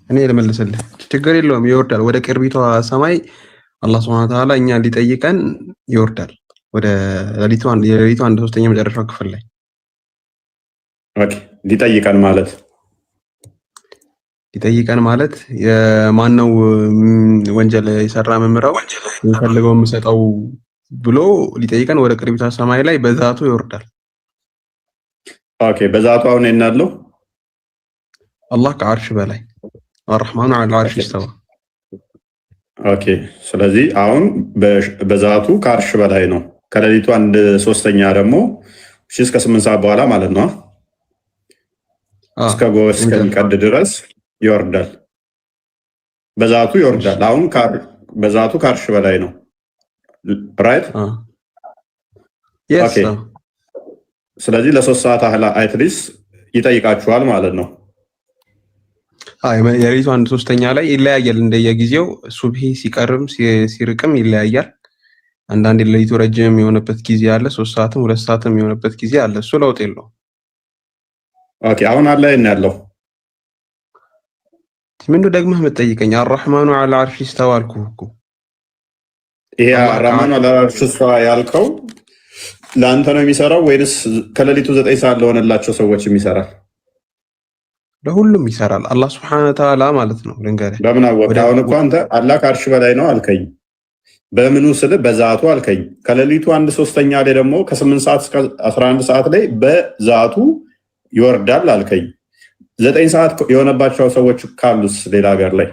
እኔ ልመልስልህ ችግር የለውም ይወርዳል ወደ ቅርቢቷ ሰማይ አላህ Subhanahu Wa Ta'ala እኛ ሊጠይቀን ይወርዳል ወደ የሌሊቱ አንድ ሶስተኛ መጨረሻው ክፍል ላይ ኦኬ ሊጠይቀን ማለት የማነው ወንጀል የሰራ መምራው የሚፈልገው የምሰጠው ብሎ ሊጠይቀን ወደ ቅርቢቷ ሰማይ ላይ በዛቱ ይወርዳል። ኦኬ በዛቱ አሁን እናለው አላህ ከአርሽ በላይ الرحمن على العرش استوى ኦኬ ስለዚህ አሁን በዛቱ ከአርሽ በላይ ነው። ከሌሊቱ አንድ ሶስተኛ ደግሞ እስከ 8 ሰዓት በኋላ ማለት ነው እስከ ጎስ ከሚቀድ ድረስ ይወርዳል። በዛቱ ይወርዳል። አሁን በዛቱ ከአርሽ በላይ ነው ራይት ኦኬ ስለዚህ ለ3 ሰዓት አትሊስት ይጠይቃችኋል ማለት ነው። የሌሊቱ አንድ ሶስተኛ ላይ ይለያያል እንደየጊዜው ሱብሂ ሲቀርም ሲርቅም ይለያያል። አንዳንድ የሌሊቱ ረጅም የሆነበት ጊዜ አለ 3 ሰዓትም 2 ሰዓትም የሆነበት ጊዜ አለ። እሱ ለውጥ የለውም። ኦኬ አሁን አለ ያለው ምንድነው ደግመህ የምትጠይቀኝ? አርrahማኑ ዐለ አርሽ ኢስተዋ አልኩህ እኮ። ይሄ አርrahማኑ ዐለ አርሽ ኢስተዋ ያልከው ለአንተ ነው የሚሰራው ወይስ ከሌሊቱ 9 ሰዓት ለሆነላቸው ሰዎች የሚሰራል? ለሁሉም ይሰራል አላህ Subhanahu Wa Ta'ala ማለት ነው። ልንገርህ በምን አወቅህ? አሁን እኮ አንተ አላህ ከአርሽ በላይ ነው አልከኝ። በምኑ ስለ በዛቱ አልከኝ። ከሌሊቱ አንድ ሶስተኛ ላይ ደግሞ ከ8 ሰዓት እስከ 11 ሰዓት ላይ በዛቱ ይወርዳል አልከኝ። 9 ሰዓት የሆነባቸው ሰዎች ካሉስ ሌላ ሀገር ላይ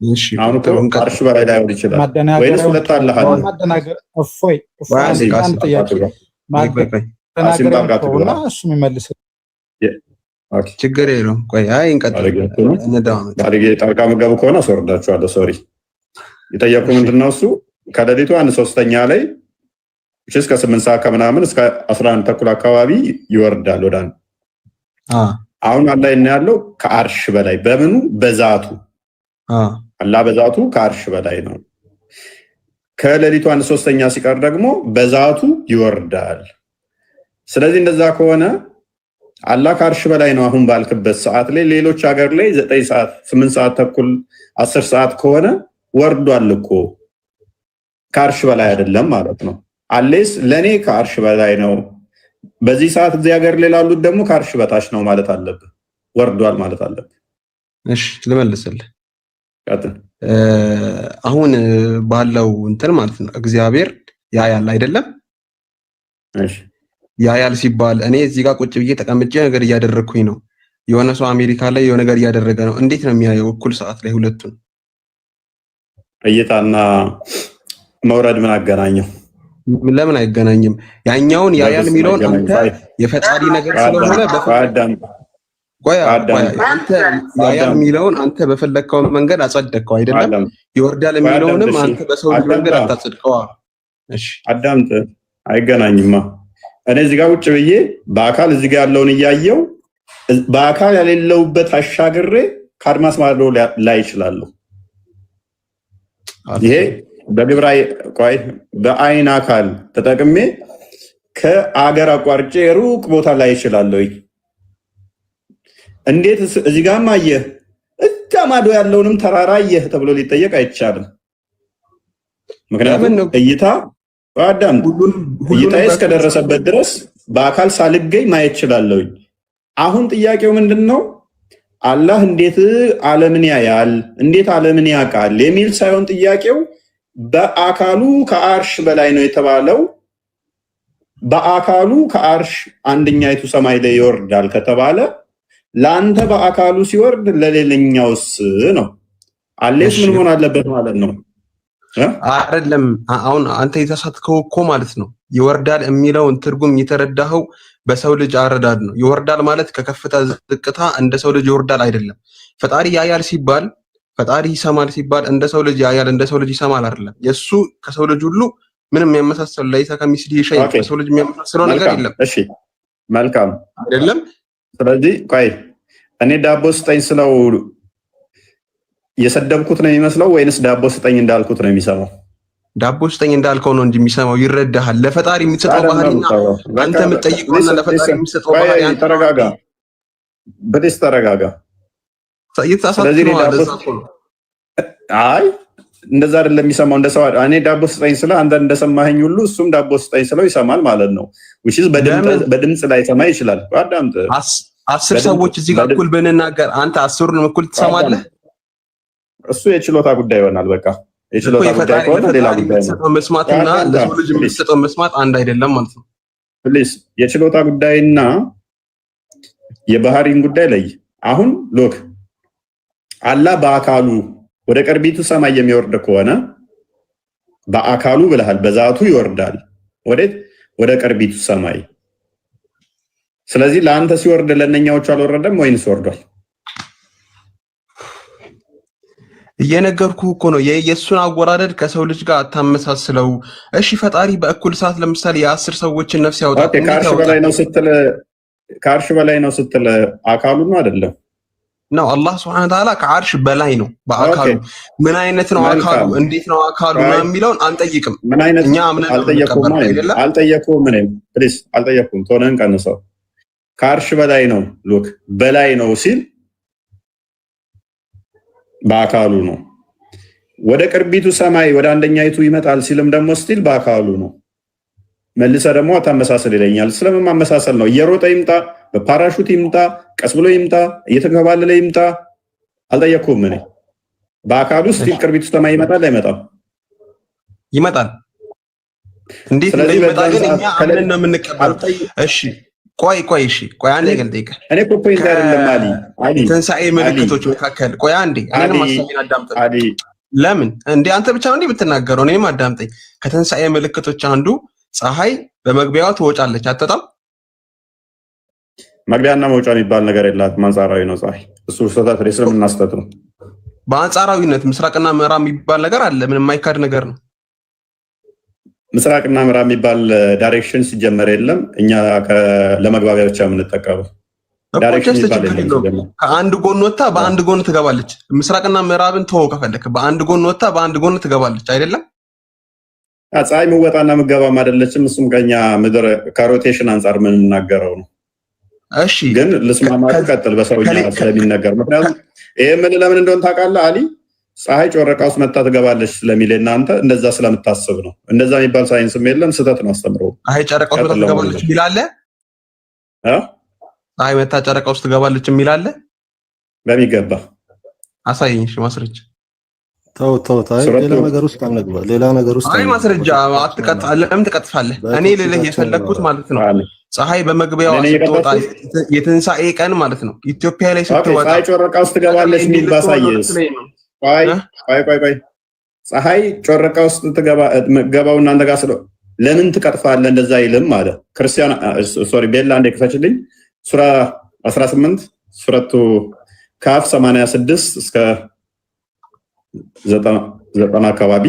እሺ አሁን እኮ ከአርሽ በላይ ላይ ሆነ ይችላል ወይስ ሁለት አላህ አለ? ማደናገር እፎይ አንድ ጥያቄ ማደናገርና እሱ የሚመልስ ችግር የለውም። ቆይ እንቀጥል። ጣልቃ መገቡ ከሆነ አስወርዳችኋለሁ። ሶሪ የጠየቁ ምንድነው እሱ ከሌሊቱ አንድ ሶስተኛ ላይ እስከ 8 ሰዓት ከምናምን እስከ 11 ተኩል አካባቢ ይወርዳል ወደ አንድ አሁን አላህ ያለው ከአርሽ በላይ በምኑ በዛቱ አላህ በዛቱ ከአርሽ በላይ ነው። ከሌሊቱ አንድ ሶስተኛ ሲቀር ደግሞ በዛቱ ይወርዳል። ስለዚህ እንደዛ ከሆነ አላህ ከአርሽ በላይ ነው አሁን ባልክበት ሰዓት ላይ ሌሎች ሀገር ላይ 9 ሰዓት 8 ሰዓት ተኩል 10 ሰዓት ከሆነ ወርዷል እኮ ከአርሽ በላይ አይደለም ማለት ነው። አለስ ለኔ ከአርሽ በላይ ነው በዚህ ሰዓት እዚህ ሀገር ላይ ላሉት ደግሞ ከአርሽ በታች ነው ማለት አለብህ፣ ወርዷል ማለት አለብህ። እሺ ልመልስልህ። አሁን ባለው እንትን ማለት ነው እግዚአብሔር ያያል አይደለም? እሺ ያያል ሲባል እኔ እዚህ ጋር ቁጭ ብዬ ተቀምጬ ነገር እያደረግኩኝ ነው። የሆነ ሰው አሜሪካ ላይ የሆነ ነገር እያደረገ ነው። እንዴት ነው የሚያየው እኩል ሰዓት ላይ ሁለቱን? እይታና መውረድ ምን አገናኘው? ለምን አይገናኝም? ያኛውን ያያል የሚለውን አንተ የፈጣሪ ነገር ስለሆነ አንተ ያያል የሚለውን አንተ በፈለግከው መንገድ አጸደቅከው አይደለም? ይወርዳል የሚለውንም አንተ በሰው ልጅ መንገድ አታጸድቀዋ። እሺ አዳምጥ። አይገናኝማ። እኔ እዚህ ጋር ውጭ ብዬ በአካል እዚህ ጋር ያለውን እያየው በአካል ያሌለውበት አሻግሬ ከአድማስ ማዶ ላይ ይችላል። ይሄ በግብራይ ቆይ በአይን አካል ተጠቅሜ ከአገር አቋርጬ ሩቅ ቦታ ላይ ይችላል። እንዴት እዚህ ጋር ማየህ እዛ ማዶ ያለውንም ተራራ አየህ ተብሎ ሊጠየቅ አይቻልም። ምክንያቱም እይታ አዳም እይታዬ እስከደረሰበት ድረስ በአካል ሳልገኝ ማየት ይችላል። አሁን ጥያቄው ምንድነው? አላህ እንዴት ዓለምን ያያል እንዴት ዓለምን ያውቃል የሚል ሳይሆን ጥያቄው በአካሉ ከአርሽ በላይ ነው የተባለው በአካሉ ከአርሽ አንደኛይቱ ሰማይ ላይ ይወርዳል ከተባለ ለአንተ በአካሉ ሲወርድ ለሌላኛውስ ነው አለስ ምን ሆነ አለበት ማለት ነው? አይደለም አሁን አንተ የተሳትከው እኮ ማለት ነው። ይወርዳል የሚለውን ትርጉም የተረዳኸው በሰው ልጅ አረዳድ ነው። ይወርዳል ማለት ከከፍታ ዝቅታ እንደ ሰው ልጅ ይወርዳል አይደለም። ፈጣሪ ያያል ሲባል ፈጣሪ ይሰማል ሲባል እንደ ሰው ልጅ ያያል እንደ ሰው ልጅ ይሰማል አይደለም። የሱ ከሰው ልጅ ሁሉ ምንም የሚያመሳሰል ለይታ ከሚስል ይሸይ ከሰው ልጅ የሚያመሳሰለው ነገር የለም። እሺ መልካም አይደለም። ስለዚህ ቆይ እኔ ዳቦ ስጠኝ ስለው የሰደብኩት ነው የሚመስለው ወይንስ ዳቦ ስጠኝ እንዳልኩት ነው የሚሰማው? ዳቦ ስጠኝ እንዳልከው ነው እንጂ የሚሰማው ይረዳሃል። ለፈጣሪ የሚሰጠው ባህሪና አንተ የምትጠይቀውና ለፈጣሪ የሚሰጠው ባህሪ ተረጋጋ። በደስ ተረጋጋ። ስለዚህ አይ እንደዛ አይደለም የሚሰማው እንደ ሰው እኔ ዳቦ ስጠኝ ስለ አንተ እንደሰማኸኝ ሁሉ እሱም ዳቦ ስጠኝ ስለው ይሰማል ማለት ነው። which is በድምጽ ላይ ሰማ ይችላል። አዳምጥ 10 ሰዎች እዚህ ጋር እኩል ብንናገር አንተ 10ሩንም እኩል ትሰማለህ። እሱ የችሎታ ጉዳይ ይሆናል። በቃ የችሎታ ጉዳይ ከሆነ ሌላ ጉዳይ ነው። መስማትና ለሰው ልጅ የሚሰጠው መስማት አንድ አይደለም ማለት ነው። ፕሊዝ የችሎታ ጉዳይና የባህሪን ጉዳይ ለይ። አሁን ሎክ አላህ በአካሉ ወደ ቅርቢቱ ሰማይ የሚወርድ ከሆነ በአካሉ ብለሃል፣ በዛቱ ይወርዳል። ወዴት? ወደ ቅርቢቱ ሰማይ። ስለዚህ ለአንተ ሲወርድ ለእነኛዎቹ አልወረደም ወይንስ ወርዷል? እየነገርኩህ እኮ ነው። የኢየሱስን አወራረድ ከሰው ልጅ ጋር አታመሳስለው። እሺ ፈጣሪ በእኩል ሰዓት ለምሳሌ የ10 ሰዎችን ነፍስ ያወጣል። ከአርሽ በላይ ነው ስትል አካሉ ነው አይደለም? ነው አላህ Subhanahu Wa Ta'ala ከአርሽ በላይ ነው በአካሉ። ምን አይነት ነው አካሉ? እንዴት ነው አካሉ ነው የሚለውን አንጠይቅም። እኛ አምነን አልጠየቁም። ምን ፕሊስ አልጠየቁም። ቶነን ቀንሰው ከአርሽ በላይ ነው ሉክ በላይ ነው ሲል በአካሉ ነው። ወደ ቅርቢቱ ሰማይ ወደ አንደኛይቱ ይመጣል ሲልም ደግሞ ስቲል በአካሉ ነው። መልሰ ደግሞ አታመሳሰል ይለኛል። ስለምን ማመሳሰል ነው? እየሮጠ ይምጣ፣ በፓራሹት ይምጣ፣ ቀስ ብሎ ይምጣ፣ እየተንከባለለ ይምጣ፣ አልጠየቅኩም። እኔ በአካሉ ስቲል ቅርቢቱ ሰማይ ይመጣል አይመጣም? ይመጣል። እንዴት እንደሚመጣ ግን እኛ አምነን ነው የምንቀበለው። እሺ ቆይ እሺ ቆይ አንዴ ግን ጠይቀህ እኔ እኮ ፖይንት አይደለም አሊ ትንሣኤ ምልክቶች መካከል ቆይ አንዴ እኔንም ማሰሚን አዳምጠኝ። ለምን እንዴ አንተ ብቻ ነው እንዴ የምትናገረው? እኔንም አዳምጠኝ። ከትንሣኤ ምልክቶች አንዱ ፀሐይ በመግቢያዋ ትወጫለች አትወጣም? መግቢያና መውጫ የሚባል ነገር የላትም። አንጻራዊ ነው ፀሐይ። እሱ ስህተት ነው፣ እስልምና ስህተት ነው። በአንጻራዊነት ምስራቅና ምዕራብ የሚባል ነገር አለ። ምንም የማይካድ ነገር ነው። ምስራቅና ምዕራብ የሚባል ዳይሬክሽን ሲጀመር የለም። እኛ ለመግባቢያ ብቻ የምንጠቀመው ዳይሬክሽን ይባል የለም። ከአንድ ጎን ወጣ በአንድ ጎን ትገባለች። ምስራቅና ምዕራብን ተወው ከፈለክ በአንድ ጎን ወጣ በአንድ ጎን ትገባለች አይደለም? ፀሐይ ምወጣና ምገባም አይደለችም። እሱም ከኛ ምድር ከሮቴሽን አንጻር የምንናገረው ነው። እሺ ግን ልስማማት ቀጥል በሰውኛ ስለሚነገር። ምክንያቱም ይሄ ምን ለምን እንደሆነ ታውቃለህ አሊ? ፀሐይ ጮረቃ ውስጥ መታ ትገባለች ስለሚል እናንተ እንደዛ ስለምታስብ ነው። እንደዛ የሚባል ሳይንስም የለም፣ ስህተት ነው አስተምሮ። ፀሐይ ጨረቃ ውስጥ መታ ትገባለች የሚል አለ? ፀሐይ መታ ጨረቃ ውስጥ ትገባለች የሚል አለ? በሚገባ አሳየኝ። እሺ ማስረጃ። ተው ሌላ ነገር ውስጥ አንግባ። ሌላ ነገር ውስጥ አይ ማስረጃ አትቀጥል። ለምን ትቀጥፋለህ? እኔ ልልህ የፈለኩት ማለት ነው ፀሐይ በመግቢያዋ ስትወጣ የትንሣኤ ቀን ማለት ነው ኢትዮጵያ ላይ ስትወጣ ፀሐይ ጮረቃ ውስጥ ትገባለች የሚል ባሳየስ? ቆይ ፀሐይ ጮረቃ ውስጥ ትገባው እናንተ ጋር ስለ ለምን ትቀጥፋለህ? እንደዛ አይልም አለ ክርስቲያን። ሶሪ ቤላ አንዴ ክፈችልኝ። ሱራ 18 ሱረቱ ካፍ 86 እስከ 90 አካባቢ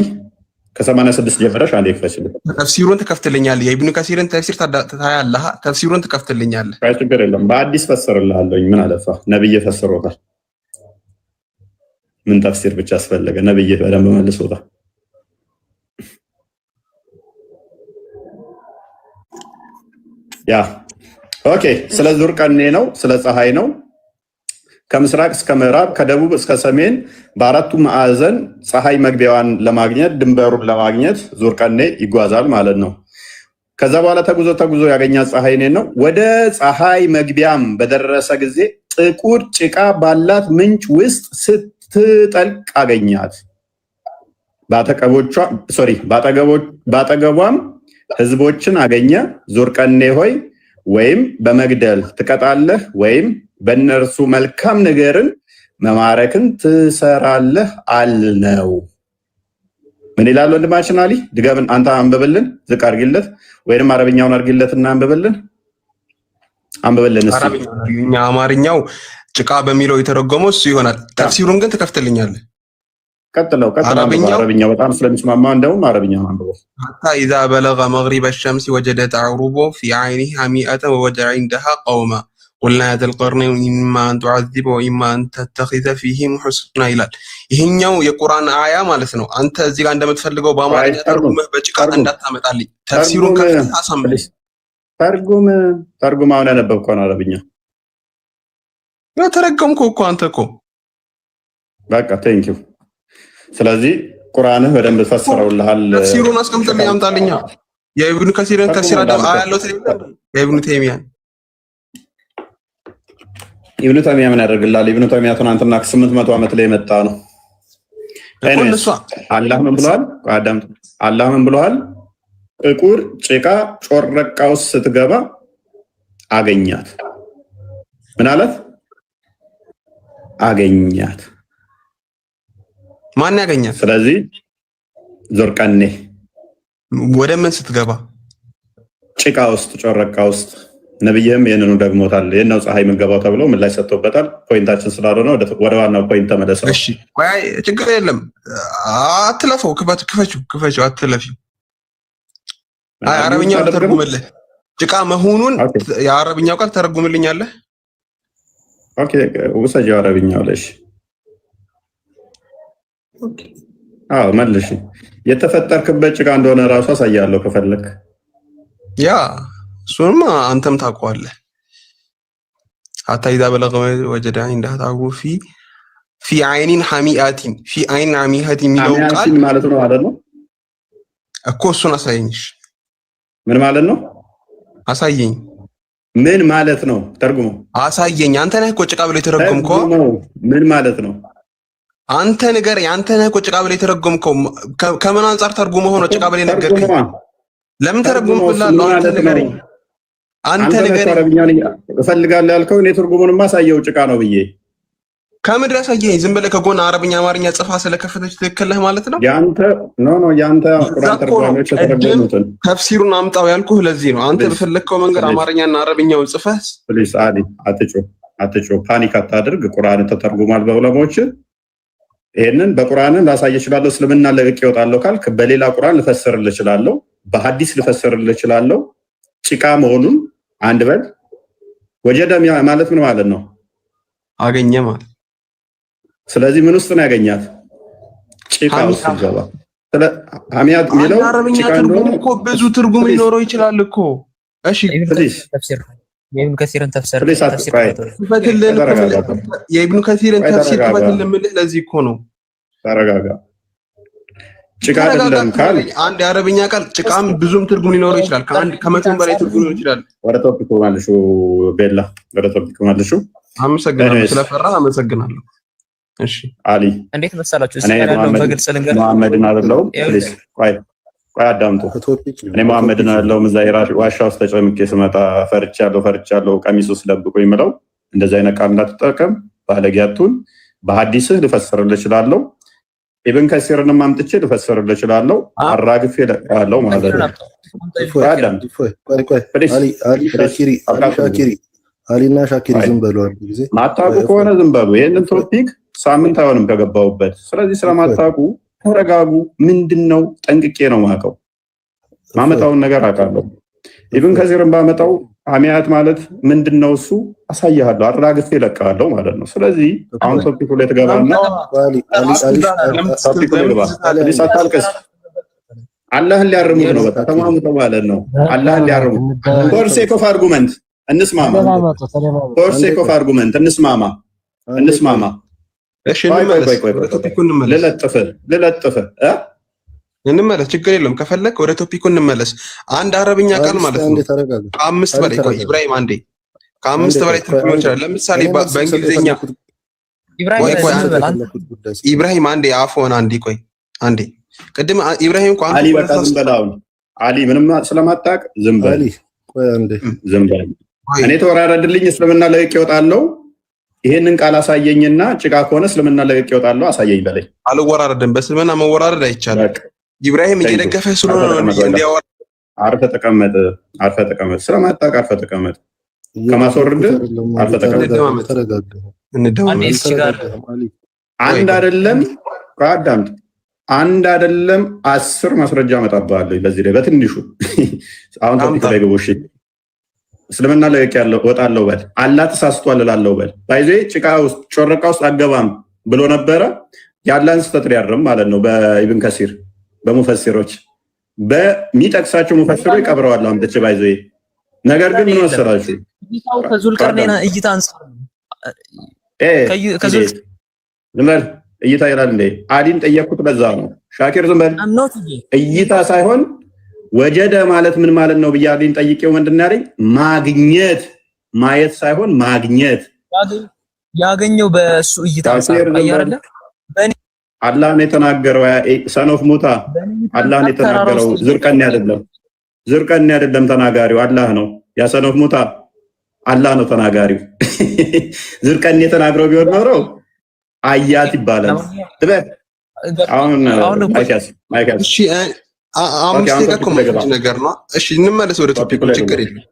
ከ86 ጀምረሽ አንዴ ክፈችልኝ። ተፍሲሩን ትከፍትልኛለህ። የኢብኑ ከሲርን ተፍሲር ታያለህ። ተፍሲሩን ትከፍትልኛለህ። ችግር የለም። በአዲስ ፈስርልሃለሁ። ምን አለፋ ነብይ ፈስሮታል። ምን ተፍሲር ብቻ አስፈለገ? ነብይ በደንብ መልሶታል። ያ ኦኬ። ስለ ዙር ቀኔ ነው፣ ስለ ፀሐይ ነው። ከምስራቅ እስከ ምዕራብ ከደቡብ እስከ ሰሜን በአራቱ ማዕዘን ፀሐይ መግቢያዋን ለማግኘት ድንበሩን ለማግኘት ዙር ቀኔ ይጓዛል ማለት ነው። ከዛ በኋላ ተጉዞ ያገኛት ፀሐይ እኔን ነው። ወደ ፀሐይ መግቢያም በደረሰ ጊዜ ጥቁር ጭቃ ባላት ምንጭ ውስጥ ስትጠልቅ አገኛት። በአጠገቧም ህዝቦችን አገኘ። ዙር ቀኔ ሆይ ወይም በመግደል ትቀጣለህ ወይም በእነርሱ መልካም ነገርን መማረክን ትሰራለህ አልነው። ምን ይላል ወንድማችን አሊ? ድገምን አንተ አንብብልን። ዝቅ አድርጊለት ወይም አረብኛውን አድርጊለትና አንብብልን። እስኪ አማርኛው ጭቃ በሚለው የተረጎመው እሱ ይሆናል። ተፍሲሩን ግን ትከፍትልኛለህ። ቀጥለው አረብኛው በጣም ስለሚስማማ እንደውም አረብኛውን አንብበው። حتى إذا بلغ مغرب الشمس وجدت عروبه في عينها مئة ووجد عندها قوما قلنا ذا القرنين إما أن تعذب وإما أن تتخذ فيهم حسنا ይላል። ይሄኛው የቁርአን አያ ማለት ነው። አንተ እዚህ ጋር እንደምትፈልገው በአማርኛ ተርጉመህ በጭቃ እንዳታመጣልኝ። ተፍሲሩን ከፍተህ አሳምልኝ። ተርጉም አሁን ያነበብከው ነው አረብኛ። ተረጎምኩ እኮ አንተ እኮ በቃ ቴንኪው። ስለዚህ ቁርአንህ በደንብ ፈስረውልሃል። ተፍሲሩን አስቀምጥልኝ አምጣልኛ። የኢብኑ ከሲርን ተፍሲር አደም አያለው የኢብኑ ተይሚያን ኢብኑ ተይሚያ ምን ያደርግልሃል? ኢብኑ ተይሚያ ትናንትና ከ800 ዓመት ላይ የመጣ ነው። አላህ ምን ብለዋል? አላህ ምን ብለዋል? ጥቁር ጭቃ ጮረቃ ውስጥ ስትገባ አገኛት። ምን አለት? አገኛት። ማን ያገኛት? ስለዚህ ዞርቀኔ ወደ ምን ስትገባ? ጭቃ ውስጥ ጮረቃ ውስጥ። ነብይህም ይህንኑ ደግሞታል። የነው ፀሐይ የምንገባው ተብሎ ምን ላይ ሰጥቶበታል። ፖይንታችን ስላልሆነ ወደ ዋናው ፖይንት ተመለሰ። እሺ ቆይ ችግር የለም አትለፈው። ክፈችው አትለፊው። አይ አረብኛው ተርጉምልህ ጭቃ መሆኑን የአረብኛው ቃል ተረጉምልኛለህ። ኦኬ ወሰጂው አረብኛው ለሽ አዎ መልሽ። የተፈጠርክበት ጭቃ እንደሆነ ራሱ አሳያለሁ ከፈለክ። ያ እሱንማ አንተም ታውቀዋለህ። حتى إذا بلغ وجد عندها تعرف في عين حمئة في عين عميئة የሚለው ቃል ማለት ነው አይደል? እኮ እሱን አሳየኝሽ። ምን ማለት ነው? አሳየኝ። ምን ማለት ነው? ተርጉሞ አሳየኝ። አንተ ነህ እኮ ጭቃ ብሎ የተረጎምከው። ምን ማለት ነው? አንተ ነገር ያንተ ነህ እኮ ጭቃ ብሎ የተረጎምከው። ከምን አንፃር ተርጉሞ ሆኖ ጭቃ ብሎ ነገርከኝ? ለምን ተረጉምኩልሃለሁ? አንተ ንገረኝ። አንተ ንገረኝ። አረብኛ እፈልጋለሁ ያልከው እኔ ትርጉሙን ማሳየው ጭቃ ነው ብዬ ከምድር አሳየኝ። ዝም ብለህ ከጎን አረብኛ አማርኛ ጽፋ ስለከፈተች ትክክል ነህ ማለት ነው። ያንተ ያንተ ቁርአን ተርጓሚዎች ተረጉሙትን ተፍሲሩን አምጣው ያልኩህ ለዚህ ነው። አንተ በፈለግከው መንገድ አማርኛና አረብኛውን ጽፈህ ፕሊስ አሊ አትጮ ፓኒክ አታድርግ። ቁርአን ተተርጉሟል በዑለሞች። ይሄንን በቁርአንን ላሳየ እችላለሁ። እስልምና ለቅቄ እወጣለሁ ካልክ በሌላ ቁርአን ልፈስርልህ እችላለሁ። በሐዲስ ልፈስርልህ እችላለሁ። ጭቃ መሆኑን አንድ በል። ወጀደ ማለት ምን ማለት ነው? አገኘ ማለት። ስለዚህ ምን ውስጥ ነው ያገኛት? ጭቃ ውስጥ ገባ። ሐሚያት የሚለው አረብኛ ትርጉም እኮ ብዙ ትርጉም ሊኖረው ይችላል እኮ። እሺ ፕሊስ የኢብኑ ከሲርን ተፍሲር የኢብኑ ከሲርን ተፍሲር ትፈትልን ምልህ ለዚህ እኮ ነው። ተረጋጋ። ጭቃ አይደለም ካል አንድ የአረብኛ ቃል ጭቃም ብዙም ትርጉም ሊኖረው ይችላል። ከመቶም በላይ ትርጉም ሊኖረው ይችላል። ወደ ቶፒኩ ማለሹ ቤላ ወደ ቶፒኩ ማለሹ። አመሰግናለሁ ስለፈራህ አመሰግናለሁ። እሺ አሊ እንዴት መሰላችሁ? እዚህ ጋር ያለው በግልጽ ልንገር። መሐመድን አይደለሁም። ፕሊስ ቆይ አዳምጡ። እኔ መሐመድን አይደለሁም። እዛ ዋሻ ውስጥ ተጨምቄ ስመጣ ፈርቻለሁ ቀሚስ ውስጥ ደብቆኝ የምለው እንደዚህ አይነት ቃል እንዳትጠቀም። ባለጌ አትሁን። በሐዲስህ ልፈስርልህ እችላለሁ። ኢብን ከሲርንም አምጥቼ ልፈስርልህ እችላለሁ። አራግፌ እለቅሃለሁ ማለት ነው። አሊና ሻኪሪ ዝም በሉ። አንድ ጊዜ ማታውቁ ከሆነ ዝም በሉ። ይሄንን ቶፒክ ሳምንት አይሆንም ከገባሁበት። ስለዚህ ስለማታውቁ ተረጋጉ። ምንድነው ጠንቅቄ ነው ማውቀው። ማመጣውን ነገር አውቃለሁ። ኢብን ከሲርን ባመጣው ሐሚያት ማለት ምንድነው እሱ አሳያለሁ። አራግፌ እለቅሃለሁ ማለት ነው። ስለዚህ አሁን ቶፒኩ ላይ ተገባና አታልቅስ። አላህን ሊያርሙት ነው። በቃ ተማሙት ማለት ነው። አላህን ሊያርሙት ፎር ሴክ ኦፍ አርጉመንት እንስማማ። ፎር ሴክ ኦፍ አርጉመንት እንስማማ። እሺ እንመለስ። ችግር የለም። ከፈለክ ወደ ቶፒኩ እንመለስ። አንድ አረብኛ ቃል ማለት ነው ከአምስት በላይ ቆይ ኢብራሂም አንዴ ከአምስት በላይ ትርጉም ይችላል። ለምሳሌ በእንግሊዝኛ ኢብራሂም አንዴ አፎን አንዴ ቆይ አንዴ ቅድም ኢብራሂም እንኳን አሊ በቃ ዝም በል። አሁን አሊ ምንም ስለማታውቅ ዝም በል። ቆይ አንዴ ዝም በል። እኔ ተወራረድልኝ እስልምና ለቅቄ እወጣለሁ። ይሄንን ቃል አሳየኝና ጭቃ ከሆነ እስልምና ለቅቄ እወጣለሁ አሳየኝ በለኝ። አልወራረድም። በእስልምና መወራረድ አይቻልም። ኢብራሂም እየደገፈ ስለሆነ ነው እንዲያወራ። አርፈህ ተቀመጥ። ስለማታውቅ አርፈህ ተቀመጥ። ከማስወርድ አርፈህ ተቀመጥ። አንድ አይደለም ከአዳምጥ አንድ አይደለም 10 ማስረጃ አመጣብሃለሁ ለዚህ ላይ በትንሹ። አሁን ቶፒክ ላይ ገቦሽ እስልምና ለቅቄ እወጣለሁ በል። አላህ ተሳስቷል እላለሁ በል። ባይዜ ጭቃ ውስጥ ጮረቃ ውስጥ አገባም ብሎ ነበረ። ያላህን ስህተት ሊያርም ማለት ነው። በኢብን ከሲር በሙፈሲሮች በሚጠቅሳቸው ሙፈሲሮች ቀብረዋል አምጥቼ ባይዜ። ነገር ግን ምን መሰላችሁ ከዙልቀርነይን እይታ አንፃር እይታ ይላል እንዴ? አሊን ጠየቅኩት በዛ ነው። ሻኪር ዝም በል። እይታ ሳይሆን ወጀደ ማለት ምን ማለት ነው ብዬ አሊን ጠይቄው ምንድን ነው ያለኝ? ማግኘት፣ ማየት ሳይሆን ማግኘት። ያገኘው በእሱ እይታ አይደለ? አላህ ነው የተናገረው። ሰኖፍ ሙታ አላህ ነው የተናገረው። ዝርቀን አይደለም ተናጋሪው አላህ ነው። ያ ሰኖፍ ሙታ አላህ ነው ተናጋሪው። ዝርቀን የተናገረው ቢሆን ኖሮ አያት ይባላል። አሁን እሺ፣ አምስት ደቂቃ እኮ የማይፈጅ ነገር ነው። እሺ እንመለስ ወደ ቶፒኩ፣ ችግር የለም።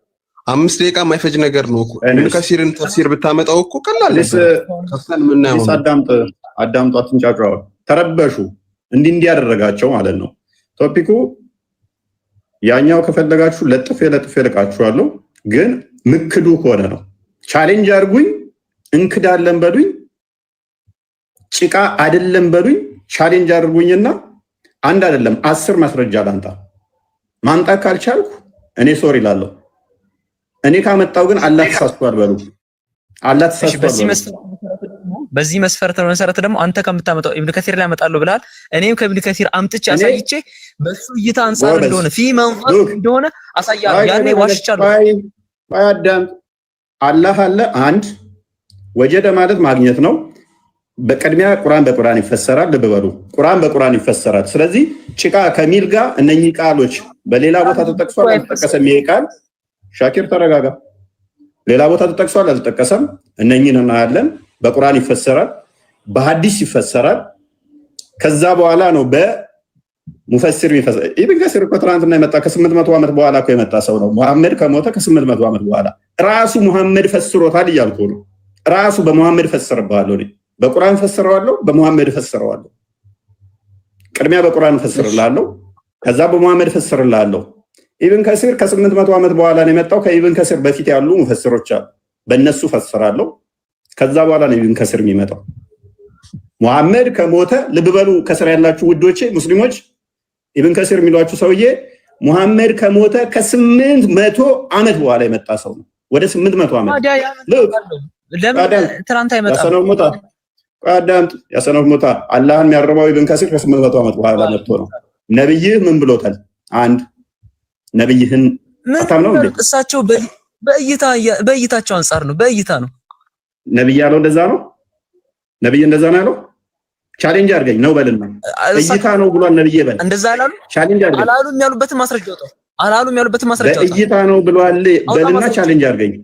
5 ደቂቃ የማይፈጅ ነገር ነው እኮ። ኢብኑ ከሲርን ተፍሲር ብታመጣው እኮ ቀላል ነበር። ከፍተን ምን ነው አዳምጡ፣ አትንጫጫው። ተረበሹ። እንዲህ ያደረጋቸው ማለት ነው። ቶፒኩ ያኛው ከፈለጋችሁ ለጥፌ ልቃችኋለሁ፣ ግን ምክዱ ከሆነ ነው። ቻሌንጅ አድርጉኝ፣ እንክዳለን በሉኝ፣ ጭቃ አይደለም በሉኝ። ቻሌንጅ አድርጉኝና አንድ አይደለም 10 ማስረጃ ላንጣ። ማምጣት ካልቻልኩ እኔ ሶሪ እላለሁ። እኔ ካመጣው ግን አላህ ተሳስቷል በሉ። አላህ ተሳስቷል በሉ። በዚህ መስፈርት መሰረት ደግሞ አንተ ከምታመጣው ኢብኑ ከሲር ላይ አመጣለሁ ብለሃል። እኔም ከኢብኑ ከሲር አምጥቼ አሳይቼ በሱ እይታ አንፃር እንደሆነ መንፈስ እንደሆነ አሳያለሁ። ያኔ ዋሽቻለሁ። አዳም አላህ አለ አንድ። ወጀደ ማለት ማግኘት ነው። በቅድሚያ ቁርአን በቁርአን ይፈሰራል። ልብ በሉ፣ ቁርአን በቁርአን ይፈሰራል። ስለዚህ ጭቃ ከሚል ጋር እነኚህ ቃሎች በሌላ ቦታ ተጠቅሷል አልተጠቀሰም? ይሄ ቃል ሻኪር ተረጋጋ። ሌላ ቦታ ተጠቅሷል አልተጠቀሰም? እነኚህን እናያለን። በቁርአን ይፈሰራል፣ በሐዲስ ይፈሰራል። ከዛ በኋላ ነው በሙፈሲር ይፈሰራል። ኢብኑ ከሲር እኮ ትናንትና የመጣ ከ800 ዓመት በኋላ እኮ የመጣ ሰው ነው። መሐመድ ከሞተ ከ800 ዓመት በኋላ ራሱ መሐመድ ፈስሮታል እያልኩ ነው። ራሱ በመሐመድ ፈስርባለሁ እኔ በቁርአን ፈስረዋለሁ፣ በመሐመድ ፈስረዋለሁ። ቅድሚያ በቁርአን ፈስርላለሁ፣ ከዛ በመሐመድ ፈስርላለሁ። ኢብኑ ከሲር ከ800 ዓመት በኋላ ነው የመጣው። ከኢብኑ ከሲር በፊት ያሉ ሙፈሲሮች አሉ፣ በእነሱ ፈስራለሁ። ከዛ በኋላ ነው ኢብኑ ከሲር የሚመጣው። መሐመድ ከሞተ ልብ በሉ፣ ከስር ያላችሁ ውዶቼ ሙስሊሞች፣ ኢብኑ ከሲር የሚሏችሁ ሰውዬ መሐመድ ከሞተ ከ800 ዓመት በኋላ የመጣ ሰው ነው። ወደ 800 ዓመት ያሰነው ሞታ አላህን የሚያርባው ኢብኑ ከሲር ከ800 ዓመት በኋላ መጥቶ ነው። ነብይህ ምን ብሎታል? አንድ ነብይህን አታምነው እንዴ? እሳቸው በእይታቸው አንፃር ነው፣ በእይታ ነው ነብይ ያለው። እንደዛ ነው ነብይ እንደዛ ነው ያለው። ቻሌንጅ አድርገኝ ነው በልና እይታ ነው ብሏል ነብይ በል። እንደዛ አላሉ ቻሌንጅ አድርገኝ አላሉም ያሉበትን ማስረጃ ወጣው። አላሉም ያሉበትን ማስረጃ ወጣው። በእይታ ነው ብሏል በልና ቻሌንጅ አድርገኝ።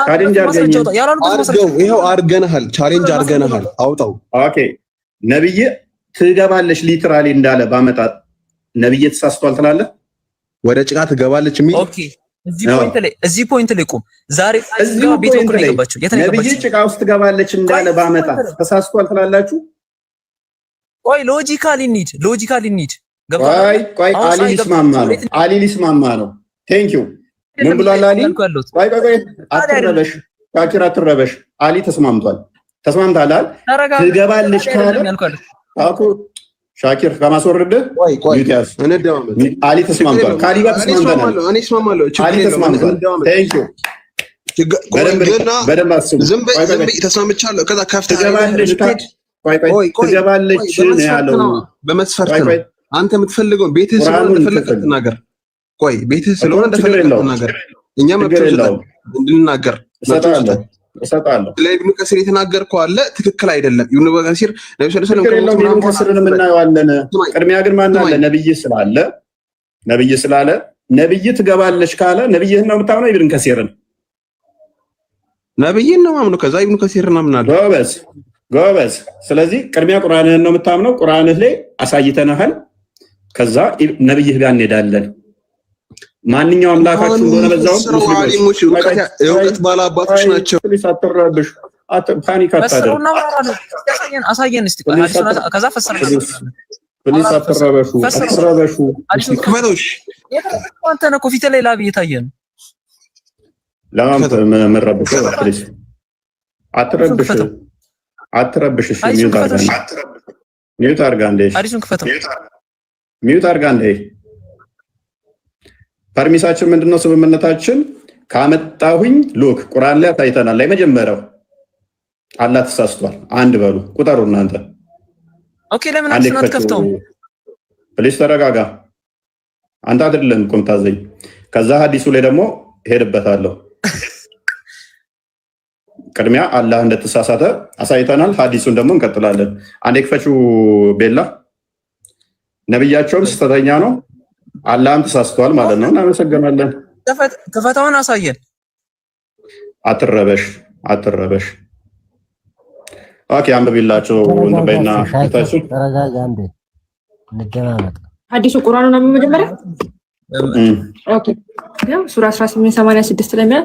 ቻሌንጅ አድርገኝ ይሄው አድርገናል። ቻሌንጅ አድርገናል። አውጣው። ኦኬ ነብይ ትገባለች ሊትራሊ እንዳለ ባመጣ ነብይ ተሳስቷል ትላለህ? ወደ ጭቃ ትገባለች የሚል ኦኬ። እዚህ ፖይንት ላይ ቁም። ዛሬ እዚህ ቤት ነው የገባችው። ነብይ ጭቃ ውስጥ ትገባለች እንዳለ ባመጣ ተሳስቷል ትላላችሁ? ቆይ ሎጂካሊ ኒድ ቆይ አሊ ሊስማማ ነው። ቴንክ ዩ ምን ብሏል አሊ? ቆይ አትረበሽ፣ ሻኪር አትረበሽ። አሊ ተስማምታል። ትገባለች ካለ አኩ ሻኪር ከማስወረድ ዩቲያስ አሊ ተስማምቷል። ካሊ ጋር ተስማምተናል። እኔ እስማማለሁ። አሊ ተስማምቷል። ቴንክ ዩ በደንብ አስቡ። ዝም በይ ተስማምቻለሁ። ከዛ ከፍተህ ትገባለች ነው ያለው በመስፈርት ነው። አንተ የምትፈልገው ቤትህ ስለሆነ እንደፈለግህ ትናገር። ቆይ ቤትህ ስለሆነ እንደፈለግህ ትናገር። እኛ መጥተው እንድንናገር እሰጣለሁ። ለኢብኑ ከሲር የተናገርከው አለ ትክክል አይደለም። ኢብኑ ከሲር ነብዩ ሰለላሁ ዐለይሂ ወሰለም ኢብኑ ከሲርን እናየዋለን። ቅድሚያ ግን ማን አለ? ነብይ ስላለ ነብይ ትገባለች ካለ ነብይህን ነው የምታምነው? ኢብኑ ከሲርን ነብይን ነው የማምነው። ከዛ ኢብኑ ከሲርን አምናለሁ። ጎበዝ። ስለዚህ ቅድሚያ ቁርአንህን ነው የምታምነው። ቁርአንህ ላይ አሳይተናል። ከዛ ነብይህ ጋር እንሄዳለን። ማንኛውም አምላካችሁ እንደሆነ በዛው ሙስሊሞች እውቀት ባለ አባቶች ናቸው። አትረብሽ፣ ፓኒክ አታደርግ። አሳየን እስቲ። ከዛ ፕሊስ አትረበሹ። ክፈቶሽ አንተ ነህ እኮ ፊት ላይ ላብ እየታየ ነው። ለማን መረበሽ? ፕሊስ አትረብሽ። እሺ ሚዩት አድርጋ እንደ አዲሱን ክፈተው። ሚዩት አድርጋ እንደ ፐርሚሳችን ምንድነው? ስምምነታችን ካመጣሁኝ ሉክ ቁርአን ላይ ታይተናል። ላይ መጀመሪያው አላህ ተሳስቷል። አንድ በሉ ቁጠሩ እናንተ ኦኬ ለምን አትከፍተውም? ፕሊስ ተረጋጋ። አንተ አይደለም እኮ የምታዘኝ። ከዛ ሐዲሱ ላይ ደግሞ ሄድበታለሁ። ቅድሚያ አላህ እንደተሳሳተ አሳይተናል። ሐዲሱን ደግሞ እንቀጥላለን። አንዴ ክፈችው ቤላ። ነብያቸውም ስተተኛ ነው፣ አላህም ተሳስተዋል ማለት ነው። እናመሰግናለን። ክፈታውን አሳየን። አትረበሽ። ኦኬ አንብቢላቸው እንደበይና ታሱ ተረጋጋ። አንዴ እንደማመጥ ሐዲሱ ቁርአኑን ነው መጀመሪያ። ኦኬ ያው ሱራ 1886 ላይ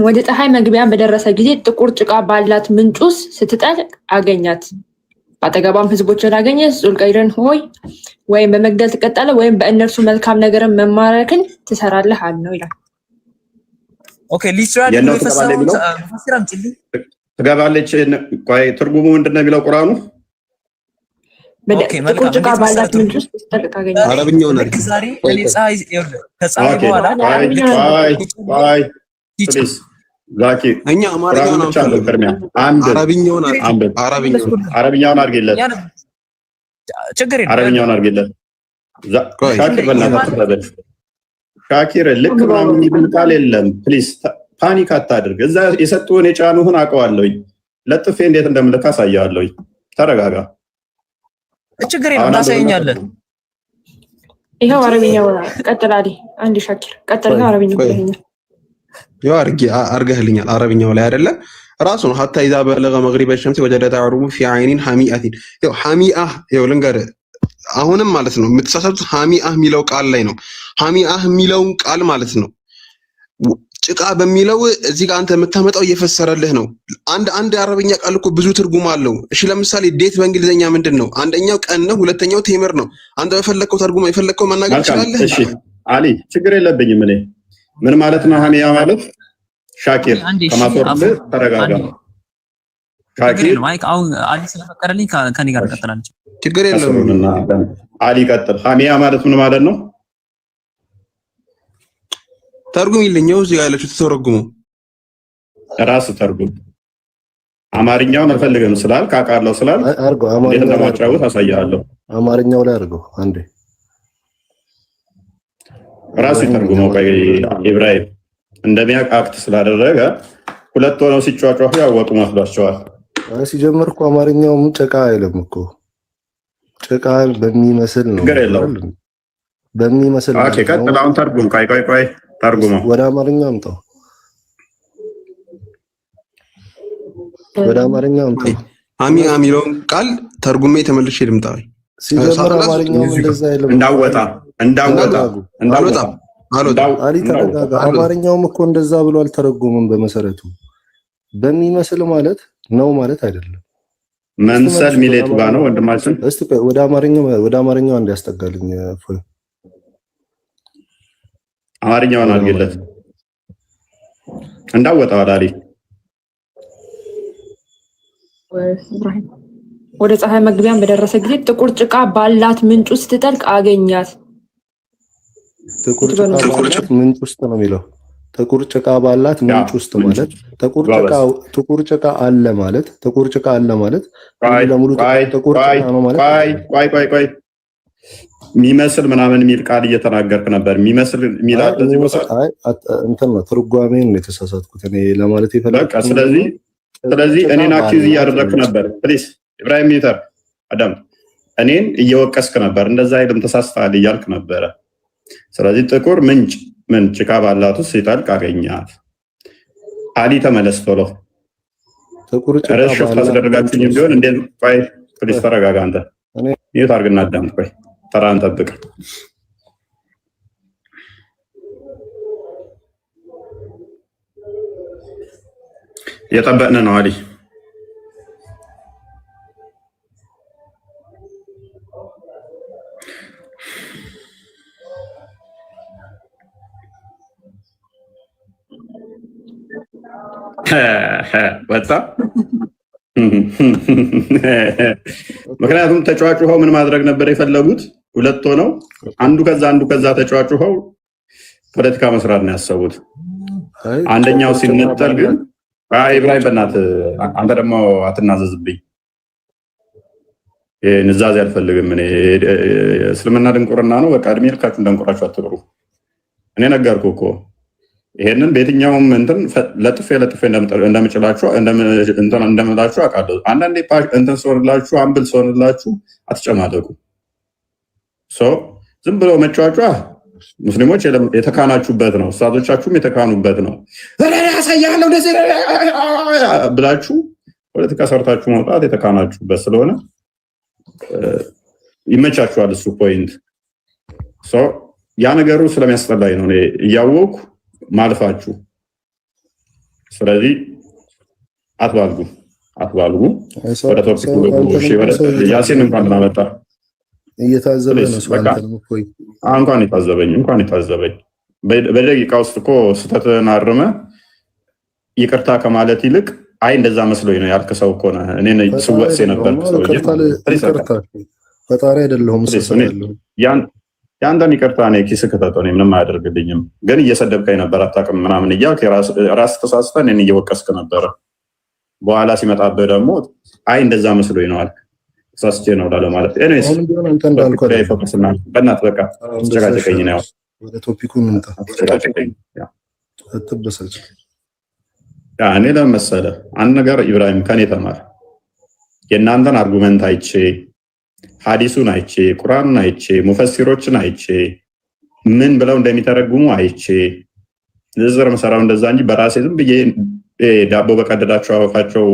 ወደ ፀሐይ መግቢያ በደረሰ ጊዜ ጥቁር ጭቃ ባላት ምንጭ ውስጥ ስትጠልቅ አገኛት። በአጠገቧም ህዝቦችን አገኘ። ዙልቀይርን ሆይ ወይም በመግደል ትቀጣለህ ወይም በእነርሱ መልካም ነገርን መማረክን ትሰራለህ አልነው ይላል። ኦኬ ሊትራሊ ፈሲራም ጭልኝ ትገባለች። ቆይ ትርጉሙ ምንድነው የሚለው ቁርአኑ? ጥቁር ጭቃ ባላት ምንጭ ውስጥ ስትጠልቅ አገኛት። አረብኛውን አድርግ። ዛሬ ፀሐይ ከፀሐይ በኋላ ዛኪ እኛ አማርኛውን አረብኛውን አድርግለት። ችግር የለም አረብኛውን አድርግለት። ሻኪር በእናትህ ሻኪር ልክ ምናምን የሚብል ቃል የለም። ፕሊዝ ፓኒክ አታድርግ። እዛ የሰጡህን የጫኑህን አውቀዋለሁኝ። ለጥፌ እንዴት እንደምልክ አሳያለሁኝ። ተረጋጋ። ችግር የለም ታሳየኛለህ። ይኸው አረብኛው ቀጥላል። አንድ ሻኪር ቀጥልና አረብኛው ይሄኛል ያው አርገህልኛል። አረብኛው ላይ አይደለ ራሱ ነው። hatta اذا بلغ مغرب الشمس وجدت عروب في عين حميئه ያው حميئه ያው ልንገርህ አሁንም ማለት ነው የምትሳሳቱት حميئه የሚለው ቃል ላይ ነው። حميئه የሚለውን ቃል ማለት ነው ጭቃ በሚለው እዚህ ጋር አንተ የምታመጣው እየፈሰረልህ ነው። አንድ አረብኛ ቃል እኮ ብዙ ትርጉም አለው። እሺ ለምሳሌ ዴት በእንግሊዘኛ ምንድነው? አንደኛው ቀን ነው፣ ሁለተኛው ቴምር ነው። አንተ በፈለከው ተርጉም የፈለከው መናገር ትችላለህ። እሺ አሊ ችግር የለብኝም እኔ ምን ማለት ነው? ሐሚያ ማለት ሻኪር ከማስወርድ ተረጋጋ። ሻኪር ማይክ አሁን አሊ ስለፈቀደልኝ ከኔ ጋር ቀጥላለች። ችግር የለም አሊ ቀጥል። ሐሚያ ማለት ምን ማለት ነው? ተርጉም ይልኛው እዚህ ጋር ያለችው ተተረጉሙ ራስ ተርጉም። አማርኛውን አልፈልግም ስላል ካቃለው ስላል አርጎ እንዴት እንደማጫወት አሳያለሁ። አማርኛው ላይ አርጎ አንዴ ራሱ ተርጉመው ኢብራሂም እንደሚያውቅ አክት ስላደረገ ሁለት ሆነው ሲጫጫሁ ያወጡ መስሏቸዋል። ሲጀምር እኮ አማርኛውም ጭቃ አይልም እኮ ጭቃ በሚመስል ነው በሚመስል። ኦኬ ቀጥል። አሁን ተርጉም። ቆይ ተርጉመው ወደ አማርኛው አምጣው። ወደ አማርኛው አምጣው። ሐሚያ የሚለውን ቃል ተርጉሜ ተመልሼ ልምጣው። ሲጀምር አማርኛው እንደዛ አይልም። እንዳወጣ አማርኛውም እኮ እንደዛ ብሎ አልተረጎመም። በመሰረቱ በሚመስል ማለት ነው ማለት አይደለም። መንሰል ሚሌት ባ ነው ወንድማችን። እስቲ ወደ አማርኛው አንድ ያስጠጋልኝ። አማርኛውን አድርግለት እንዳወጣ አዳሪ ወደ ፀሐይ መግቢያን በደረሰ ጊዜ ጥቁር ጭቃ ባላት ምንጭ ውስጥ ስትጠልቅ አገኛት። ጥቁር ጭቃ ባላት ምንጭ ውስጥ ነው የሚለው። ጥቁር ጭቃ ባላት ምንጭ ውስጥ ማለት ጥቁር ጭቃ አለ ማለት ለሙሉ ጥቁር ጭቃ ነው ማለት። ቆይ የሚመስል ምናምን የሚል ቃል እየተናገርክ ነበር። የሚመስል የሚላል እዚህ ቦታ እንትን ነው ትርጓሜን ነው የተሳሳትኩት እኔ ለማለት በቃ ስለዚህ እኔን አኪዝ እያደረግክ ነበር። ፕሊስ ኢብራሂም ሚተር አዳም እኔን እየወቀስክ ነበር። እንደዛ አይደለም ተሳስተሃል እያልክ ነበረ። ስለዚህ ጥቁር ምንጭ ጭቃ ባላት ውስጥ ሲጠልቅ አገኛት። አሊ ተመለስ ቶሎ። ጥቁር ጭቃ ባላት ቢሆን እንዴት? ቆይ ፕሊስ ተረጋጋ። አንተ ይሄት አድርግና አዳምጥ። ቆይ ተራን ጠብቅ። የጠበቅን ነው አሊ። ወጣ። ምክንያቱም ተጫዋቹው ምን ማድረግ ነበር የፈለጉት? ሁለት ሆነው አንዱ ከዛ ተጫዋቹው ፖለቲካ መስራት ነው ያሰቡት። አንደኛው ሲነጠል ግን ኢብራሂም በእናትህ አንተ ደግሞ አትናዘዝብኝ። ንዛዜ አልፈልግም። እኔ እስልምና ድንቁርና ነው። በቃ እድሜ ልካችሁ እንደንቁራችሁ አትቅሩ። እኔ ነገርኩህ እኮ ይሄንን በየትኛውም እንትን ለጥፌ እንደምጭላችሁ እንደምላችሁ አውቃለሁ። አንዳንዴ እንትን ስሆንላችሁ አምብል ስሆንላችሁ አትጨማለቁ። ዝም ብሎ መጫዋጫ ሙስሊሞች የተካናችሁበት ነው። ኡስታዞቻችሁም የተካኑበት ነው። ያሳያለሁ ብላችሁ ፖለቲካ ሰርታችሁ መውጣት የተካናችሁበት ስለሆነ ይመቻችኋል። እሱ ፖይንት ያ ነገሩ ስለሚያስጠላኝ ነው እያወቅሁ ማልፋችሁ። ስለዚህ አትባልጉ። ወደ ቶፒክ ያሲን እንኳን እናመጣ እየታዘበ ነው እንኳን የታዘበኝ በደቂቃ ውስጥ እኮ ስህተትን አርመ ይቅርታ ከማለት ይልቅ አይ እንደዛ መስሎኝ ነው ያልክ ሰው እኮ ነህ። እኔ ስወቅስ የነበርኩ ሰው ፈጣሪ አይደለሁም። የአንተን ይቅርታ እኔ ኪስ ከተተው ምንም አያደርግልኝም። ግን እየሰደብከኝ ነበር አታውቅም ምናምን እያልክ ራስ ተሳስተን እኔን እየወቀስክ ነበረ። በኋላ ሲመጣብህ ደግሞ አይ እንደዛ መስሎኝ ነው አልክ። ተሳስቼ ነው ለማለት በእናትህ በቃ ጨቃጨቀኝ ነው። ወደ ቶፒኩ እንምጣ። አትበሳጭ። እኔ ለምን መሰለህ አንድ ነገር ኢብራሂም ከኔ ተማር። የእናንተን አርጉመንት አይቼ ሐዲሱን አይቼ ቁርአኑን አይቼ ሙፈሲሮችን አይቼ ምን ብለው እንደሚተረጉሙ አይቼ ዝርዝር መሰራው እንደዛ እንጂ በራሴ ዝም ብዬ ዳቦ በቀደዳቸው አፋቸው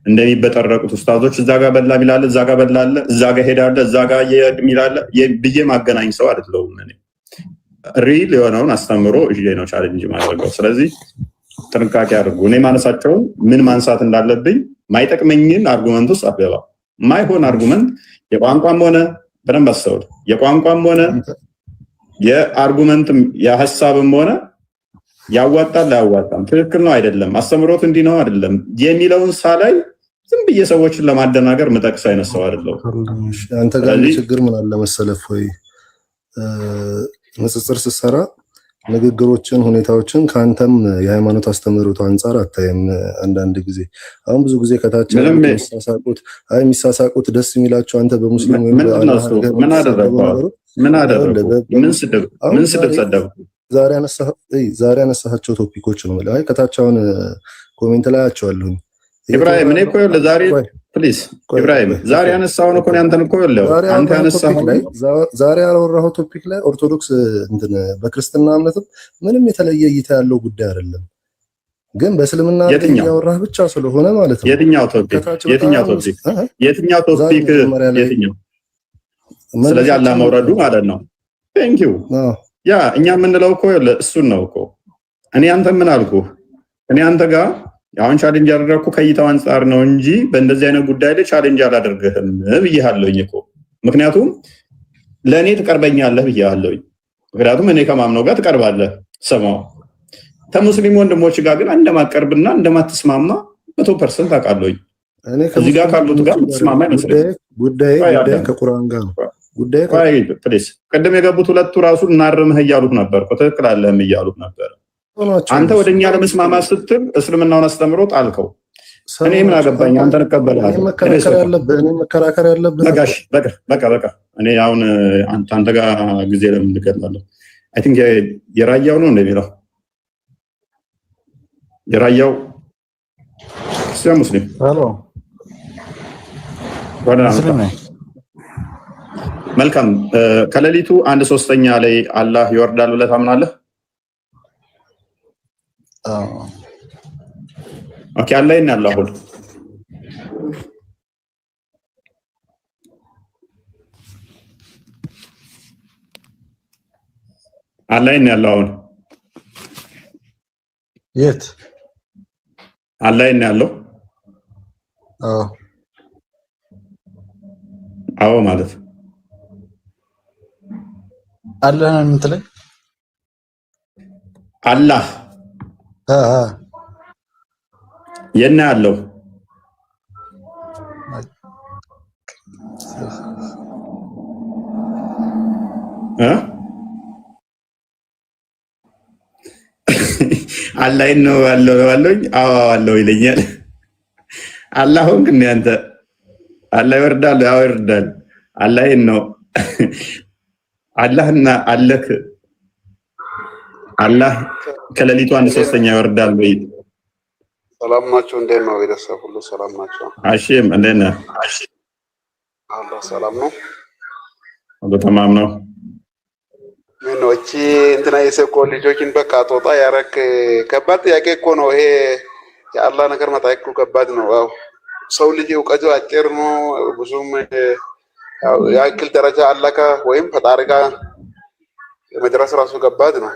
እንደሚበጠረቁት ኡስታዞች እዛ ጋር በላ ሚላለ እዛ ጋር በላለ እዛ ጋር ሄዳለ እዛ ጋር የሚላለ ብዬ ማገናኝ ሰው አይደለሁም። እኔ ሪል የሆነውን አስተምሮ እጄ ነው ቻሌንጅ ማድረገው። ስለዚህ ጥንቃቄ አድርጉ። እኔ ማነሳቸው ምን ማንሳት እንዳለብኝ ማይጠቅመኝን አርጉመንት ውስጥ አትገባ። ማይሆን አርጉመንት የቋንቋም ሆነ በደንብ አስተውል። የቋንቋም ሆነ የአርጉመንትም የሐሳብም ሆነ ያዋጣል አያዋጣም፣ ትክክል ነው አይደለም፣ አስተምሮት እንዲህ ነው አይደለም የሚለውን ሳላይ ዝም ብዬ ሰዎችን ለማደናገር ምጠቅስ አይነት ሰው አይደለሁም። አንተ ጋር ችግር ምን አለ መሰለህ ወይ ንጽጽር ስትሰራ ንግግሮችን፣ ሁኔታዎችን ከአንተም የሃይማኖት አስተምህሮት አንጻር አታይም። አንዳንድ ጊዜ አሁን ብዙ ጊዜ ከታች የሚሳሳቁት ደስ የሚላቸው አንተ በሙስሊም ወይም ምን አደረገው? ምን ስድብ ሰደብኩ? ዛሬ ያነሳቸው ቶፒኮች ነው። ከታች አሁን ኮሜንት ላይ አያቸዋለሁኝ። ኢብራሂም እኔ እኮ ለዛሬ ፕሊዝ ኢብራሂም ዛሬ ያነሳውን እኮ አንተን እኮ አንተ ያነሳው ዛሬ ያወራኸው ቶፒክ ላይ ኦርቶዶክስ እንትን በክርስትና እምነትም ምንም የተለየ እይታ ያለው ጉዳይ አይደለም። ግን በእስልምና ያወራህ ብቻ ስለሆነ ማለት ነው። የትኛው ቶፒክ? ስለዚህ አላህ መውረዱ ማለት ነው። ቴንክ ዩ ያ እኛ የምንለው እኮ እሱን ነው እኮ። እኔ አንተ ምን አልኩህ? እኔ አንተ ጋር አሁን ቻሌንጅ ያደረኩ ከይታው አንፃር ነው እንጂ በእንደዚህ አይነት ጉዳይ ላይ ቻሌንጅ አላደርግህም ብዬሃለሁኝ እኮ። ምክንያቱም ለእኔ ትቀርበኛለህ ብዬሃለሁኝ። ምክንያቱም እኔ ከማምነው ጋር ትቀርባለህ ሰማው። ከሙስሊም ወንድሞች ጋር ግን እንደማቀርብና እንደማትስማማ 100% አውቃለሁኝ። እዚህ ጋር ካሉት ጋር ትስማማ አይመስለኝም። ጉዳይ ከቁርአን ጋር ነው። ቅድም የገቡት ሁለቱ ራሱ እናርምህ እያሉት ነበር። ትክክል አለህም እያሉት ነበር። አንተ ወደኛ ለመስማማት ስትል እስልምናውን አስተምሮ ጣልከው። እኔ ምን አገባኝ? አንተን እቀበላለሁ። መከራከር ያለብህ በቃ እኔ አሁን አንተ ጋር ጊዜ ለምን እንገድላለሁ? አይ ቲንክ የራያው ነው እንደሚለው የራያው ሙስሊም መልካም። ከሌሊቱ 1/3 ላይ አላህ ይወርዳል ብለህ ታምናለህ? ኦኬ አላህ ይናላህ ሁሉ አላህ ይናላህ አሁን የት አላህ ይናላህ? አዎ ማለት አላህ ነው የምትለኝ? አላህ የና ያለው አላህ ነው ያለው አለኝ። አዎ አለው ይለኛል። አላህ ሆንክ እንደ አንተ አላህ ይወርዳል ያወርዳል። አላህ ነው አላህና አለክ አላህ ከሌሊቱ 1/3 ይወርዳል ወይ? ሰላም ናቸው። እንዴት ነው ቤተሰብ ሁሉ ሰላም ናቸው? አሺም እንዴት ነህ? አላህ ሰላም ነው። ሁሉ ተማም ነው። ምን ነው እቺ እንትና የሰኮ ልጆችን በቃ ጦጣ ያረክ ከባድ ጥያቄ እኮ ነው ይሄ። የአላህ ነገር መጠየቅ ከባድ ነው። ያው ሰው ልጅ እውቀቱ አጭር ነው። ብዙም ያክል ደረጃ አላካ ወይም ፈጣሪ ጋር የመድረስ ራሱ ከባድ ነው።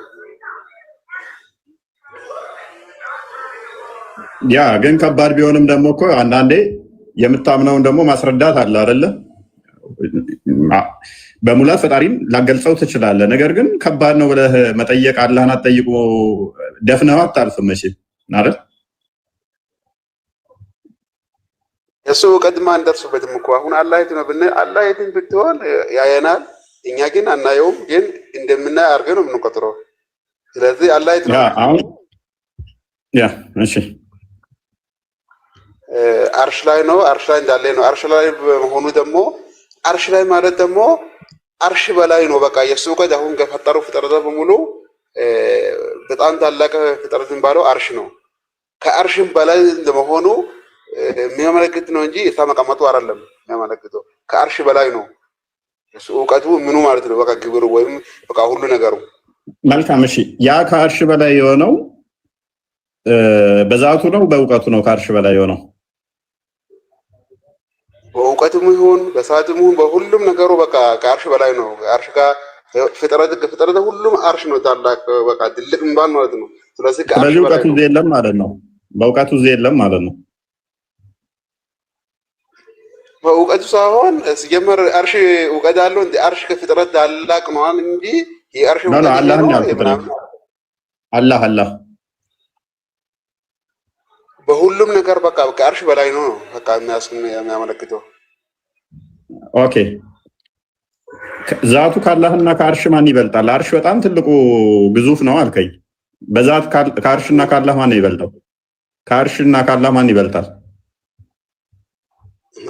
ያ ግን ከባድ ቢሆንም ደግሞ እኮ አንዳንዴ የምታምነውን ደግሞ ማስረዳት አለ አይደለ? በሙላት ፈጣሪን ላገልጸው ትችላለህ። ነገር ግን ከባድ ነው ብለህ መጠየቅ አላህን አትጠይቁ ደፍነው አታልፍም መቼም አይደል? እሱ ቀድማ እንደርሱበትም እኮ አሁን አላህ የት ነው ብንል አላህ የትን ብትሆን ያየናል። እኛ ግን አናየውም፣ ግን እንደምናይ አድርገን ነው የምንቆጥረው። ስለዚህ አላህ የት ነው አሁን ያ እሺ አርሽ ላይ ነው። አርሽ ላይ እንዳለ ነው። አርሽ ላይ በመሆኑ ደግሞ አርሽ ላይ ማለት ደግሞ አርሽ በላይ ነው። በቃ የሱ እውቀት አሁን ከፈጠሩ ፍጥረት በሙሉ በጣም ታላቅ ፍጥረት ባለው አርሽ ነው። ከአርሽም በላይ እንደመሆኑ የሚያመለክት ነው እንጂ እሳ መቀመጡ አይደለም የሚያመለክተው። ከአርሽ በላይ ነው እሱ እውቀቱ ምኑ ማለት ነው። በቃ ግብሩ ወይም በቃ ሁሉ ነገሩ። መልካም እሺ። ያ ከአርሽ በላይ የሆነው በዛቱ ነው በእውቀቱ ነው? ከአርሽ በላይ የሆነው በእውቀቱም ይሁን በሰዓቱም ይሁን በሁሉም ነገሩ በቃ ከአርሽ በላይ ነው። አርሽ ጋር ፍጥረት ሁሉም አርሽ ነው ታላቅ በቃ ትልቅ እንባል ማለት ነው። ስለዚህ ከአርሽ በላይ እውቀቱ የለም ማለት ነው። በእውቀቱ የለም ማለት ነው። በእውቀቱ ሳይሆን ሲጀመር አርሽ እውቀት አለው እንደ አርሽ ከፍጥረት ታላቅ ነው እንጂ የአርሽ እውቀት አላህ በሁሉም ነገር በቃ ከአርሽ በላይ ነው በቃ የሚያመለክተው። ኦኬ ዛቱ ካላህና ከአርሽ ማን ይበልጣል? አርሽ በጣም ትልቁ ግዙፍ ነው አልከኝ። በዛት ከአርሽና ካላህ ማን ይበልጣል? ከአርሽና ካላህ ማን ይበልጣል?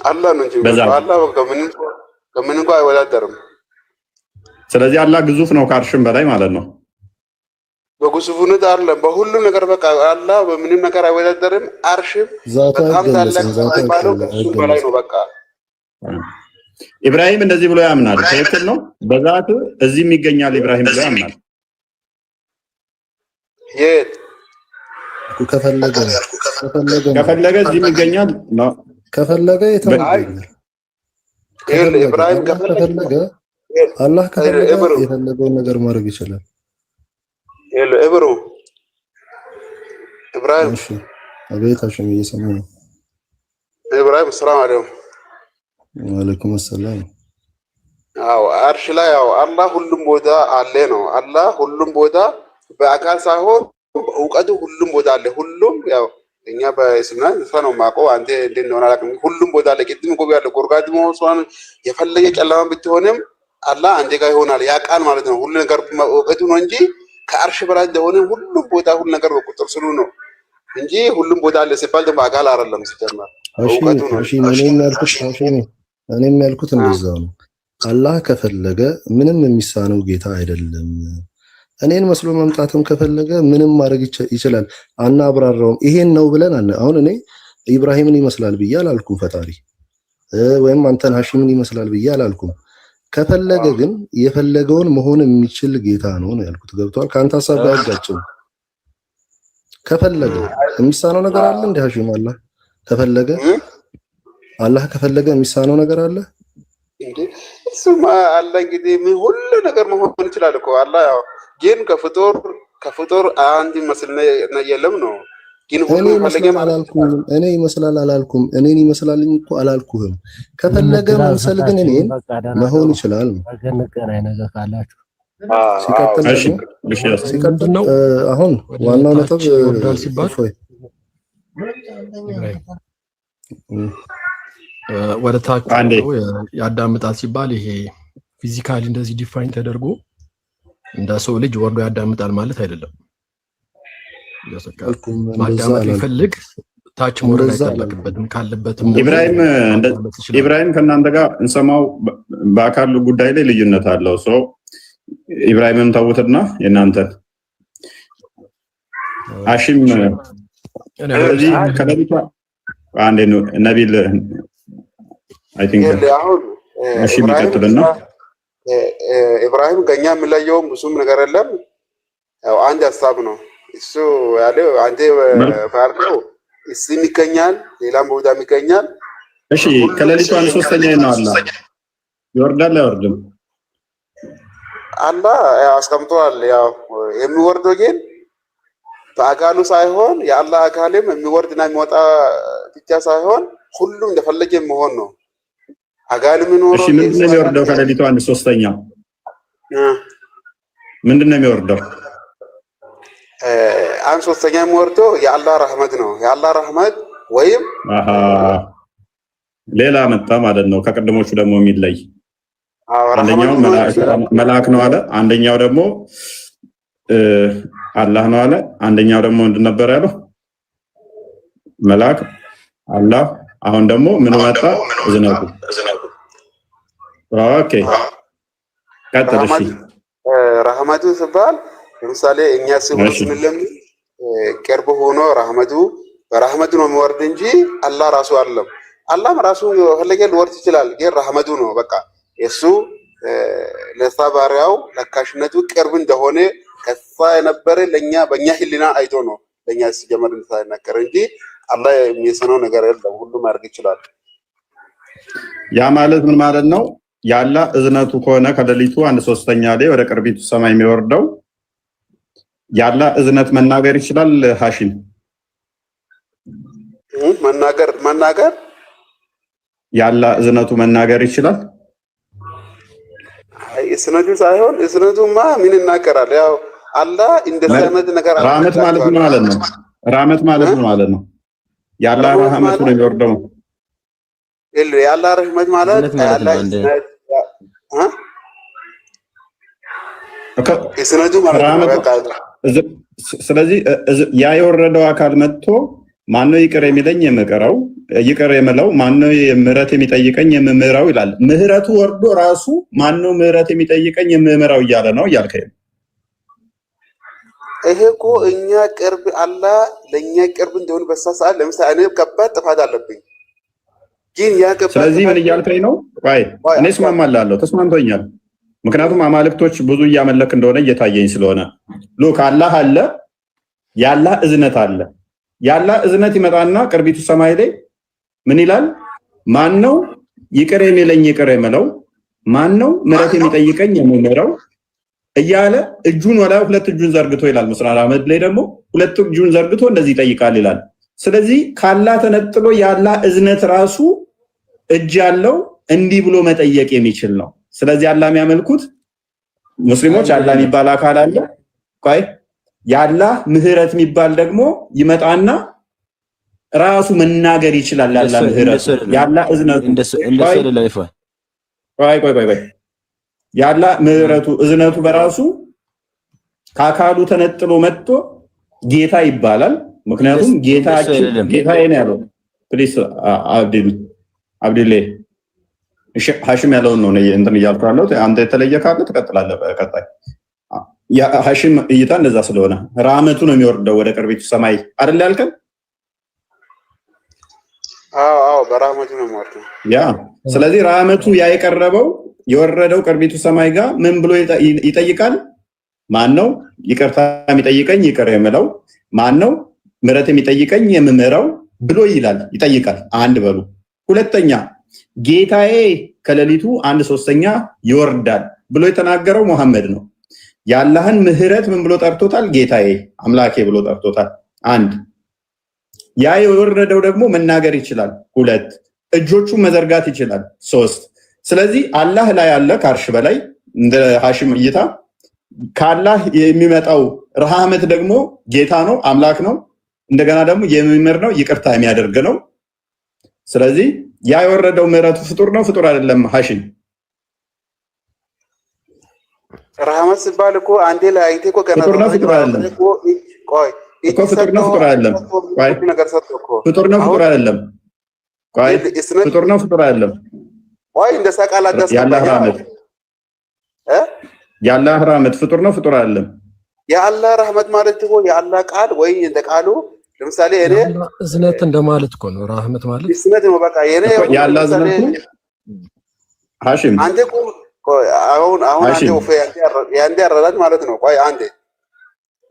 አላህ ነው እንጂ አላህ ከምንም ጋር አይወዳደርም። ስለዚህ አላህ ግዙፍ ነው ከአርሽም በላይ ማለት ነው። በግዙፍነት አይደለም በሁሉም ነገር በቃ አላህ በምንም ነገር አይወዳደርም። አርሽም በጣም ታላቅ ባለው እሱ በላይ ነው በቃ። ኢብራሂም እንደዚህ ብሎ ያምናል። ትክክል ነው። በዛት እዚህም ይገኛል ኢብራሂም ብሎ ያምናል። የት ከፈለገ እዚህም ይገኛል ነው ከፈለገ የተመገኘ ኢብራሂም ከፈለገ አላህ ከፈለገ የፈለገውን ነገር ማድረግ ይችላል። ኤብሮ ኢብራሂም እሺ አቤት አሽም እየሰሙ ነው። ኢብራሂም ሰላም አለይኩም። ወአለይኩም ሰላም። አዎ አርሽ ላይ ያው አላህ ሁሉም ቦታ አለ ነው። አላህ ሁሉም ቦታ በአካል ሳይሆን በእውቀቱ ሁሉም ቦታ አለ። ሁሉም ያው እኛ በእስልምና ነው ማቀው አንተ እንዴት ነው አላውቅም። ሁሉም ቦታ አለ። ቅድም እኮ ያለ ጎርጋድሞ ሷን የፈለገ ጨለማ ብትሆንም አላህ አንዴ ጋር ይሆናል። ያ ቃል ማለት ነው። ሁሉ ነገር እውቀቱ ነው እንጂ ከአርሽ በላይ እንደሆነ ሁሉም ቦታ ሁሉ ነገር በቁጥር ስሉ ነው እንጂ ሁሉም ቦታ አለ ሲባል ደግሞ አካል አይደለም ሲጀመር እውቀቱ ነው። እኔም ያልኩት እንደዛው ነው። አላህ ከፈለገ ምንም የሚሳነው ጌታ አይደለም። እኔን መስሎ መምጣትም ከፈለገ ምንም ማድረግ ይችላል። አናብራራውም። ይሄን ነው ብለን አሁን እኔ ኢብራሂምን ይመስላል ብዬ አላልኩም ፈጣሪ ወይም አንተን ሐሺምን ይመስላል ብዬ አላልኩም። ከፈለገ ግን የፈለገውን መሆን የሚችል ጌታ ነው ነው ያልኩት። ገብቷል? ከአንተ ሐሳብ ጋር አይጋጭም። ከፈለገ የሚሳነው ነገር አለ እንዴ ሐሺም? አላህ ከፈለገ የሚሳነው ነገር አለ እንዴ? እሱማ አለ እንግዲህ ሁሉ ነገር መሆን ይችላል እኮ አላህ። ያው ግን ከፍጡር አንድ መስል የለም ነው። ግን ሁሉ ፈለገ እኔ ይመስላል አላልኩም። እኔን ይመስላል እኮ አላልኩህም። ከፈለገ መምሰል ግን እኔን መሆን ይችላል ነው። ሲቀጥል ነው አሁን ዋናው ነጥብ ወደ ታች ያዳምጣል ሲባል ይሄ ፊዚካሊ እንደዚህ ዲፋይን ተደርጎ እንደ ሰው ልጅ ወርዶ ያዳምጣል ማለት አይደለም። ማዳመጥ ቢፈልግ ታች መውረድ አይጠበቅበትም ካለበትም። ኢብራሂም ከእናንተ ጋር እንሰማው በአካል ጉዳይ ላይ ልዩነት አለው። ሰው ኢብራሂምን ተውትና የእናንተ ሀሺም ስለዚህ ከለቢቷ አንዴ ነቢል አይ ቲንክ ሀሺም ይቀጥልና ኢብራሂም ከኛ የሚለየው ብዙም ነገር የለም። ያው አንድ ሀሳብ ነው እሱ ያለው። አንተ ባርከው እሱም ይገኛል፣ ሌላም ቦታ ይገኛል። እሺ ከሌሊቱ አንድ ሶስተኛ ነው አላህ ይወርዳል አይወርድም? አላህ አስቀምጧል። ያው የሚወርደው ግን በአካሉ ሳይሆን የአላህ አካልም የሚወርድና የሚወጣ ብቻ ሳይሆን ሁሉም እንደፈለገ መሆን ነው። አካልም ነው። እሺ ምንድነው የሚወርደው ከሌሊቱ አንድ ሶስተኛ ምንድነው የሚወርደው? አንድ ሶስተኛ የሚወርደው የአላህ ረህመት ነው። የአላህ ረህመት ወይም ሌላ መጣ ማለት ነው። ከቀድሞቹ ደግሞ የሚለይ አንደኛው መልአክ ነው አለ፣ አንደኛው ደግሞ አላህ ነው አለ፣ አንደኛው ደግሞ ምንድን ነበር ያለው? መልአክ አላህ። አሁን ደግሞ ምን መጣ? እዝነቱ። ኦኬ ቀጥል። እሺ ረህመቱ ሲባል ለምሳሌ እኛ ሲሆን ስንለም ቅርብ ሆኖ ረህመቱ በረህመቱ ነው የሚወርድ እንጂ አላህ ራሱ አይደለም። አላህም ራሱ ፈለገ ሊወርድ ይችላል፣ ግን ረህመቱ ነው በቃ የሱ ለሳባሪያው ለካሽነቱ ቅርብ እንደሆነ ከሳ የነበረ ለኛ በእኛ ህሊና አይቶ ነው ለኛ ሲጀመር እንሳይነገር እንጂ አላህ የሚሰነው ነገር የለም። ሁሉም ማድረግ ይችላል። ያ ማለት ምን ማለት ነው? የአላህ እዝነቱ ከሆነ ከሌሊቱ አንድ ሶስተኛ ላይ ወደ ቅርቢቱ ሰማይ የሚወርደው የአላህ እዝነት መናገር ይችላል። ሀሺም መናገር የአላህ እዝነቱ መናገር ይችላል። እዝነቱ ሳይሆን እዝነቱማ ምን ይናገራል? ያው አላህ እንደዚህ አይነት ነገር ራህመት ማለት ምን ማለት ነው? ራህመት ማለት ምን ማለት ነው? የአላህ ራህመቱ ነው የሚወርደው። የአላህ ረህመት ማለት የአላህ እዝነቱ ማለት ነው። ስለዚህ ያ የወረደው አካል መጥቶ ማነው ይቅር የሚለኝ የምቀረው፣ ይቅር የምለው ማነው ምህረት የሚጠይቀኝ የምምራው ይላል። ምህረቱ ወርዶ ራሱ ማነው ምህረት የሚጠይቀኝ የምምራው እያለ ነው እያልከኝ። ይሄ እኮ እኛ ቅርብ አላህ ለእኛ ቅርብ እንደሆነ በሳ ሰዓት ለምሳሌ እኔ ከባድ ጥፋት አለብኝ ግን ያ ከባድ ስለዚህ ምን እያልከኝ ነው? እኔ እስማማለሁ፣ ተስማምቶኛል። ምክንያቱም አማልክቶች ብዙ እያመለክ እንደሆነ እየታየኝ ስለሆነ ሉክ አላህ አለ፣ ያላህ እዝነት አለ። ያላህ እዝነት ይመጣና ቅርቢቱ ሰማይ ላይ ምን ይላል? ማን ነው ይቅር የሚለኝ ይቅር የምለው፣ ማን ነው ምህረት የሚጠይቀኝ የምምረው እያለ እጁን ወላ ሁለት እጁን ዘርግቶ ይላል። ሙስሊም አህመድ ላይ ደግሞ ሁለት እጁን ዘርግቶ እንደዚህ ይጠይቃል ይላል። ስለዚህ ካላህ ተነጥሎ ያላህ እዝነት ራሱ እጅ ያለው እንዲህ ብሎ መጠየቅ የሚችል ነው። ስለዚህ አላህ የሚያመልኩት ሙስሊሞች አላህ የሚባል አካል አለ። ቆይ ያላህ ምህረት የሚባል ደግሞ ይመጣና ራሱ መናገር ይችላል። ያላህ ምህረት ያላህ እዝነቱ ቆይ ያላህ ምህረቱ እዝነቱ በራሱ ከአካሉ ተነጥሎ መጥቶ ጌታ ይባላል። ምክንያቱም ጌታዬ ነው ያለው። ፕሊስ አብዱሌ ሀሺም ያለውን ነው እንትን እያልኩ ያለሁት። አንተ የተለየ ካለ ትቀጥላለህ። በቀጣይ ሀሺም እይታ እንደዛ ስለሆነ ራህመቱ ነው የሚወርደው ወደ ቅርቢቱ ሰማይ አይደል ያልከን? አዎ በራህመቱ ነው የሚወርደው። ያ ስለዚህ ራህመቱ ያ የቀረበው የወረደው ቅርቢቱ ሰማይ ጋር ምን ብሎ ይጠይቃል? ማን ነው ይቅርታ የሚጠይቀኝ ይቅር የምለው፣ ማን ነው ምህረት የሚጠይቀኝ የምምረው ብሎ ይላል፣ ይጠይቃል። አንድ በሉ። ሁለተኛ ጌታዬ ከሌሊቱ አንድ ሶስተኛ ይወርዳል ብሎ የተናገረው መሐመድ ነው። የአላህን ምህረት ምን ብሎ ጠርቶታል? ጌታዬ አምላኬ ብሎ ጠርቶታል። አንድ ያ የወረደው ደግሞ መናገር ይችላል። ሁለት እጆቹን መዘርጋት ይችላል። ሶስት ስለዚህ አላህ ላይ ያለ ከአርሽ በላይ እንደ ሀሺም እይታ ከአላህ የሚመጣው ረህመት ደግሞ ጌታ ነው፣ አምላክ ነው። እንደገና ደግሞ የሚምር ነው፣ ይቅርታ የሚያደርግ ነው። ስለዚህ ያ የወረደው ምህረቱ ፍጡር ነው፣ ፍጡር አይደለም። ሀሺም ረህመት ሲባል እኮ አንዴ ላይ አይቴ እኮ ፍጡር ነው፣ ፍጡር አይደለም። ቆይ እኮ ፍጡር ነው ፍጡር አይደለም? ቆይ ፍጡር ነው ፍጡር አይደለም? ቆይ ፍጡር ነው ፍጡር አይደለም? ቆይ እንደ ሰቃላ ደስ የአላህ ረህመት ፍጡር ነው ፍጡር አይደለም? የአላህ ረህመት ማለት እኮ የአላህ ቃል ወይ እንደ ቃሉ ለምሳሌ እኔ እዝነት እንደማለት እኮ ነው። ረህመት ማለት እዝነት ነው። በቃ የኔ የአላህ እዝነት ሐሺም አንተ አሁን አንተ ያንተ አረዳድ ማለት ነው። ቆይ አንዴ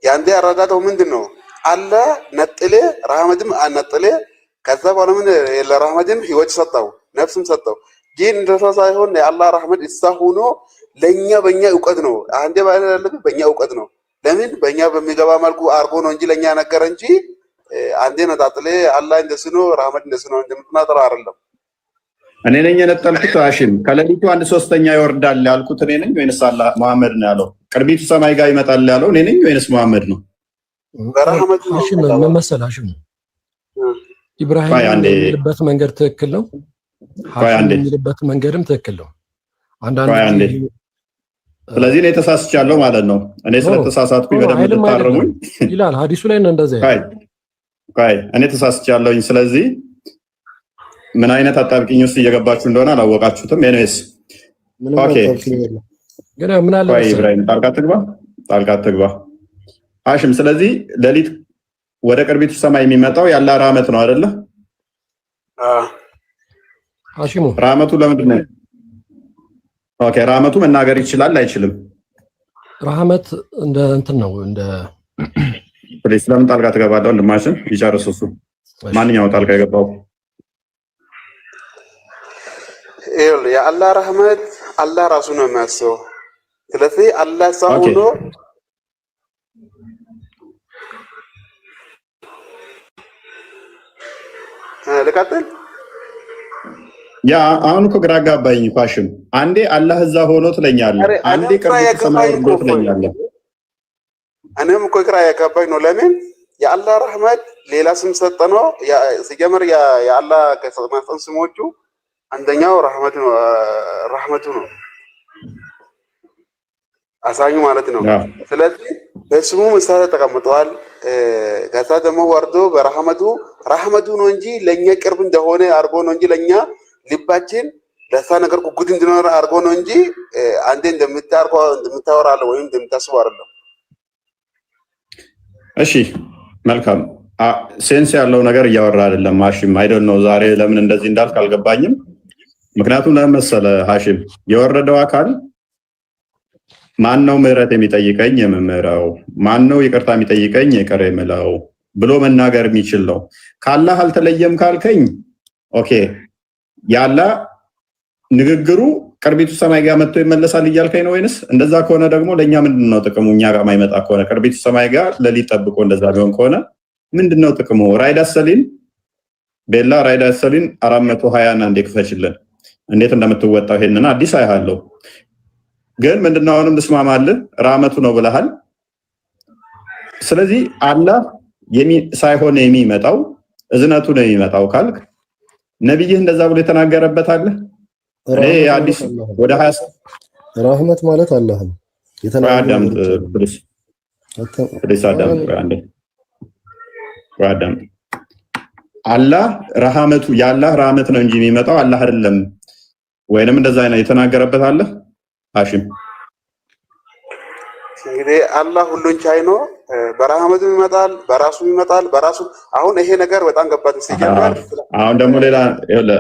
ያንተ አረዳድ ምንድነው? አላህ ነጥሌ ረህመትም አነጥሌ ከዛ በኋላ ምን ለረህመትም ህይወት ሰጠው ነፍስም ሰጠው። ግን እንደዛ ሳይሆን የአላህ ረህመት እሳ ሆኖ ለኛ በእኛ እውቀት ነው። አንዴ ባለ በእኛ እውቀት ነው። ለምን በእኛ በሚገባ መልኩ አርጎ ነው እንጂ ለኛ ነገር እንጂ አንዴ ነጣጥሌ አላህ እንደሱ ነው ረህመት እንደሱ ነው እንደምትናጠራ አይደለም። እኔ ነኝ የነጠልኩት ሐሺም። ከሌሊቱ 1/3 ይወርዳል ያልኩት እኔ ነኝ ወይንስ አላህ መሐመድ ነው ያለው? ቅርቢቱ ሰማይ ጋር ይመጣል ያለው እኔ ነኝ ወይንስ መሐመድ ነው? በረህመት ነው። ሐሺም ምን መሰለህ ሐሺም ኢብራሂም የሚልበት መንገድ ትክክል ነው። ሐሺም የሚልበት መንገድም ትክክል ነው። አንዳንድ ስለዚህ እኔ ተሳስቻለሁ ማለት ነው። እኔ ስለተሳሳትኩኝ በደንብ ልታረሙኝ ይላል ሐዲሱ ላይ ነው እንደዛ ይላል። ቆይ እኔ ተሳስቻለሁኝ። ስለዚህ ምን አይነት አጣብቂኝ ውስጥ እየገባችሁ እንደሆነ አላወቃችሁትም። ኤኒዌይስ ኦኬ ግን ምን አለ ኢብራሂም ጣልቃ ትግባ ሐሺም። ስለዚህ ሌሊት ወደ ቅርቢቱ ሰማይ የሚመጣው የአላህ ረህመት ነው አይደለ? ሐሺሙ ረህመቱ ለምንድን ነው? ኦኬ ረህመቱ መናገር ይችላል አይችልም? ረህመት እንደ እንትን ነው እንደ ፕሊስ ለምን ጣልቃ ትገባለህ? ወንድማችን ይጨርስ እሱ። ማንኛው ጣልቃ የገባው የአላህ ረህመት አላህ ራሱ ነው የሚያስበው። ስለዚህ አላህ ሰው ሆኖ ልቀጥል። ያ አሁን እኮ ግራ አጋባኝ ሐሺም። አንዴ አላህ እዛ ሆኖ ትለኛለህ፣ አንዴ ቅርብ ሰማይ ወርዶ ትለኛለህ። እኔም እኮ ግራ ያጋባኝ ነው። ለምን የአላህ ረህመት ሌላ ስም ሰጠነው? ሲጀምር የአላህ ከሰማን ስሞቹ አንደኛው ረህመቱ ነው አሳኙ ማለት ነው። ስለዚህ በስሙ ምሳሌ ተቀምጠዋል። ከዛ ደግሞ ወርዶ ረህመቱ ነው እንጂ ለኛ ቅርብ እንደሆነ አርጎ ነው እንጂ ለኛ ልባችን ለሳ ነገር ጉጉት እንድኖር አርጎ ነው እንጂ አንዴ እንደምታወራለ ወይም እንደምታስበው አይደለም። እሺ መልካም ሴንስ ያለው ነገር እያወራ አይደለም ሐሺም። አይዶን ነው ዛሬ ለምን እንደዚህ እንዳልክ አልገባኝም። ምክንያቱም ለመሰለ ሐሺም የወረደው አካል ማን ነው ምህረት የሚጠይቀኝ የምምረው፣ ማን ነው ይቅርታ የሚጠይቀኝ ይቅር የምለው ብሎ መናገር የሚችል ነው። ካላህ አልተለየም ካልከኝ ኦኬ ያላ ንግግሩ ቅርቢቱ ሰማይ ጋር መጥቶ ይመለሳል እያልከኝ ነው ወይንስ? እንደዛ ከሆነ ደግሞ ለኛ ምንድነው ጥቅሙ? እኛ ጋር ማይመጣ ከሆነ ቅርቢቱ ሰማይ ጋር ለሊት ጠብቆ እንደዛ ቢሆን ከሆነ ምንድነው ጥቅሙ? ራይዳ ሰሊን ቤላ ራይዳ ሰሊን 420 አንዴ ክፈችልን እንዴት እንደምትወጣው ይሄንን አዲስ አይሃለሁ። ግን ምንድነው አሁንም ልስማማልህ ረህመቱ ነው ብለሃል። ስለዚህ አላህ ሳይሆን የሚመጣው እዝነቱ ነው የሚመጣው ካልክ ነብይህ እንደዛ ብሎ የተናገረበት አለ? እኔ አዲስ ወደ 20 ረህመት ማለት አላህ ነው የተናገረው። አላህ ረህመቱ የአላህ ረህመት ነው እንጂ የሚመጣው አላህ አይደለም ወይንም እንደዛ አይነት የተናገረበት አለ ሐሺም? እንግዲህ አላህ ሁሉን ቻይ ነው። በረህመቱ ይመጣል፣ በራሱ ይመጣል፣ በራሱ አሁን ይሄ ነገር በጣም ገባት ሲጀምር። አሁን ደግሞ ሌላ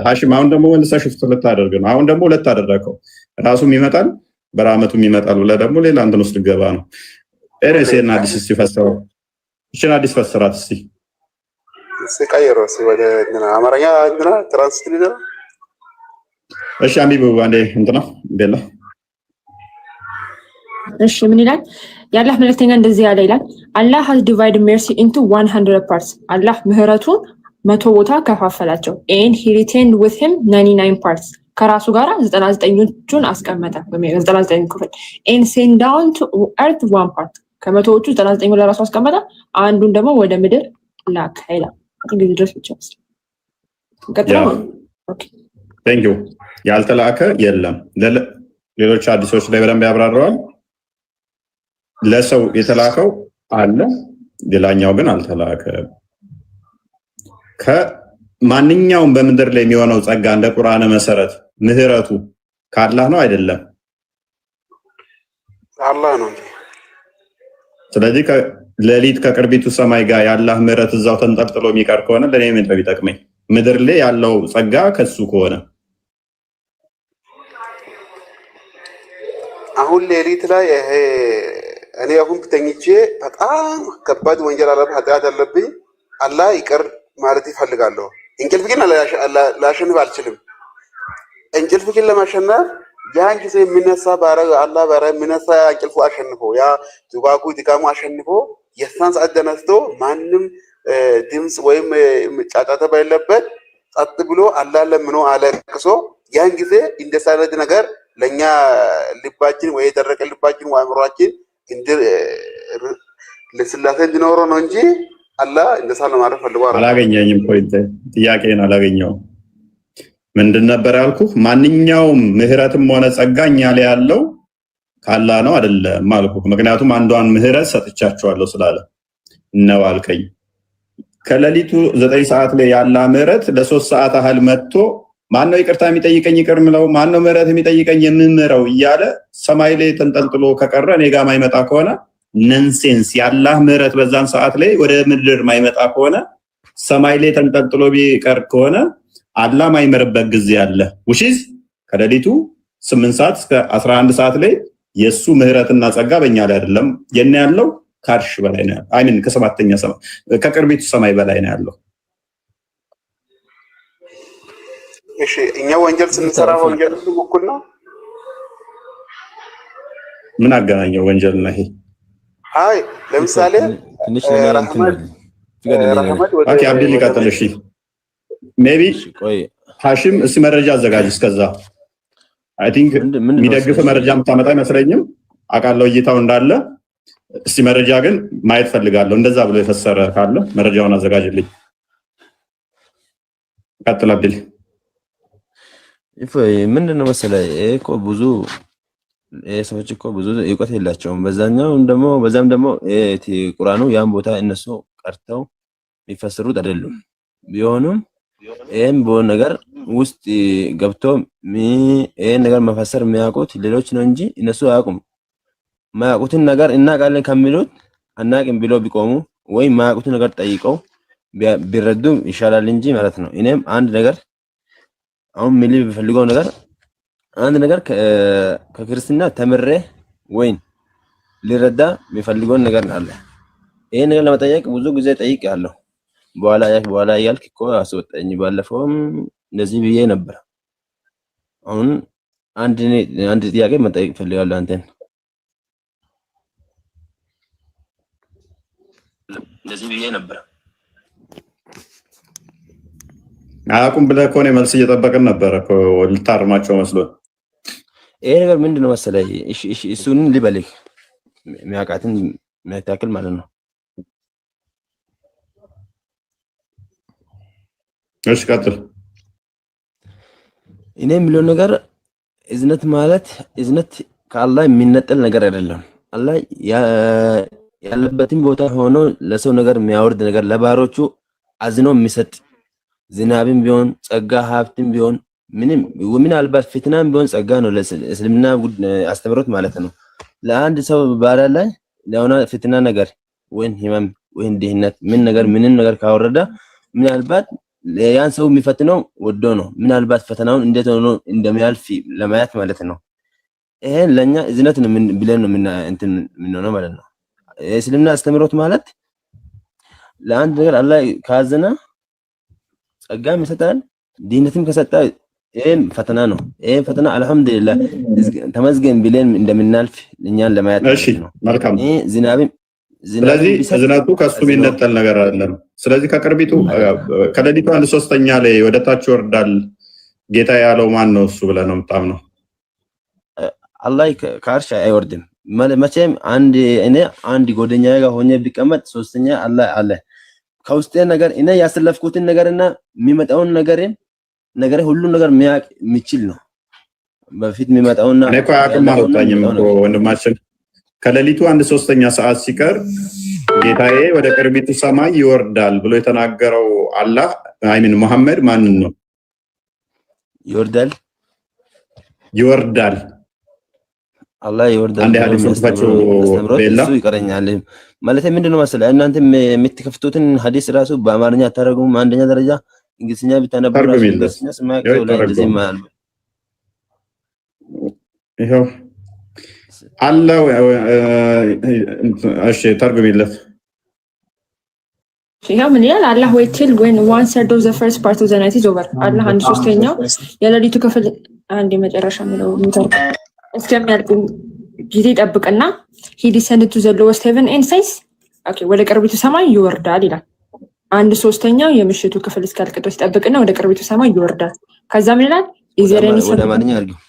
ሐሺም አሁን ደግሞ መልሰህ ሽፍት ልታደርግ ነው። አሁን ደግሞ ሁለት አደረገው። ራሱም ይመጣል በረህመቱም ይመጣል ብለህ ደግሞ ሌላ እንትን ውስጥ ልገባ ነው። ኤሬሴና አዲስ እስቲ ፈስረው እሺን አዲስ ፈስራት እስቲ ቀይሮ ወደ አማርኛ ትራንስሌት ነው። እሺ አሚቡ አንዴ እንትና ቤላ እሺ ምን ይላል? የአላህ መልእክተኛ እንደዚህ ያለ ይላል Allah has divided mercy into 100 parts። አላህ ምህረቱን 100 ቦታ ከፋፈላቸው። and he retained with him 99 parts። ከራሱ ጋራ 99ኙን አስቀመጠ ወይም 99 ክፍል and sent down to earth 1 part። ከመቶዎቹ 99ኙን ለራሱ አስቀመጠ፣ አንዱን ደግሞ ወደ ምድር ላከ ይላል። እንግዲህ ድረስ ብቻ ኦኬ ቴንክ ዩ። ያልተላከ የለም። ሌሎች አዲሶች ላይ በደንብ ያብራራዋል። ለሰው የተላከው አለ፣ ሌላኛው ግን አልተላከም። ከማንኛውም በምድር ላይ የሚሆነው ጸጋ እንደ ቁርአን መሰረት ምህረቱ ከአላህ ነው አይደለም? አላህ ነው። ስለዚህ ሌሊት ከቅርቢቱ ሰማይ ጋር የአላህ ምህረት እዛው ተንጠልጥሎ የሚቀር ከሆነ ለኔ ምን ነው የሚጠቅመኝ? ምድር ላይ ያለው ጸጋ ከሱ ከሆነ አሁን ሌሊት ላይ እኔ አሁን ተኝቼ በጣም ከባድ ወንጀል ኃጢአት አለብኝ፣ አላህ ይቅር ማለት ይፈልጋለሁ። እንቅልፍ ግን ላሸንፍ አልችልም። እንቅልፍ ግን ለማሸነፍ ያን ጊዜ የሚነሳ አላህ ባሪያ የሚነሳ እንቅልፉ አሸንፎ ያ ዱባጉ ድካሙ አሸንፎ የሳን ሰዓት ተነስቶ ማንም ድምፅ ወይም ጫጫታ ባይለበት ጸጥ ብሎ አላህ ለምኖ አለቅሶ ያን ጊዜ እንደሳለት ነገር ለኛ ልባችን ወይ የደረቀ ልባችን ወይ አእምሯችን ለስላሴ እንዲኖረው ነው እንጂ አላህ እንደሳለ ማለት ፈልጎ አላገኘኝም። ፖይንት ጥያቄን አላገኘው። ምንድን ነበር ያልኩህ? ማንኛውም ምህረትም ሆነ ጸጋኛ ላይ ያለው ካላህ ነው አይደለም አልኩህ። ምክንያቱም አንዷን ምህረት ሰጥቻቸዋለሁ ስላለ ነው አልከኝ። ከሌሊቱ 9 ሰዓት ላይ ያላ ምህረት ለ3 ሰዓት ያህል መጥቶ ማነው ይቅርታ የሚጠይቀኝ ይቅር ምለው፣ ማነው ምህረት የሚጠይቀኝ የምምረው እያለ ሰማይ ላይ ተንጠልጥሎ ከቀረ እኔ ጋር ማይመጣ ከሆነ ነንሴንስ። ያላህ ምህረት በዛን ሰዓት ላይ ወደ ምድር ማይመጣ ከሆነ ሰማይ ላይ ተንጠልጥሎ ቢቀር ከሆነ አላህ ማይመርበት ጊዜ አለ። ውሺዝ ከሌሊቱ 8 ሰዓት እስከ 11 ሰዓት ላይ የሱ ምህረትና ጸጋ በእኛ ላይ አይደለም የኛ ያለው ከአርሽ በላይ ነው። አይሚን ከሰባተኛ ሰማይ ከቅርቢቱ ሰማይ በላይ ነው ያለው። እሺ እኛ ወንጀል ስንሰራ ወንጀል ሁሉ እኩል ነው? ምን አገናኘው ወንጀል ነው ይሄ? አይ ለምሳሌ ኦኬ አብዱል ይቀጥል። እሺ ሜቢ ሐሺም እስቲ መረጃ አዘጋጅ። እስከዛ አይ ቲንክ የሚደግፍ መረጃ የምታመጣ አይመስለኝም። አውቃለሁ እይታው እንዳለ። እስቲ መረጃ ግን ማየት ፈልጋለሁ። እንደዛ ብሎ የፈሰረ ካለ መረጃውን አዘጋጅልኝ። ቀጥል አብዱል። ምንድነው መሰለህ እኮ ብዙ ሰዎች እኮ ብዙ እውቀት የላቸውም። በዛም ደግሞ ቁርአኑ ያን ቦታ እነሱ ቀርተው የሚፈስሩት አይደሉም። ቢሆንም ይሄን በሆነ ነገር ውስጥ ገብቶ ይሄን ነገር መፈሰር የሚያውቁት ሌሎች ነው እንጂ እነሱ አያውቁም። ማያውቁትን ነገር እናውቃለን ከሚሉት አናውቅም ብሎ ቢቆሙ ወይ ማያውቁትን ነገር ጠይቀው ቢረዱ ይሻላል እንጂ ማለት ነው። እኔም አንድ ነገር አሁን ምን ቢፈልገው ነገር አንድ ነገር ከክርስትና ተምሬ ወይን ሊረዳ የሚፈልገው ነገር አለ። ይሄን ነገር ለመጠየቅ ብዙ ጊዜ ጠይቄያለሁ። በኋላ ያልክ እኮ አስወጣኝ። ባለፈውም እንደዚህ ብዬ ነበር። አሁን አንድ ጥያቄ መጠየቅ ፈልጋለሁ አንተን። እንደዚህ ብዬ ነበር። አያውቁም ብለህ እኮ ነው መልስ እየጠበቅን ነበር እኮ ልታርማቸው መስሎ። ይሄ ነገር ምንድነው መሰለህ? እሺ እሱን ሊበልህ የሚያውቃትን የሚያታክል ማለት ነው። እሺ ቀጥል። እኔ የምለው ነገር እዝነት ማለት እዝነት ከአላህ የሚነጠል ነገር አይደለም። አላህ ያለበትን ቦታ ሆኖ ለሰው ነገር የሚያወርድ ነገር ለባሮቹ አዝኖ የሚሰጥ ዝናብም ቢሆን ጸጋ ሀብትም ቢሆን ምናልባት ፍትናም ቢሆን ጸጋ ነው። ለእስልምና አስተምሮት ማለት ነው። ለአንድ ሰው ባሪያ ላይ ለሆነ ፍትና ነገር ወይን ህመም ወይን ድህነት ምንም ነገር ካወረደ ምናልባት ያን ሰው የሚፈትነው ወዶ ነው። ምናልባት ፈተናውን እንዴት ሆኖ እንደሚያልፍ ለማየት ማለት ነው። ይሄን ለኛ እዝነት ነው ብለን ነው እንትን ነው ማለት ነው። የእስልምና አስተምሮት ማለት ለአንድ ነገር አላህ ካዘና ጸጋም ይሰጣል፣ ድህነትም ከሰጣ ይሄም ፈተና ነው። ይሄ ፈተና አልহামዱሊላህ ተመስገን ብለን እንደምናልፍ እኛን ለማየት ነው። እሺ መልካም። ስለዚህ እዝነቱ ከሱ የሚነጠል ነገር አይደለም። ስለዚህ ከቅርቢቱ ከሌሊቱ 1/3 ላይ ወደ ታች ይወርዳል ጌታ ያለው ማን ነው? እሱ ብለህ ነው የምታምነው? አላህ ከአርሽ አይወርድም። መቼም አንድ ጎደኛዬ ጋር ሆኜ ቢቀመጥ ሶስተኛ አላህ አለ። ከውስጤ ነገር እኔ ያሰለፍኩትን ነገርና የሚመጣውን ነገር ሁሉ ነገር የሚያውቅ የሚችል ነው። በፊት የሚመጣውና እኔ እኮ አያውቅም አልወጣኝም እኮ ወንድማችን። ከሌሊቱ 1/3 ሰዓት ሲቀር ጌታዬ ወደ ቅርቢቱ ሰማይ ይወርዳል ብሎ የተናገረው አላህ አይሚን መሐመድ ማንን ነው? ይወርዳል አላህ ይወርዳል። አንዴ ሐዲስ ወጥፋችሁ ቤላ እሱ ይቀረኛል ማለት ምንድነው መሰለህ? እናንተ የምትከፍቱትን ሐዲስ ራሱ በአማርኛ አታረጉም። አንደኛ ደረጃ እንግሊዝኛ ብታነቡ ራሱ እንግሊዝኛ ስማቸው ላይ እንደዚህ ማለት ነው። ይሄው አላህ እሺ ተርጉሚለት። ይሄው ምን ይላል? አላህ wait till when 1/3 of the first part of the night is over። አላህ 1/3ኛው የሌሊቱ ክፍል አንድ የመጨረሻ ነው እስከሚያልቅ ጊዜ ይጠብቅና he descended to the lowest heaven and says ኦኬ ወደ ቅርቢቱ ሰማይ ይወርዳል ይላል። 1/3ኛው የምሽቱ ክፍል እስኪያልቅ ድረስ ይጠብቅና ወደ ቅርቢቱ ሰማይ ይወርዳል። ከዛ ምን ይላል? is there any ወደ ማንኛ አርጊው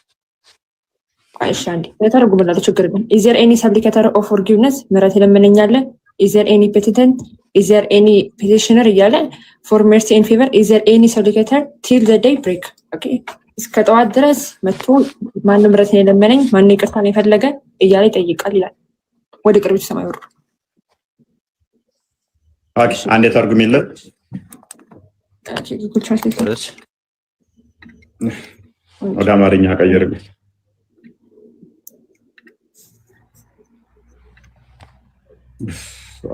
አይሻ እንዴ ለተረጉምላችሁ ችግር ግን is there any supplicator of forgiveness ምሕረት ይለምነኛል? is there any penitent? is there any petitioner እያለ for mercy and favor is there any supplicator till the day break ኦኬ እስከ ጠዋት ድረስ መጥቶ ማን ምሕረት የለመነኝ ማን ይቅርታን የፈለገ እያለ ይጠይቃል ይላል። ወደ ቅርቢቱ ሰማይ ወርዶ ኦኬ አንዴ ተርጉሚለት። ወደ አማርኛ ቀይርልኝ።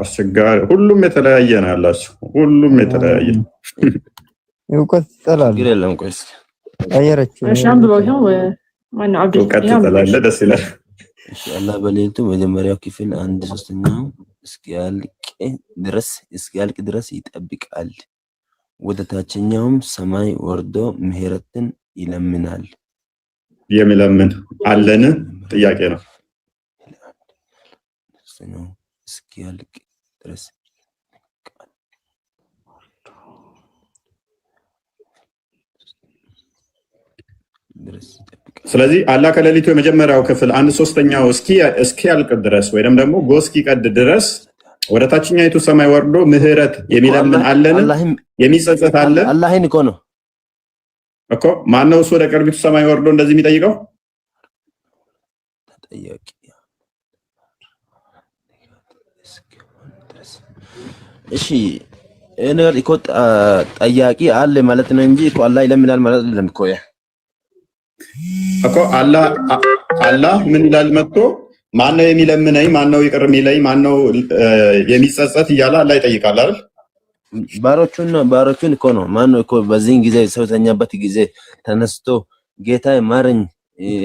አስቸጋሪ ሁሉም የተለያየ ነው ያላችሁ። ሁሉም የተለያየ እውቀት ይጠላል። ግሬለም ቆይስ አየረችው እሻም በባው ማነው አብዱ እውቀት ይጠላል። ደስ ይላል። እሺ አላህ በሌሊቱ መጀመሪያው ክፍል 1/3 እስኪያልቅ ድረስ ይጠብቃል። ወደ ታችኛውም ሰማይ ወርዶ ምህረትን ይለምናል። የሚለምን አለን ጥያቄ ነው። እስኪያልቅ ድረስ ስለዚህ አላህ ከሌሊቱ የመጀመሪያው ክፍል 1/3ኛው እስኪያልቅ ድረስ ወይም ደግሞ ጎህ እስኪቀድ ድረስ ወደ ታችኛይቱ ሰማይ ወርዶ ምህረት የሚለምን አለን? የሚጸጸት አለ? አላህን እኮ ነው እኮ ማነው እሱ ወደ ቅርቢቱ ሰማይ ወርዶ እንደዚህ የሚጠይቀው? ተጠያቂ እሺ እነር እኮ ጠያቂ አለ ማለት ነው እንጂ እኮ አላህ ይለምናል ማለት አይደለም እኮ ያ እኮ አላህ ምን ይላል መጥቶ ማነው የሚለምነኝ ማነው ይቅር የሚለኝ ማነው የሚጸጸት እያለ አላህ ይጠይቃል አይደል? ባሮቹን እኮ ነው ማነው እኮ በዚህን ጊዜ ሰው ተኛበት ጊዜ ተነስቶ ጌታ ማረኝ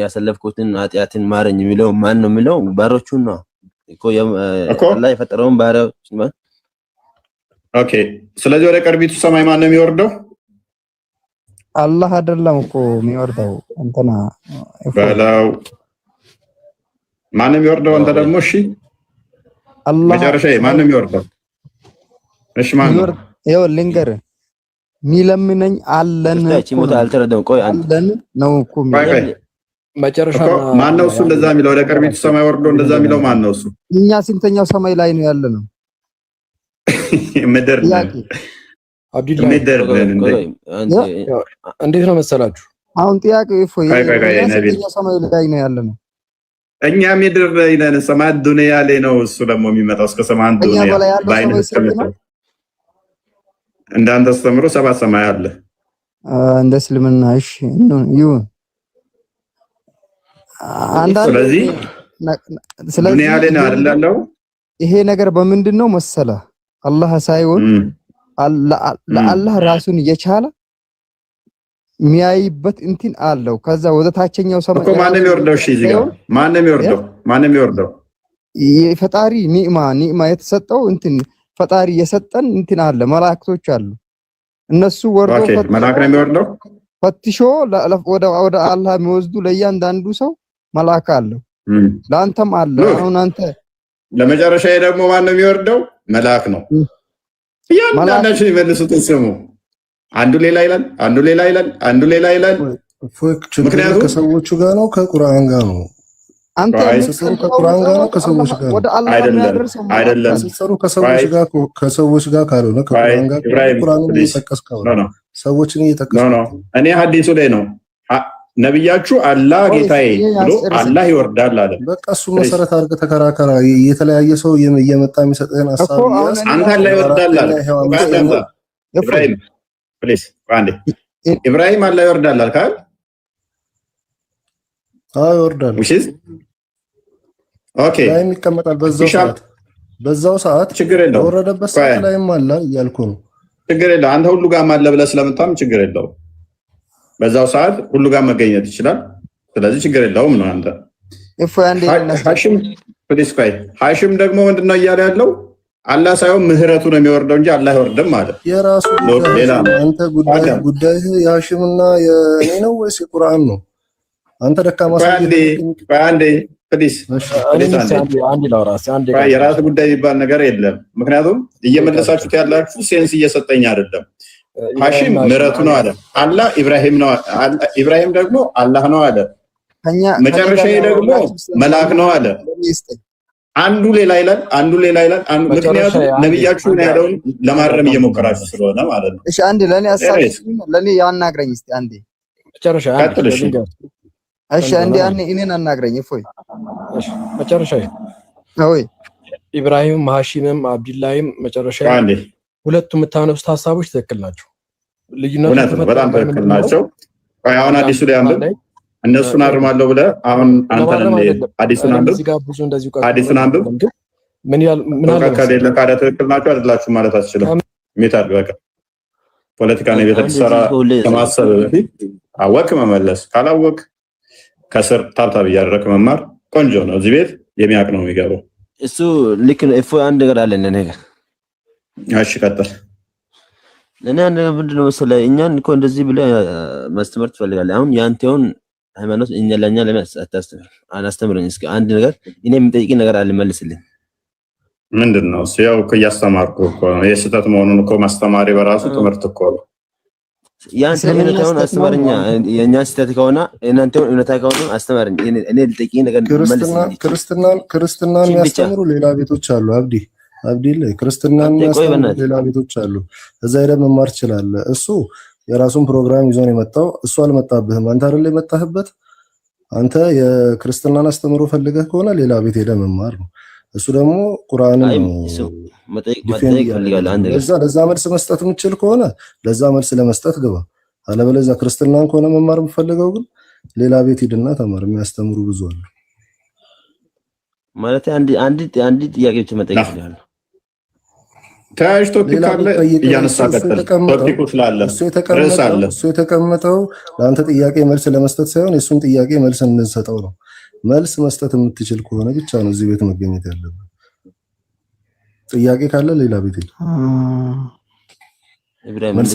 ያሰለፍኩትን ኃጢአትን ማረኝ የሚለው ማን ነው የሚለው? ባሮቹን ነው እኮ አላህ የፈጠረውን ባሪያዎች ማለት ኦኬ። ስለዚህ ወደ ቅርቢቱ ሰማይ ማን ነው የሚወርደው? አላህ አይደለም እኮ የሚወርደው እንትና በላው ማን ነው የሚወርደው? አንተ ደግሞ እሺ አላህ መጨረሻ ማን ነው የሚወርደው? እሺ ማን ነው? ይኸው ልንገርህ የሚለምነኝ አለን እቺ ሞታ አልተረዳም። ቆይ አለን ነው እኮ መጨረሻ ማን ነው እሱ እንደዛ የሚለው? ወደ ቅርቢቱ ሰማይ ወርዶ እንደዛ የሚለው ማን ነው እሱ? እኛ ስንተኛው ሰማይ ላይ ነው ያለ ነው? ምድር እንዴት ነው መሰላችሁ? አሁን ጥያቄው እፎይ ሰማይ ላይ ነው ያለ ነው። እኛ ምድር ላይ ነን፣ ሰማይ ዱንያ ላይ ነው። እሱ ደግሞ የሚመጣው እስከ ሰማይ ዱንያ ባይነስ እንዳንተ አስተምሮ 7 ሰማይ አለ እንደ እስልምና። እሺ ይሁን። ስለዚህ ዱንያ ላይ ነው አይደል? ይሄ ነገር በምንድን ነው መሰለ አላህ ሳይሆን ለአላህ ራሱን የቻለ የሚያይበት እንትን አለው። ከዛ ወደ ታችኛው ሰማይ እኮ ማን ነው የሚወርደው? እሺ እዚህ ጋር ማን ነው የሚወርደው? ማን ነው የሚወርደው? የፈጣሪ ኒዕማ የተሰጠው እንትን ፈጣሪ የሰጠን እንትን አለ፣ መላእክቶች አሉ። እነሱ ወርዶ መላእክት ነው የሚወርደው ፈትሾ ወደ አላህ የሚወስዱ ለእያንዳንዱ ሰው መልአክ አለው። ለአንተም አለ። አሁን አንተ ለመጨረሻ ደግሞ ማን ነው የሚወርደው? መልአክ ነው። ያንዳንዳችሁ ይመልሱትን ስሙ። አንዱ ሌላ ይላል፣ አንዱ ሌላ ይላል፣ አንዱ ሌላ ይላል። ምክንያቱም ከሰዎቹ ጋር ነው ከቁርአን ጋር ነው። አንተ ከቁርአን ጋር ነው ከሰዎች ጋር ወደ አላህ የሚያደርሰው አይደለም። ከሰዎች ጋር ካልሆነ ከቁርአን ጋር ቁርአን እየጠቀስከው ነው። ሰዎችን እየጠቀስከው ነው። እኔ ሐዲሱ ላይ ነው ነብያችሁ አላህ ጌታዬ ብሎ አላህ ይወርዳል አለ። በቃ እሱ መሰረት አድርገህ ተከራከራ። የተለያየ ሰው እየመጣ የሚሰጥህን ሐሳብ አንተ አላህ ይወርዳል አለ። ኢብራሂም ፕሊዝ አንዴ ኢብራሂም አላህ ይወርዳል አልካል? አዎ ይወርዳል። ኦኬ ላይ ይቀመጣል በዛው ሰዓት ችግር የለውም። ወረደበት ሰዓት ላይም አለ እያልኩ ነው። ችግር የለውም። አንተ ሁሉ ጋር አለ ብለህ ስለምታም ችግር የለውም። በዛው ሰዓት ሁሉ ጋር መገኘት ይችላል። ስለዚህ ችግር የለውም ነው አንተ ሐሽም ፕሊስ ቆይ ሐሽም ደግሞ ምንድነው እያለ ያለው? አላህ ሳይሆን ምህረቱ ነው የሚወርደው እንጂ አላህ አይወርድም ማለት የራሱ አንተ ጉዳይ የሐሽምና የኔ ነው ወይስ የቁርአን ነው? አንተ ደካማ አንዴ ፕሊስ የራስ ጉዳይ የሚባል ነገር የለም። ምክንያቱም እየመለሳችሁት ያላችሁ ሴንስ እየሰጠኝ አይደለም። ሐሽም ምህረቱ ነው አለ። አላህ ኢብራሂም ነው። ኢብራሂም ደግሞ አላህ ነው አለ። መጨረሻ ደግሞ መልአክ ነው አለ። አንዱ ሌላ ይላል፣ አንዱ ሌላ ይላል። ምክንያቱም ነብያችሁ ነው ያለውን ለማረም እየሞከራችሁ ስለሆነ ማለት ነው። እሺ አንዴ ለኔ ያናግረኝ እስቲ አንዴ መጨረሻ እሺ አንዴ እኔን አናግረኝ እፎይ። እሺ መጨረሻ ወይ ኢብራሂም ሐሺምም አብዱላህም መጨረሻ ሁለቱም የምታነሱት ሐሳቦች ትክክል ናቸው። ልዩነቱ በጣም ትክክል ናቸው። አሁን አዲሱ ላይ አንብብ እነሱን አርማለሁ ብለህ አሁን አንተ አዲሱን አንብብ አዲሱን አንብብ ምን አለ ከሌለ ካለ ትክክል ናቸው አይደላችሁ ማለት አትችልም። ሜታድ በቃ ፖለቲካ ነው ቤተሰራ ከማሰብ በፊት አወቅ መመለስ ካላወቅ ከስር ታብታብ እያደረክ መማር ቆንጆ ነው። እዚህ ቤት የሚያውቅ ነው የሚገባው። እሱ ልክ ነው። እፎ አንድ ነገር አለ ነገር እሺ ቀጥል። ለኔ አንድ ነገር ምንድነው መሰለህ እኛን እኮ እንደዚህ ብለህ ማስተማር ትፈልጋለህ። አሁን ያንተውን ሃይማኖት እኛ ለኛ ለማስተማር አናስተምረኝ። እስኪ አንድ ነገር እኔ የምጠይቅ ነገር አለ መልስልኝ። ምንድነው? ያው እኮ እያስተማርኩ እኮ ነው። የስህተት መሆኑን እኮ ማስተማሪ በራሱ ትምህርት እኮ ነው። ያንተ እውነታውን አስተማርኛ። የኛ ስህተት ከሆነ እናንተው እውነታ ከሆነ አስተማርኝ። እኔ ልጠይቅ ነገር መልስልኝ። ክርስትናን የሚያስተምሩ ሌላ ቤቶች አሉ። አብዲ ላይ ክርስትናን የሚያስተምሩ ሌላ ቤቶች አሉ። እዛ ሄደህ መማር ትችላለህ። እሱ የራሱን ፕሮግራም ይዞ ነው የመጣው። እሱ አልመጣብህም። አንተ አይደል የመጣህበት። አንተ የክርስትናን አስተምሮ ፈልገህ ከሆነ ሌላ ቤት ሄደህ መማር ነው። እሱ ደግሞ ቁርአንን ነው መጠየቅ ፈልጋለሁ። አንድ ነገር ለዛ መልስ መስጠት የምትችል ከሆነ ለዛ መልስ ለመስጠት ግባ። አለበለዚያ ክርስትናን ከሆነ መማር የምፈልገው ግን ሌላ ቤት ሂድና ተማር። የሚያስተምሩ ብዙ አሉ። ማለት አንድ ጥያቄ ብቻ መጠየቅ ይችላል። ታሽ ቶፒክ አለ እያነሳ ቀጥል። ቶፒኩ ስላለ እሱ የተቀመጠው ለአንተ ጥያቄ መልስ ለመስጠት ሳይሆን የሱን ጥያቄ መልስ እንሰጠው ነው። መልስ መስጠት የምትችል ከሆነ ብቻ ነው እዚህ ቤት መገኘት ያለበት። ጥያቄ ካለ ሌላ ቤት ሄድ። መልስ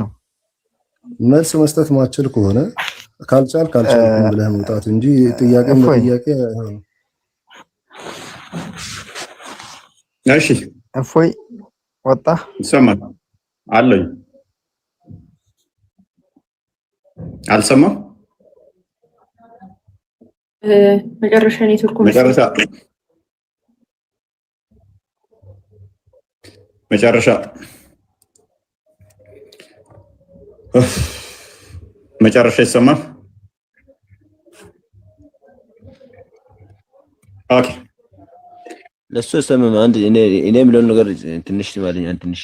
ነው። መልስ መስጠት ማችል ከሆነ ካልቻል ብለህ መውጣት እንጂ ጥያቄ በጥያቄ አይሆንም። እሺ እፎይ ወጣ ይሰማል አለኝ አልሰማም። መጨረሻ ኔትወርኩ መጨረሻ ይሰማል። ኦኬ ለሱ ሰማም። አንድ እኔ የምለውን ነገር ትንሽ ትባለኝ። ትንሽ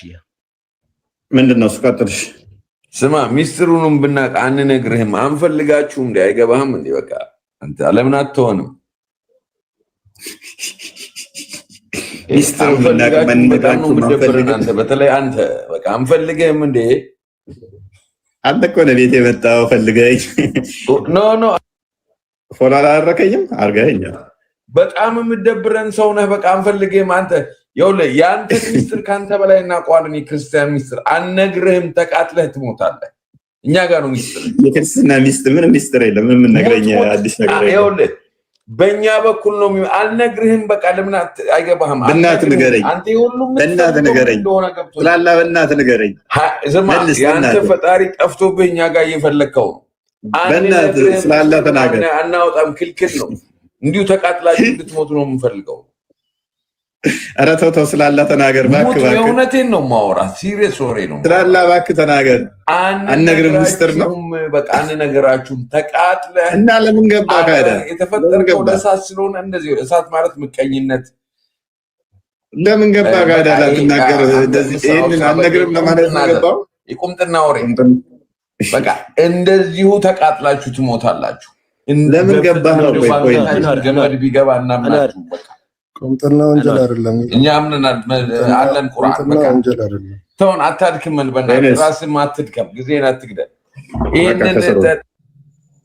ምንድነው? እሱ ቀጥልሽ። ስማ ሚስጥሩንም ብናቅ አንነግርህም። አንፈልጋችሁም እንዴ? አይገባህም እንዴ? በቃ አንተ ለምን አትሆንም? ሚስጥሩን ብናቅ አንተ በተለይ አንተ በቃ አንፈልግህም እንዴ? አንተ እኮ ነው ቤት የመጣው ፈልገኝ። ኖ ፎሎ አላደረከኝም አድርገኸኛል። በጣም የምደብረን ሰው ነህ። በቃ አንፈልግህም አንተ። ይኸውልህ የአንተ ሚስጥር ከአንተ በላይ እናውቀዋለን። የክርስቲያን ሚስጥር አንነግርህም። ተቃጥለህ ትሞታለህ። እኛ ጋር ነው ሚስጥር። የክርስትና ሚስጥር ምንም ሚስጥር የለም። ምንም ነገረኛ አዲስ ነገር የለም። ይኸውልህ በእኛ በኩል ነው። አልነግርህም። በቃ ለምን አይገባህም? በእናትህ ንገረኝ። አንተ ሁሉም በእናትህ ንገረኝ። ስላላ በእናትህ ንገረኝ። ዝም የአንተ ፈጣሪ ጠፍቶብህ እኛ ጋር እየፈለግከው ነው። በእናትህ ስላላ ተናገር። አናወጣም፣ ክልክል ነው። እንዲሁ ተቃጥላችሁ እንድትሞቱ ነው የምንፈልገው። ኧረ ተው ስላላ ተናገር እባክህ። የእውነቴን ነው የማወራህ፣ ሲሪየስ ወሬ ነው ስላላ እባክህ ተናገር። አንነግርም ምስጢር ነው በቃ አንነግራችሁም። ተቃጥለህ እና ለምን ገባ ካዳ የተፈጠርከው ለእሳት ስለሆነ እንደዚህ እሳት ማለት ምቀኝነት ለምን ገባ ካዳ ላትናገር እንደዚህ ይሄንን አንነግርም ለማለት ነው ገባው። የቁምጥና ወሬ በቃ እንደዚሁ ተቃጥላችሁ ትሞታላችሁ። ለምን ገባ ነው ቆይ ገመድ ቢገባ እናምናችሁ በቃ ቁምጥና ወንጀል አይደለም። እኛ አለን ቁርአን በቃ ወንጀል አይደለም። ተውን አታድክም። በእናትህ ራስህም አትድከም፣ ጊዜህን አትግደል። ይሄንን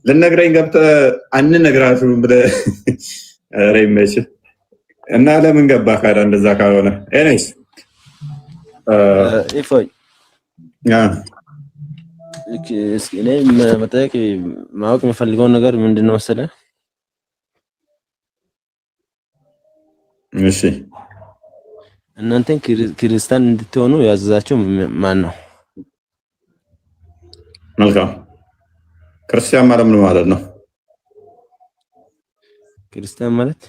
ልነግረኝ ገብተህ አንነግራችሁም ብለህ ኧረ ይመችህ እና ለምን ገባ ካዳ እንደዛ ካልሆነ ኤኒስ ኢፎይ እኔ መጠየቅ ማወቅ የምፈልገው ነገር ምንድነው መሰለህ? እሺ እናንተን ክርስቲያን እንድትሆኑ ያዘዛችሁ ማን ነው? መልካም ክርስቲያን ማለት ምን ማለት ነው? ክርስቲያን ማለት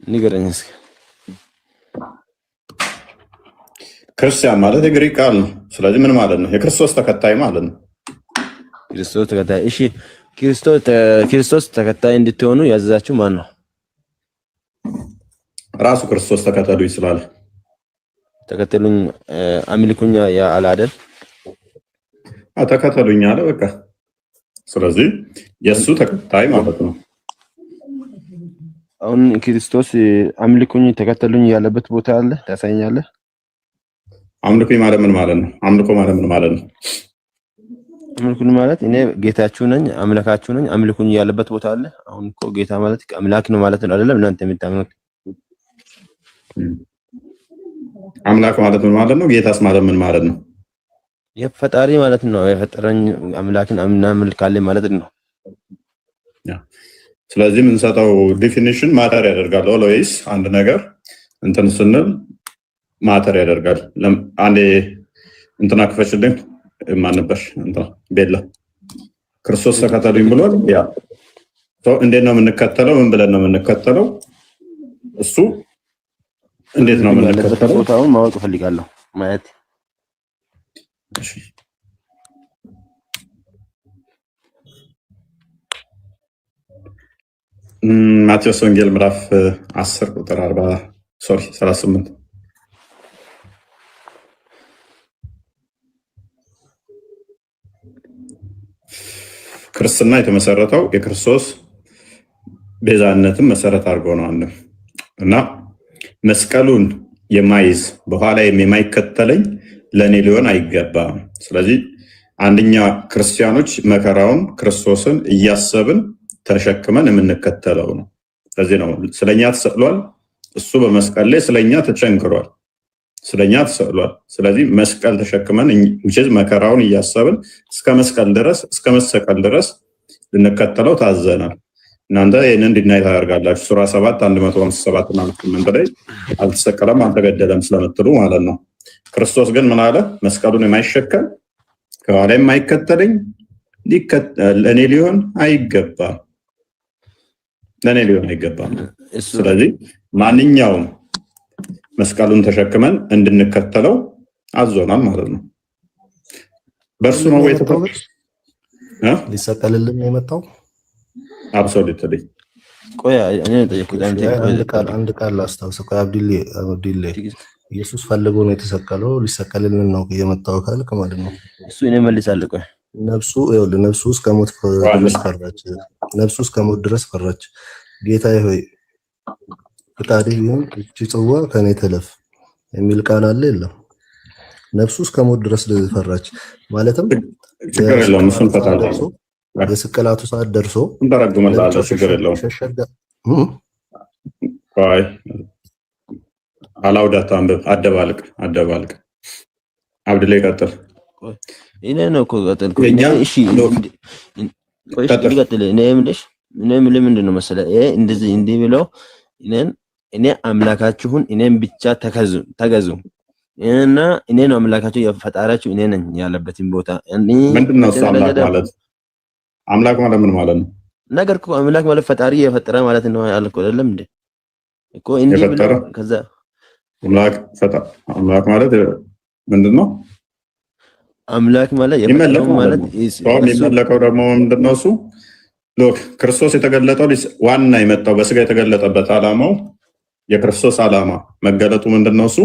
ንገረኝ እስኪ። ክርስቲያን ማለት የግሪክ ቃል ነው። ስለዚህ ምን ማለት ነው? የክርስቶስ ተከታይ ማለት ነው። ክርስቶስ ተከታይ። እሺ ክርስቶስ ተከታይ እንድትሆኑ ያዘዛችሁ ማን ነው? ራሱ ክርስቶስ ተከተሉኝ ስላለ ተከተሉኝ አምልኩኝ ያለ አይደል? ተከተሉኝ አለ በቃ። ስለዚህ የሱ ተከታይ ማለት ነው። አሁን ክርስቶስ አምልኩኝ ተከተሉኝ ያለበት ቦታ አለ? ታሳየኛለህ? አምልኩኝ ማለት ምን ማለት ነው? አምልኮ ማለት ምን ማለት ነው? አምልኩኝ ማለት እኔ ጌታችሁ ነኝ፣ አምላካችሁ ነኝ፣ አምልኩኝ ያለበት ቦታ አለ? አሁን እኮ ጌታ ማለት አምላክ ነው ማለት ነው አይደለም? እናንተ የምታምኑት አምላክ ማለት ምን ማለት ነው? ጌታስ ማለት ምን ማለት ነው? የፈጣሪ ማለት ነው። የፈጠረኝ አምላክን እናመልካለን ማለት ነው። ስለዚህ የምንሰጠው ዲፊኒሽን ማተር ያደርጋል። ኦልዌይስ አንድ ነገር እንትን ስንል ማተር ያደርጋል። አንዴ እንትና ክፈችልኝ ማንበሽ እንትና ቤላ ክርስቶስ ተከተሉኝ ብሏል። ያ እንዴት ነው የምንከተለው? ምን ብለን ነው የምንከተለው? እሱ እንዴት ነው የምንከተለው? ቦታውን ማወቅ ፈልጋለሁ ማየት። እሺ ማቴዎስ ወንጌል ምዕራፍ 10 ቁጥር 38 ክርስትና የተመሰረተው የክርስቶስ ቤዛነትን መሰረት አድርጎ ነው አለ እና መስቀሉን የማይዝ በኋላ የማይከተለኝ ለኔ ሊሆን አይገባም። ስለዚህ አንደኛ ክርስቲያኖች መከራውን ክርስቶስን እያሰብን ተሸክመን የምንከተለው ነው። ስለዚህ ነው ስለኛ ተሰቅሏል። እሱ በመስቀል ላይ ስለኛ ተቸንክሯል፣ ስለኛ ተሰቅሏል። ስለዚህ መስቀል ተሸክመን መከራውን እያሰብን እስከ መሰቀል ድረስ ልንከተለው ታዘናል። እናንተ ይህንን እንዲናይ ታደርጋላችሁ። ሱራ 7 157 እና 8 ላይ አልተሰቀለም አልተገደለም ስለምትሉ ማለት ነው። ክርስቶስ ግን ምን አለ? መስቀሉን የማይሸከም ከኋላ የማይከተለኝ ለእኔ ሊሆን አይገባም፣ ለእኔ ሊሆን አይገባም። ስለዚህ ማንኛውም መስቀሉን ተሸክመን እንድንከተለው አዞናል ማለት ነው። በእርሱ ነው ወይ ሊሰቀልልን የመጣው? አብሶሉትሊ። ቆይ እኔ ጠየቅኩት። አንድ ቃል ላስታውስ። ቆይ አብዲሌ ኢየሱስ ፈልጎ ነው የተሰቀለው፣ ሊሰቀልልን ነው የመጣው ካልክ ማለት ነው። እሱ እኔ መልሳለሁ። ቆይ ነፍሱ እስከ ሞት ድረስ ፈራች። ነፍሱ እስከ ሞት ድረስ ፈራች። ጌታዬ ሆይ ፍቃድህ ይሁን፣ እቺ ጽዋ ከኔ ትለፍ የሚል ቃል አለ የለም? ነፍሱ እስከ ሞት ድረስ ፈራች ማለትም ችግር የለውም። እሱን ፈታለሁ። የስቅላቱ ሰዓት ደርሶ እንተረጉመላለሁ። ችግር የለውም። ቆይ አላውዳት አንብብ። አደባልቅ አብድላይ ቀጥል። እኔ ነው እኮ ቀጥልኩ። እሺ ቆይ ቀጥል። እኔ የምልህ ምንድን ነው መሰለህ? ይሄ እንደዚህ እንዲህ ብለው እኔ አምላካችሁን እኔም ብቻ ተገዙ እና እኔ ነው አምላካቸው የፈጣሪያቸው እኔ ነኝ ያለበትን ቦታ ምንድነው እሱ አምላክ ማለት? አምላክ ማለት ምን ማለት ነው? ነገር እኮ አምላክ ማለት ፈጣሪ የፈጠረ ማለት ነው ያልኩ አይደለም እንዴ? እኮ እንዲህ ብሎ ከዛ አምላክ ማለት ምንድነው? አምላክ ማለት የፈጠረው ማለት የሚመለከው ደግሞ ምንድነው? እሱ ሎክ ክርስቶስ የተገለጠው ዋና የመጣው በስጋ የተገለጠበት ዓላማው የክርስቶስ ዓላማ መገለጡ ምንድነው? እሱ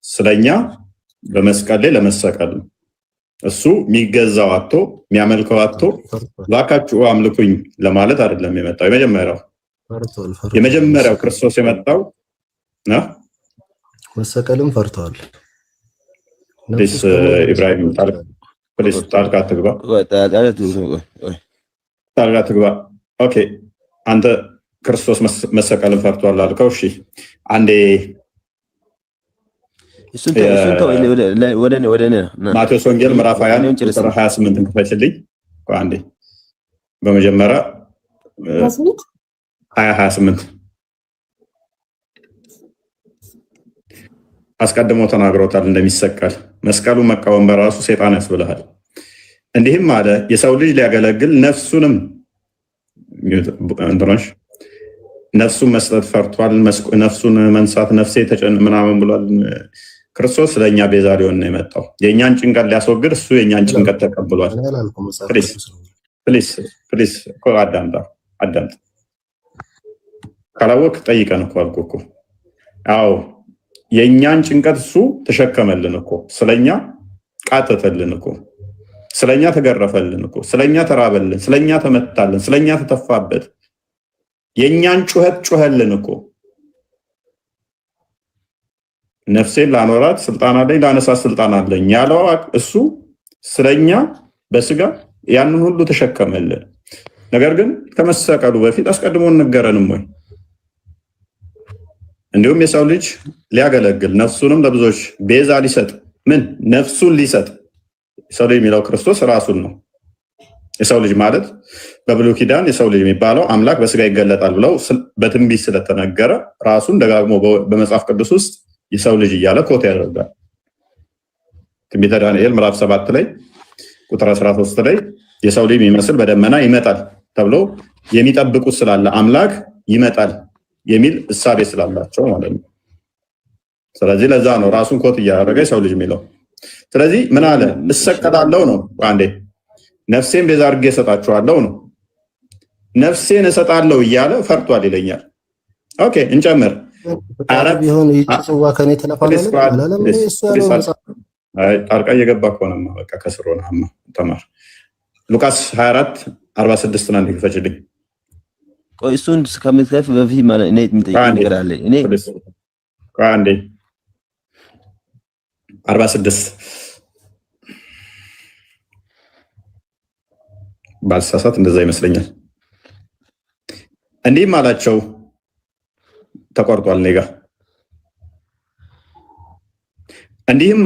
ስለኛ በመስቀል ላይ ለመሰቀል ነው። እሱ የሚገዛው አጥቶ የሚያመልከው አጥቶ ላካችሁ አምልኩኝ ለማለት አይደለም የመጣው። የመጀመሪያው ክርስቶስ የመጣው መሰቀልም ፈርቷል። ኢብራሂም ጣልቃ ትግባ። ኦኬ አንተ ክርስቶስ መሰቀልን ፈርቷል አልከው። እሺ አንዴ ማቴዎስ ወንጌል ምዕራፍ 20 ቁጥር 28 ክፈችልኝ አንዴ። በመጀመሪያ 28 አስቀድሞ ተናግሮታል እንደሚሰቀል። መስቀሉን መቃወም በራሱ ሰይጣን ያስብልሃል። እንዲህም አለ የሰው ልጅ ሊያገለግል ነፍሱን መስጠት ፈርቷል። ነፍሱን መንሳት ነፍሴ ተጨን ምናምን ብሏል። ክርስቶስ ለኛ ቤዛ ሊሆን ነው የመጣው። የኛን ጭንቀት ሊያስወግድ እሱ የኛን ጭንቀት ተቀብሏል። ፕሊስ አዳምጥ። ካላወቅ ጠይቀን እኮ አልኩህ እኮ። አዎ የኛን ጭንቀት እሱ ተሸከመልን እኮ። ስለኛ ቃተተልን እኮ። ስለኛ ተገረፈልን እኮ። ስለኛ ተራበልን፣ ስለኛ ተመታልን፣ ስለኛ ተተፋበት። የኛን ጩኸት ጮኸልን እኮ። ነፍሴን ላኖራት ስልጣን አለኝ ላነሳት ስልጣን አለኝ ያለው እሱ ስለኛ በስጋ ያንን ሁሉ ተሸከመልን። ነገር ግን ከመሰቀሉ በፊት አስቀድሞ ነገረንም ወይ? እንዲሁም የሰው ልጅ ሊያገለግል ነፍሱንም ለብዙዎች ቤዛ ሊሰጥ ነፍሱን ሊሰጥ ሰው ልጅ የሚለው ክርስቶስ ራሱን ነው። የሰው ልጅ ማለት በብሉይ ኪዳን የሰው ልጅ የሚባለው አምላክ በስጋ ይገለጣል ብለው በትንቢት ስለተነገረ ራሱን ደጋግሞ በመጽሐፍ ቅዱስ ውስጥ የሰው ልጅ እያለ ኮት ያደርጋል። ትንቢተ ዳንኤል ምዕራፍ 7 ላይ ቁጥር 13 ላይ የሰው ልጅ የሚመስል በደመና ይመጣል ተብሎ የሚጠብቁት ስላለ አምላክ ይመጣል የሚል እሳቤ ስላላቸው ማለት ነው። ስለዚህ ለዛ ነው ራሱን ኮት እያደረገ የሰው ልጅ የሚለው። ስለዚህ ምን አለ? እሰቀላለሁ ነው። አንዴ ነፍሴን ቤዛ አድርጌ እሰጣችኋለሁ ነው። ነፍሴን እሰጣለሁ እያለ ፈርቷል ይለኛል። ኦኬ እንጨምር። ጣልቃ እየገባ ከሆነማ በቃ ከስር ሆነማ ተማር። ሉቃስ 24:46 አንዴ ክፈችልኝ። ቆይ እሱን ከምትከፍ በፊት ማለት እኔ የምጠይቀው ነገር አለ። እኔ አንዴ 46 ባልሳሳት እንደዛ ይመስለኛል። እንዲህም አላቸው፣ ተቆርጧል እኔ ጋ። እንዲህም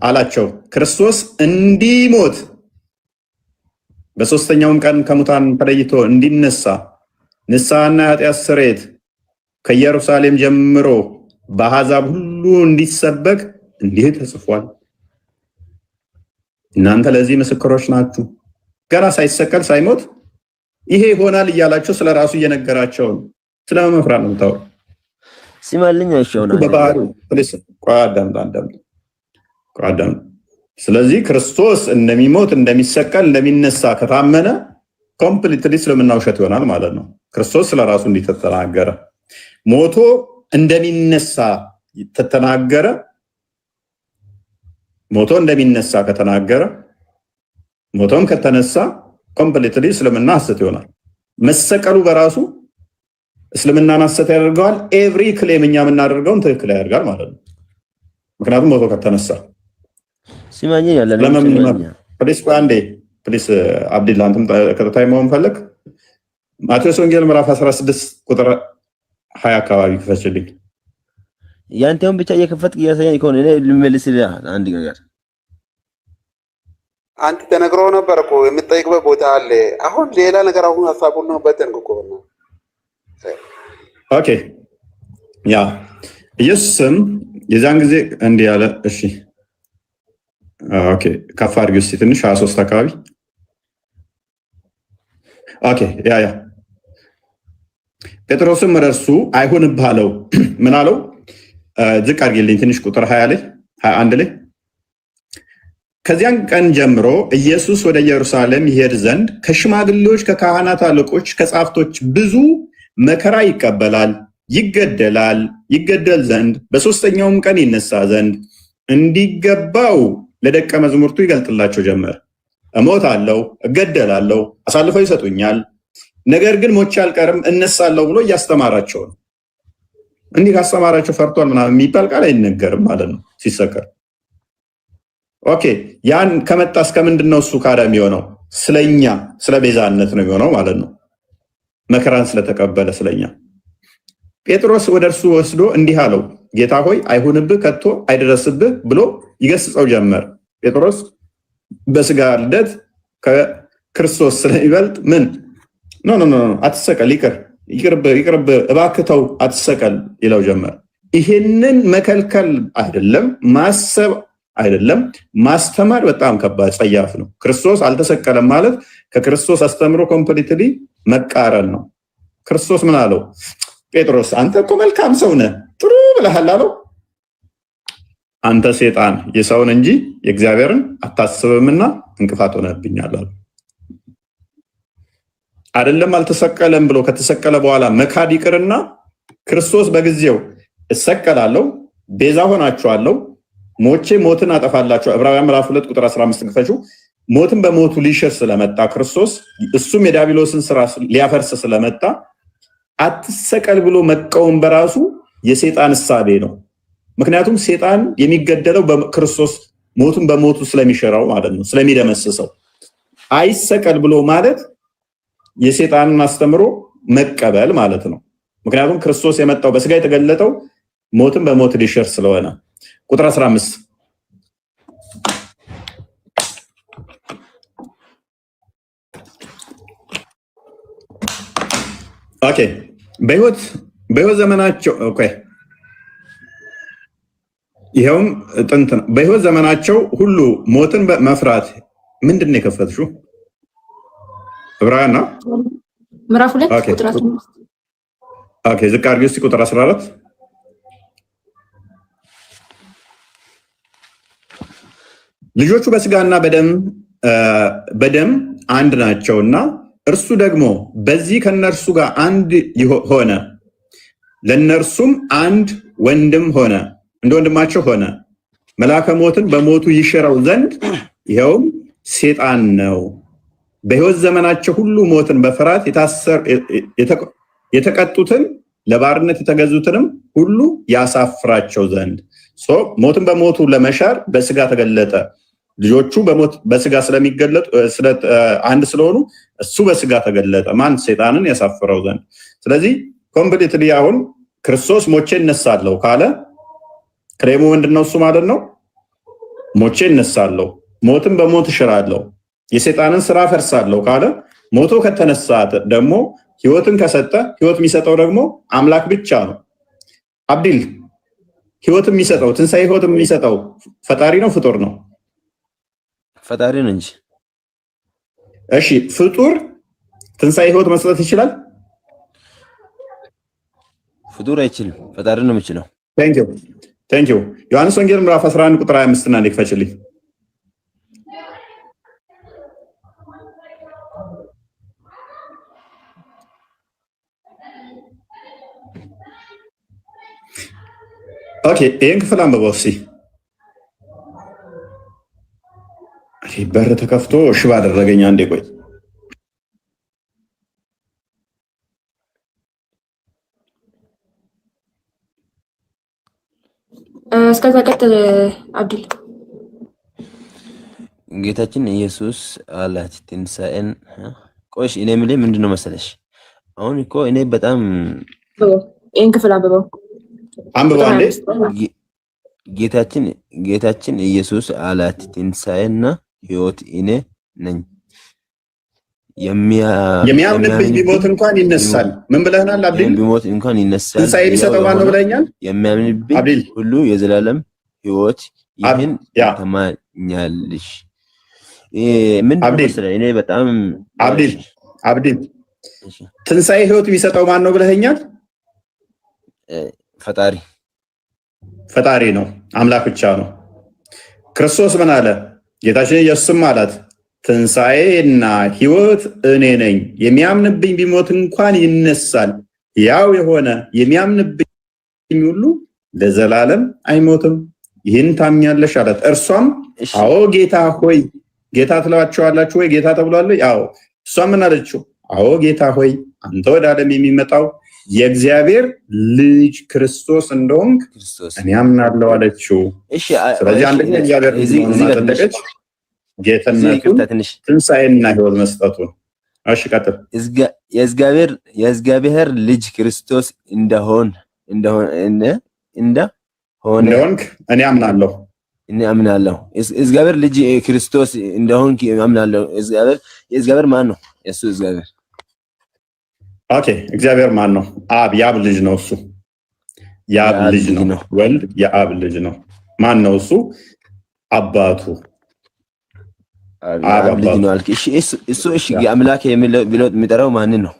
አላቸው ክርስቶስ እንዲሞት በሶስተኛውም ቀን ከሙታን ተለይቶ እንዲነሳ ንስሐና ኃጢአት ስርየት ከኢየሩሳሌም ጀምሮ በአሕዛብ ሁሉ እንዲሰበክ እንዲህ ተጽፏል። እናንተ ለዚህ ምስክሮች ናችሁ። ገና ሳይሰቀል ሳይሞት ይሄ ይሆናል እያላቸው ስለራሱ እየነገራቸው ነው። ስለመፍራት ነው ታው ሲማልኝ አይሻውና በባህሪው ቋዳም ስለዚህ ክርስቶስ እንደሚሞት እንደሚሰቀል እንደሚነሳ ከታመነ ኮምፕሊትሊ ስለምና ውሸት ይሆናል ማለት ነው። ክርስቶስ ስለራሱ እንዲተናገረ ሞቶ እንደሚነሳ ተተናገረ። ሞቶ እንደሚነሳ ከተናገረ ሞቶም ከተነሳ ኮምፕሊትሊ እስልምና ሐሰት ይሆናል። መሰቀሉ በራሱ እስልምናን ሐሰት ያደርገዋል። ኤቭሪ ክሌም እኛ የምናደርገውን ትክክል ያደርጋል ማለት ነው። ምክንያቱም ሞቶ ከተነሳ ሲማኝ ያለ ፕሊስ አብዲላ አንተም ከተታይ መሆን ፈለግ ማቴዎስ ወንጌል ምዕራፍ 16 ቁጥር 20 አካባቢ ክፈችልኝ። ያንተውን ብቻ እየከፈትክ እያሳየኝ ከሆነ እኔ ልመልስልህ አንድ ነገር። አንተ ተነግሮ ነበር እኮ የምትጠይቅበት ቦታ አለ። አሁን ሌላ ነገር አሁን ሐሳቡን ነው በተንኩ ነው። ኦኬ ያ ኢየሱስም የዛን ጊዜ እንዲህ ያለ እሺ ኦኬ ከፍ አድርጊው እስኪ ትንሽ 23 አካባቢ ኦኬ ያ ጴጥሮስም እርሱ አይሁንብህ አለው። ምን አለው? ዝቅ አድርጊልኝ ትንሽ ቁጥር 20 ላይ 21 ላይ ከዚያን ቀን ጀምሮ ኢየሱስ ወደ ኢየሩሳሌም ይሄድ ዘንድ ከሽማግሌዎች ከካህናት አለቆች ከጻፍቶች ብዙ መከራ ይቀበላል፣ ይገደል ዘንድ በሶስተኛውም ቀን ይነሳ ዘንድ እንዲገባው ለደቀ መዛሙርቱ ይገልጥላቸው ጀመር። እሞታለሁ፣ እገደላለሁ፣ አሳልፈው ይሰጡኛል፣ ነገር ግን ሞቼ አልቀርም እነሳለሁ ብሎ እያስተማራቸው ነው። እንዲህ ካስተማራቸው ፈርቷል ምናምን የሚባል ቃል አይነገርም ማለት ነው ሲሰከር። ኦኬ ያን ከመጣ እስከ ምንድነው እሱ ካዳ የሚሆነው? ስለኛ ስለ ቤዛነት ነው የሚሆነው ማለት ነው። መከራን ስለተቀበለ ስለኛ። ጴጥሮስ ወደ እርሱ ወስዶ እንዲህ አለው፣ ጌታ ሆይ አይሁንብህ፣ ከቶ አይደረስብህ ብሎ ይገስጸው ጀመር። ጴጥሮስ በስጋ ልደት ከክርስቶስ ስለሚበልጥ ምን ኖ አትሰቀል፣ ይቅርብ፣ እባክህ ተው፣ አትሰቀል ይለው ጀመር። ይሄንን መከልከል አይደለም ማሰብ አይደለም ማስተማር በጣም ከባድ ጸያፍ ነው። ክርስቶስ አልተሰቀለም ማለት ከክርስቶስ አስተምሮ ኮምፕሊትሊ መቃረን ነው። ክርስቶስ ምን አለው? ጴጥሮስ አንተ እኮ መልካም ሰው ነህ፣ ጥሩ ብለሃል አለው። አንተ ሴጣን የሰውን እንጂ የእግዚአብሔርን አታስብምና እንቅፋት ሆነብኛል አለው። አይደለም አልተሰቀለም ብሎ ከተሰቀለ በኋላ መካድ ይቅርና ክርስቶስ በጊዜው እሰቀላለሁ፣ ቤዛ ሆናችኋለሁ፣ ሞቼ ሞትን አጠፋላችሁ ዕብራውያን ምዕራፍ 2 ቁጥር 15 ግፈሹ ሞትን በሞቱ ሊሽር ስለመጣ ክርስቶስ እሱም የዲያብሎስን ስራ ሊያፈርስ ስለመጣ አትሰቀል ብሎ መቃወም በራሱ የሰይጣን እሳቤ ነው። ምክንያቱም ሰይጣን የሚገደለው በክርስቶስ ሞቱን በሞቱ ስለሚሽረው ማለት ነው፣ ስለሚደመስሰው። አይሰቀል ብሎ ማለት የሰይጣንን አስተምሮ መቀበል ማለት ነው። ምክንያቱም ክርስቶስ የመጣው በስጋ የተገለጠው ሞትን በሞት ሊሽር ስለሆነ። ቁጥር 15 ኦኬ በህይወት ዘመናቸው ኦኬ ይሄውም ጥንት ነው። በህይወት ዘመናቸው ሁሉ ሞትን መፍራት ምንድነው የከፈትሽው? ዕብራውያን ምዕራፍ 2 ቁጥር 15 ኦኬ ዝቅ አድርጊው እስኪ ቁጥር 14 ልጆቹ በስጋና በደም አንድ ናቸውና እርሱ ደግሞ በዚህ ከነርሱ ጋር አንድ ሆነ፣ ለነርሱም አንድ ወንድም ሆነ፣ እንደ ወንድማቸው ሆነ። መልአከ ሞትን በሞቱ ይሽረው ዘንድ ይኸውም ሰይጣን ነው። በህይወት ዘመናቸው ሁሉ ሞትን በፍርሃት የተቀጡትን ለባርነት የተገዙትንም ሁሉ ያሳፍራቸው ዘንድ ሞትን በሞቱ ለመሻር በስጋ ተገለጠ። ልጆቹ በስጋ ስለሚገለጡ አንድ ስለሆኑ እሱ በስጋ ተገለጠ። ማን? ሰይጣንን ያሳፍረው ዘንድ። ስለዚህ ኮምፕሊትሊ አሁን ክርስቶስ ሞቼ እነሳለሁ ካለ ክሬሙ ምንድነው? እሱ ማለት ነው ሞቼ እነሳለሁ፣ ሞትን በሞት እሽራለሁ፣ የሰይጣንን ስራ ፈርሳለሁ ካለ ሞቶ ከተነሳ ደግሞ ህይወትን ከሰጠ ህይወት የሚሰጠው ደግሞ አምላክ ብቻ ነው። አብዲል ህይወት የሚሰጠው ትንሳኤ ህይወት የሚሰጠው ፈጣሪ ነው ፍጡር ነው? ፈጣሪ ነው እንጂ። እሺ ፍጡር ትንሳኤ ህይወት መስጠት ይችላል? ፍጡር አይችልም፣ ፈጣሪ ነው የሚችለው። ቴንክ ዩ ዮሐንስ ወንጌል ምዕራፍ 11 ቁጥር 25 እና ልክፈችልኝ። ኦኬ ይሄን ክፍል አንብበው እስኪ። በር ተከፍቶ ሽባ አደረገኝ። አንዴ ቆይ። እስከዛ ቀጥል አብዱል። ጌታችን ኢየሱስ አላት ትንሳኤን። ቆይሽ እኔ የምልህ ምንድነው መሰለሽ፣ አሁን እኮ እኔ በጣም ይሄን ክፍል አንብበው አንዴ። ጌታችን ኢየሱስ አላት ትንሳኤና ህይወት እኔ ነኝ። የሚያምንብኝ ቢሞት እንኳን ይነሳል። ምን ብለህናል አብዲል? ቢሞት እንኳን ይነሳል። ትንሣኤ የሚሰጠው ማን ነው ብለኛል? የሚያምንብኝ ሁሉ የዘላለም ሕይወት ይህን ተማኛለሽ። ምንድን መሰለህ እኔ በጣም አብዲል ትንሣኤ ሕይወት የሚሰጠው ማን ነው ብለኸኛል? ፈጣሪ ነው፣ አምላክ ብቻ ነው። ክርስቶስ ምን አለ? ጌታችን ኢየሱስም አላት ትንሣኤና ሕይወት እኔ ነኝ፣ የሚያምንብኝ ቢሞት እንኳን ይነሳል፣ ያው የሆነ የሚያምንብኝ ሁሉ ለዘላለም አይሞትም። ይህን ታምኛለሽ አላት። እርሷም አዎ ጌታ ሆይ። ጌታ ትለዋቸዋላችሁ ወይ? ጌታ ተብሏል? አዎ። እሷ ምን አለችው? አዎ ጌታ ሆይ አንተ ወደ ዓለም የሚመጣው የእግዚአብሔር ልጅ ክርስቶስ እንደሆንክ እኔ አምናለሁ አለችው። ስለዚህ አንደኛ እግዚአብሔር ተጠቀች ጌትነቱን ትንሣኤና ሕይወት መስጠቱን። እሺ ቀጥል። የእግዚአብሔር ልጅ ክርስቶስ እንደሆንክ እኔ አምናለሁ። እግዚአብሔር ልጅ ክርስቶስ እንደሆንክ አምናለሁ። እግዚአብሔር ማን ነው? እሱ እግዚአብሔር ኦኬ። እግዚአብሔር ማን ነው? አብ፣ የአብ ልጅ ነው። እሱ የአብ ልጅ ነው። ወልድ የአብ ልጅ ነው። ማን ነው እሱ? አባቱ አብ ልጅ ነው አልክ። እሱ እሺ፣ አምላክ ብሎ የሚጠራው ማንን ነው?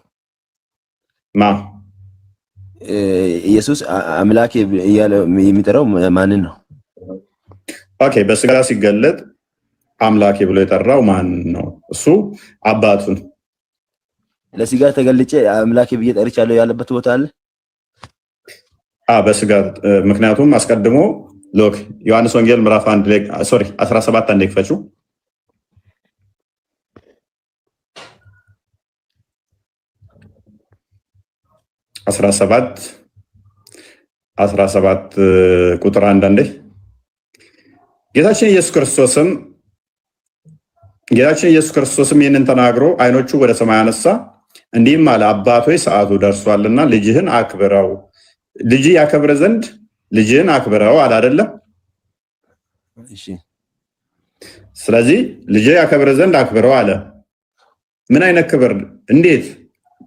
ኢየሱስ አምላክ እያለ የሚጠራው ማንን ነው? ኦኬ፣ በስጋ ሲገለጥ አምላኬ ብሎ የጠራው ማን ነው? እሱ አባቱን። ለስጋ ተገልጬ አምላኬ ብዬ ጠርቻለሁ ያለበት ቦታ አለ? በስጋ ምክንያቱም አስቀድሞ ሎክ ዮሐንስ ወንጌል ምዕራፍ 17 አንዴ ክፈችው። 17 ቁጥር 1 አንዴ ጌታችን ኢየሱስ ክርስቶስም ይህንን ተናግሮ ዓይኖቹ ወደ ሰማይ አነሳ፣ እንዲህም አለ፣ አባት ሆይ ሰዓቱ ደርሷልና ልጅህን አክብረው። ልጅ ያከብረ ዘንድ ልጅህን አክብረው አለ አይደለም? ስለዚህ ልጅ ያከብረ ዘንድ አክብረው አለ። ምን አይነት ክብር? እንዴት?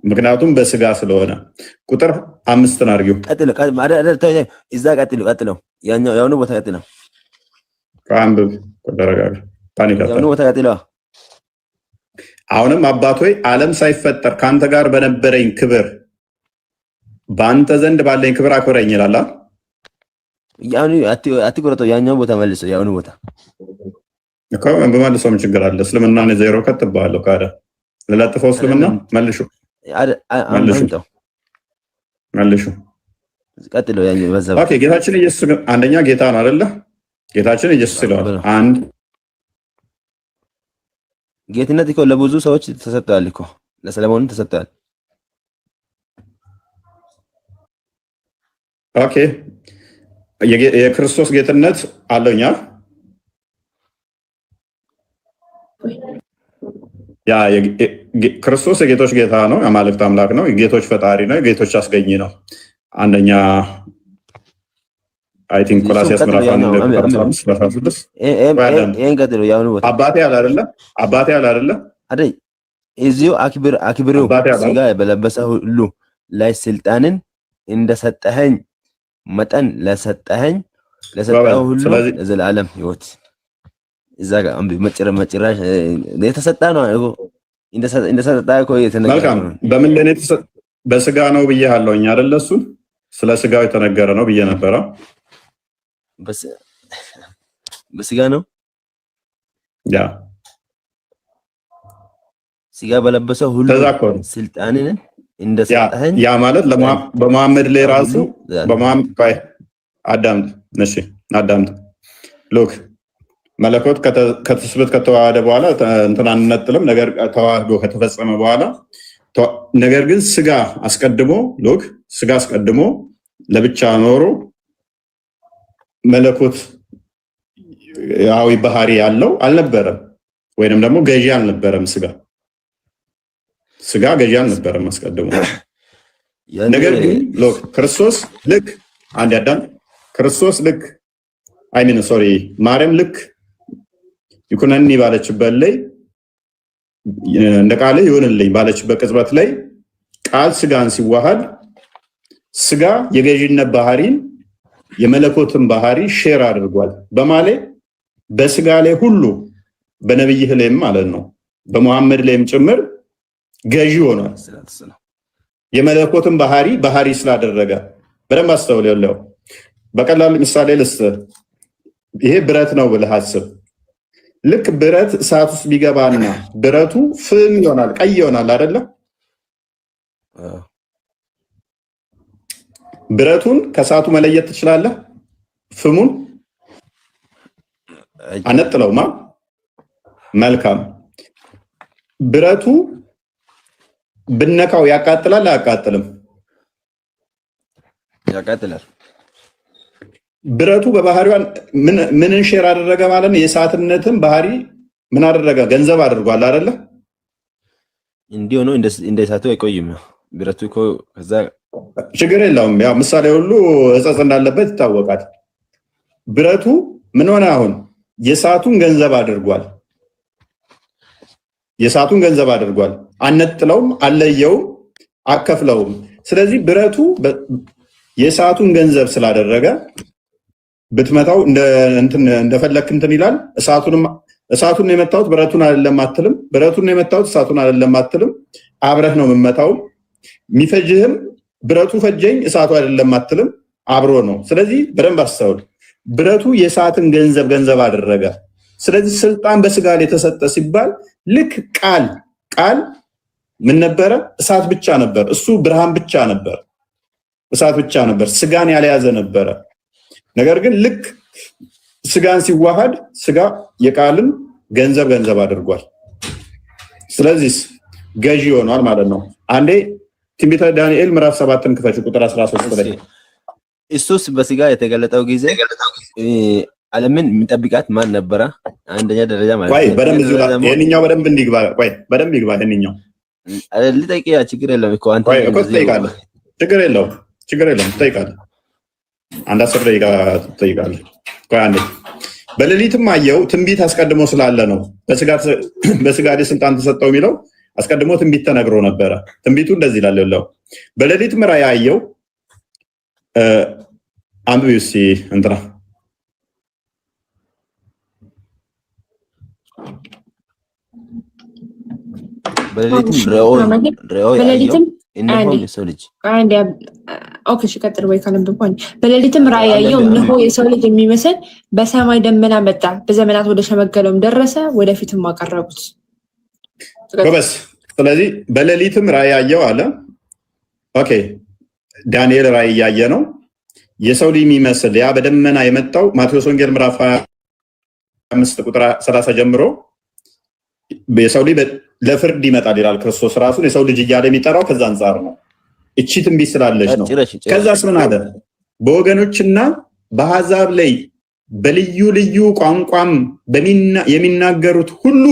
ምክንያቱም በስጋ ስለሆነ። ቁጥር 5 አድርጊው። እዛ ቀጥለው ያውኑ ቦታ ቀጥለው አንብብ። ተረጋጋ። ፓኒክ ያውኑ ቦታ ቀጥለው። አሁንም አባት ሆይ ዓለም ሳይፈጠር ካንተ ጋር በነበረኝ ክብር በአንተ ዘንድ ባለኝ ክብር አክብረኝ ይላል። ያውኑ አትቆረጠው። ያኛው ቦታ መልሰው። ያውኑ ቦታ እኮ በመልሰው ምን ችግር አለ? እስልምና ነው ዜሮ ከተባለው ካደ ለላጥፈው እስልምና መልሹ ቀጥሎ ያኛው በዛ። ኦኬ፣ ጌታችን ኢየሱስ አንደኛ ጌታ ነው አይደለ? ጌታችን ኢየሱስ ይለዋል። አንድ ጌትነት እኮ ለብዙ ሰዎች ተሰጥቷል እኮ ለሰለሞን ተሰጥቷል። ኦኬ፣ የክርስቶስ ጌትነት አለኛ ያ ክርስቶስ የጌቶች ጌታ ነው፣ የአማልክት አምላክ ነው፣ የጌቶች ፈጣሪ ነው፣ የጌቶች አስገኝ ነው። አንደኛ አይ ቲንክ ቆላስይስ ምዕራፍ 1:16 አባቴ አለ አይደለ? አባቴ አለ አይደለ? አይደል? እዚሁ አክብሬው ስጋ በለበሰ ሁሉ ላይ ስልጣንን እንደሰጠኸኝ መጠን ለሰጠኸኝ ለሰጠው ሁሉ ለዘላለም ሕይወት እዛ ጋር መጭራሽ የተሰጣ ነው እኮ እንደሰጣ እኮ የተነገረ ነው። በምን ለኔ በስጋ ነው ብዬሃለሁኝ አይደለ? እሱ ስለ ስጋው የተነገረ ነው ብዬ ነበረ። በስጋ ነው ያ ስጋ በለበሰው ሁሉ ስልጣንን እንደሰጠኸኝ ያ ማለት በመሐመድ ላይ ራሱ አዳምጥ ሎክ መለኮት ከትስብእት ከተዋሃደ በኋላ እንትን አንነጥልም። ነገር ተዋህዶ ከተፈጸመ በኋላ ነገር ግን ስጋ አስቀድሞ ለብቻ ኖሮ መለኮት ያዊ ባህሪ ያለው አልነበረም፣ ወይንም ደግሞ ገዢ አልነበረም። ስጋ ገዢ አልነበረም አስቀድሞ። ነገር ግን ክርስቶስ ልክ ማርያም ልክ ይኩነኒ ባለችበት ላይ እንደ ቃል ይሆንልኝ ባለችበት ቅጽበት ላይ ቃል ስጋን ሲዋሃድ ስጋ የገዥነት ባህሪን የመለኮትን ባህሪ ሼር አድርጓል በማለ በስጋ ላይ ሁሉ በነብይህ ላይም ማለት ነው በመሐመድ ላይም ጭምር ገዢ ሆኗል። የመለኮትን ባህሪ ስላደረገ በደንብ አስተውል። ያለው በቀላል ምሳሌ ይሄ ብረት ነው ብለህ አስብ። ልክ ብረት እሳት ውስጥ ቢገባና ብረቱ ፍም ይሆናል፣ ቀይ ይሆናል አይደለ? ብረቱን ከእሳቱ መለየት ትችላለህ? ፍሙን አነጥለውማ። መልካም። ብረቱ ብነካው ያቃጥላል አያቃጥልም? ያቃጥላል። ብረቱ በባህሪው ምንን ሼር አደረገ ማለት ነው? የእሳትነትን ባህሪ ምን አደረገ? ገንዘብ አድርጓል አይደለ? እንዲሁ ነው። እንደ እሳቱ አይቆይም ብረቱ እኮ። ከዛ ችግር የለውም። ያው ምሳሌ ሁሉ እጸጽ እንዳለበት ይታወቃል። ብረቱ ምን ሆነ? አሁን የእሳቱን ገንዘብ አድርጓል። የእሳቱን ገንዘብ አድርጓል። አነጥለውም፣ አለየውም፣ አከፍለውም። ስለዚህ ብረቱ የእሳቱን ገንዘብ ስላደረገ ብትመታው እንደፈለክ እንትን ይላል። እሳቱን የመታሁት ብረቱን አይደለም አትልም። ብረቱን የመታሁት እሳቱን አይደለም አትልም። አብረህ ነው የምመታው። የሚፈጅህም ብረቱ ፈጀኝ እሳቱ አይደለም አትልም። አብሮ ነው። ስለዚህ በደንብ አስተውል። ብረቱ የእሳትን ገንዘብ አደረገ። ስለዚህ ስልጣን በስጋ ላይ የተሰጠ ሲባል ልክ ቃል ምን ነበረ? እሳት ብቻ ነበር። እሱ ብርሃን ብቻ ነበር። እሳት ብቻ ነበር። ስጋን ያልያዘ ነበረ። ነገር ግን ልክ ስጋን ሲዋሃድ ስጋ የቃልን ገንዘብ አድርጓል። ስለዚህ ገዢ ሆኗል ማለት ነው። አንዴ ትንቢተ ዳንኤል ምዕራፍ 7ን ክፈች ቁጥር 13 ላይ ኢየሱስ በስጋ የተገለጠው ጊዜ ዓለምን የሚጠብቃት ማን ነበረ? አንደኛ ደረጃ ማለት ነው። ይሄንኛው በደንብ እንዲግባ በደንብ ይግባ። ይሄንኛው ልጠይቅህ፣ ችግር የለም እኮ አንተ ትጠይቃለህ። ችግር የለውም ትጠይቃለህ። አንድ 10 ደቂቃ ትጠይቃለህ። አንዴ በሌሊትም አየው። ትንቢት አስቀድሞ ስላለ ነው በስጋ ላይ ስልጣን ተሰጠው የሚለው አስቀድሞ ትንቢት ተነግሮ ነበረ። ትንቢቱ እንደዚህ ይላል። ያለው በሌሊትም ራእይ አየው። አንብቢው እስኪ እንትና በሌሊትም ራእይ ያየው እነሆ የሰው ልጅ የሚመስል በሰማይ ደመና መጣ፣ በዘመናት ወደ ሸመገለውም ደረሰ፣ ወደፊትም አቀረቡት። ጎበዝ። ስለዚህ በሌሊትም ራእይ ያየው አለ። ኦኬ፣ ዳንኤል ራእይ ያየ ነው። የሰው ልጅ የሚመስል ያ በደመና የመጣው ማቴዎስ ወንጌል ምዕራፍ 25 ቁጥር 30 ጀምሮ የሰው ልጅ ለፍርድ ይመጣል ይላል። ክርስቶስ ራሱን የሰው ልጅ እያለ የሚጠራው ከዛ አንጻር ነው። እቺ ትንቢት ስላለች ነው። ከዛስ ምን አለ? በወገኖችና በአሕዛብ ላይ በልዩ ልዩ ቋንቋም የሚናገሩት ሁሉ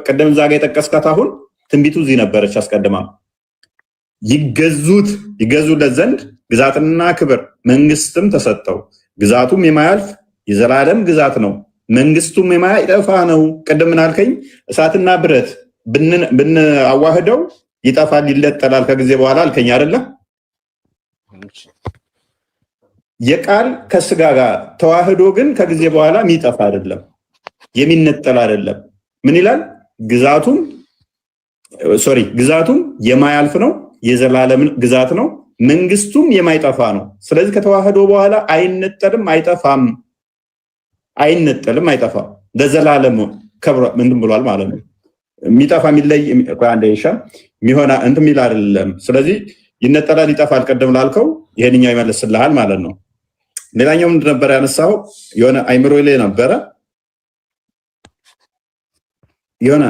ቀደም ዛጋ የጠቀስካት አሁን ትንቢቱ እዚህ ነበረች አስቀድማ። ይገዙለት ዘንድ ግዛትና ክብር መንግስትም ተሰጠው። ግዛቱም የማያልፍ የዘላለም ግዛት ነው፣ መንግስቱም የማይጠፋ ነው። ቅድም ምን አልከኝ? እሳትና ብረት ብንአዋህደው ይጠፋል፣ ይለጠላል ከጊዜ በኋላ አልከኝ አይደለ? የቃል ከስጋ ጋር ተዋህዶ ግን ከጊዜ በኋላ የሚጠፋ አይደለም፣ የሚነጠል አይደለም። ምን ይላል? ግዛቱም የማያልፍ ነው፣ የዘላለም ግዛት ነው፣ መንግስቱም የማይጠፋ ነው። ስለዚህ ከተዋህዶ በኋላ አይነጠልም፣ አይጠፋም። አይነጠልም፣ አይጠፋም። ለዘላለም ከብሮ ምንድን ብሏል ማለት ነው። የሚጠፋ የሚለይ አንዴ የሚሆን እንትን የሚል አይደለም። ስለዚህ ይነጠላል፣ ይጠፋል። ቀደም ላልከው ይሄንኛው ይመልስልሃል ማለት ነው። ሌላኛው ምንድን ነበር ያነሳው? የሆነ አይምሮ ላይ ነበረ የሆነ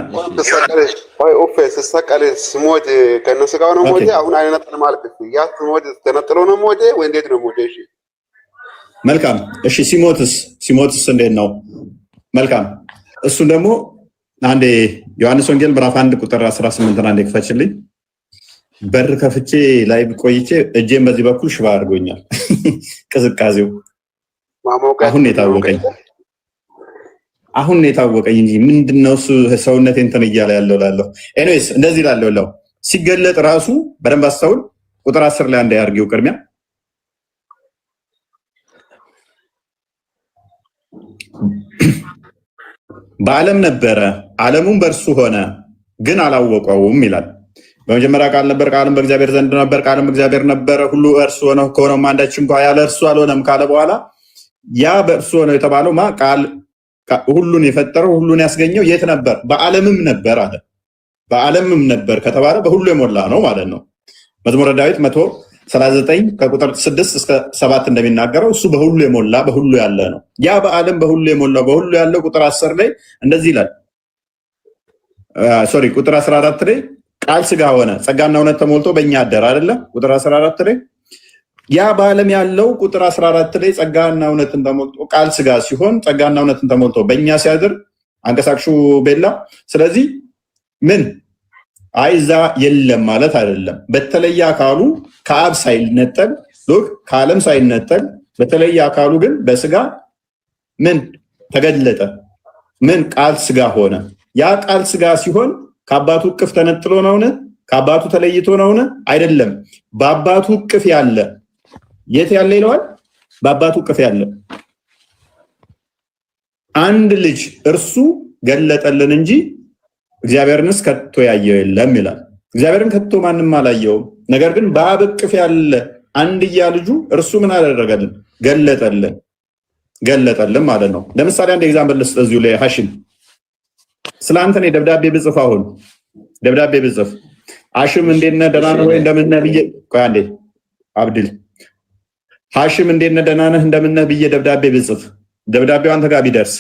ስሰቀል ስሞት ከነሱ ጋር ነው ሞቴ። አሁን አይነጠል ማለት ያ ስሞት ተነጥሎ ነው ሞቴ ወይ እንዴት ነው ሞቴ? እሺ መልካም። እሺ ሲሞትስ እንዴት ነው? መልካም። እሱን ደግሞ አንዴ ዮሐንስ ወንጌል ምዕራፍ 1 ቁጥር 18 አንዴ ክፈችልኝ። በር ከፍቼ ላይ ቆይቼ እጄን በዚህ በኩል ሽባ አድርጎኛል። ቅዝቃዜው አሁን የታወቀኝ አሁን ነው የታወቀኝ እንጂ ምንድነው እሱ ሰውነቴ እንትን እያለ ያለው ላለው። ኤኒዌይስ እንደዚህ ላለው ሲገለጥ ራሱ በደንብ አስተውል። ቁጥር 10 ላይ አንድ ያርጊው ቅድሚያ በዓለም ነበረ፣ ዓለሙም በእርሱ ሆነ፣ ግን አላወቀውም ይላል። በመጀመሪያ ቃል ነበር፣ ቃልም በእግዚአብሔር ዘንድ ነበር፣ ቃልም እግዚአብሔር ነበረ። ሁሉ እርሱ ሆነ፣ ከሆነውም አንዳች እንኳ ያለ እርሱ አልሆነም ካለ በኋላ ያ በእርሱ ሆነ የተባለው ቃል ሁሉን የፈጠረው ሁሉን ያስገኘው የት ነበር? በዓለምም ነበር አለ። በዓለምም ነበር ከተባለ በሁሉ የሞላ ነው ማለት ነው። መዝሙረ ዳዊት 139 ከቁጥር 6 እስከ 7 እንደሚናገረው እሱ በሁሉ የሞላ በሁሉ ያለ ነው። ያ በዓለም በሁሉ የሞላ በሁሉ ያለው ቁጥር 10 ላይ እንደዚህ ይላል። ቁጥር 14 ላይ ቃል ስጋ ሆነ ጸጋና እውነት ተሞልቶ በእኛ አደረ አይደለ? ቁጥር 14 ላይ ያ በዓለም ያለው ቁጥር 14 ላይ ጸጋና እውነትን ተሞልቶ ቃል ስጋ ሲሆን ጸጋና እውነትን ተሞልቶ በእኛ ሲያድር አንቀሳቅሹ ቤላ። ስለዚህ ምን አይዛ የለም ማለት አይደለም። በተለየ አካሉ ከአብ ሳይነጠል ከዓለም ሳይነጠል በተለየ አካሉ ግን በስጋ ምን ተገለጠ? ምን ቃል ስጋ ሆነ። ያ ቃል ስጋ ሲሆን ከአባቱ እቅፍ ተነጥሎ ነውን? ከአባቱ ተለይቶ ነውን? አይደለም። በአባቱ እቅፍ ያለ የት ያለ ይለዋል? በአባቱ እቅፍ ያለ አንድ ልጅ እርሱ ገለጠልን እንጂ እግዚአብሔርንስ ከቶ ያየው የለም ይላል። እግዚአብሔርን ከቶ ማንም አላየውም። ነገር ግን በአብ እቅፍ ያለ አንድያ ልጁ እርሱ ምን አደረገልን? ገለጠልን ማለት ነው። ለምሳሌ አንድ ኤግዛምፕል ልስጥ እዚሁ ላይ ሐሽም ስላንተ ነው ደብዳቤ ብጽፍ፣ አሁን ደብዳቤ ብጽፍ ሐሽም እንዴት ነህ ደህና ነህ ወይ እንደምን ነህ ብዬ ቆይ አንዴ አብድል ሐሽም እንዴት ነህ ደህና ነህ እንደምን ነህ ብዬ ደብዳቤ ብጽፍ ደብዳቤው አንተ ጋር ቢደርስ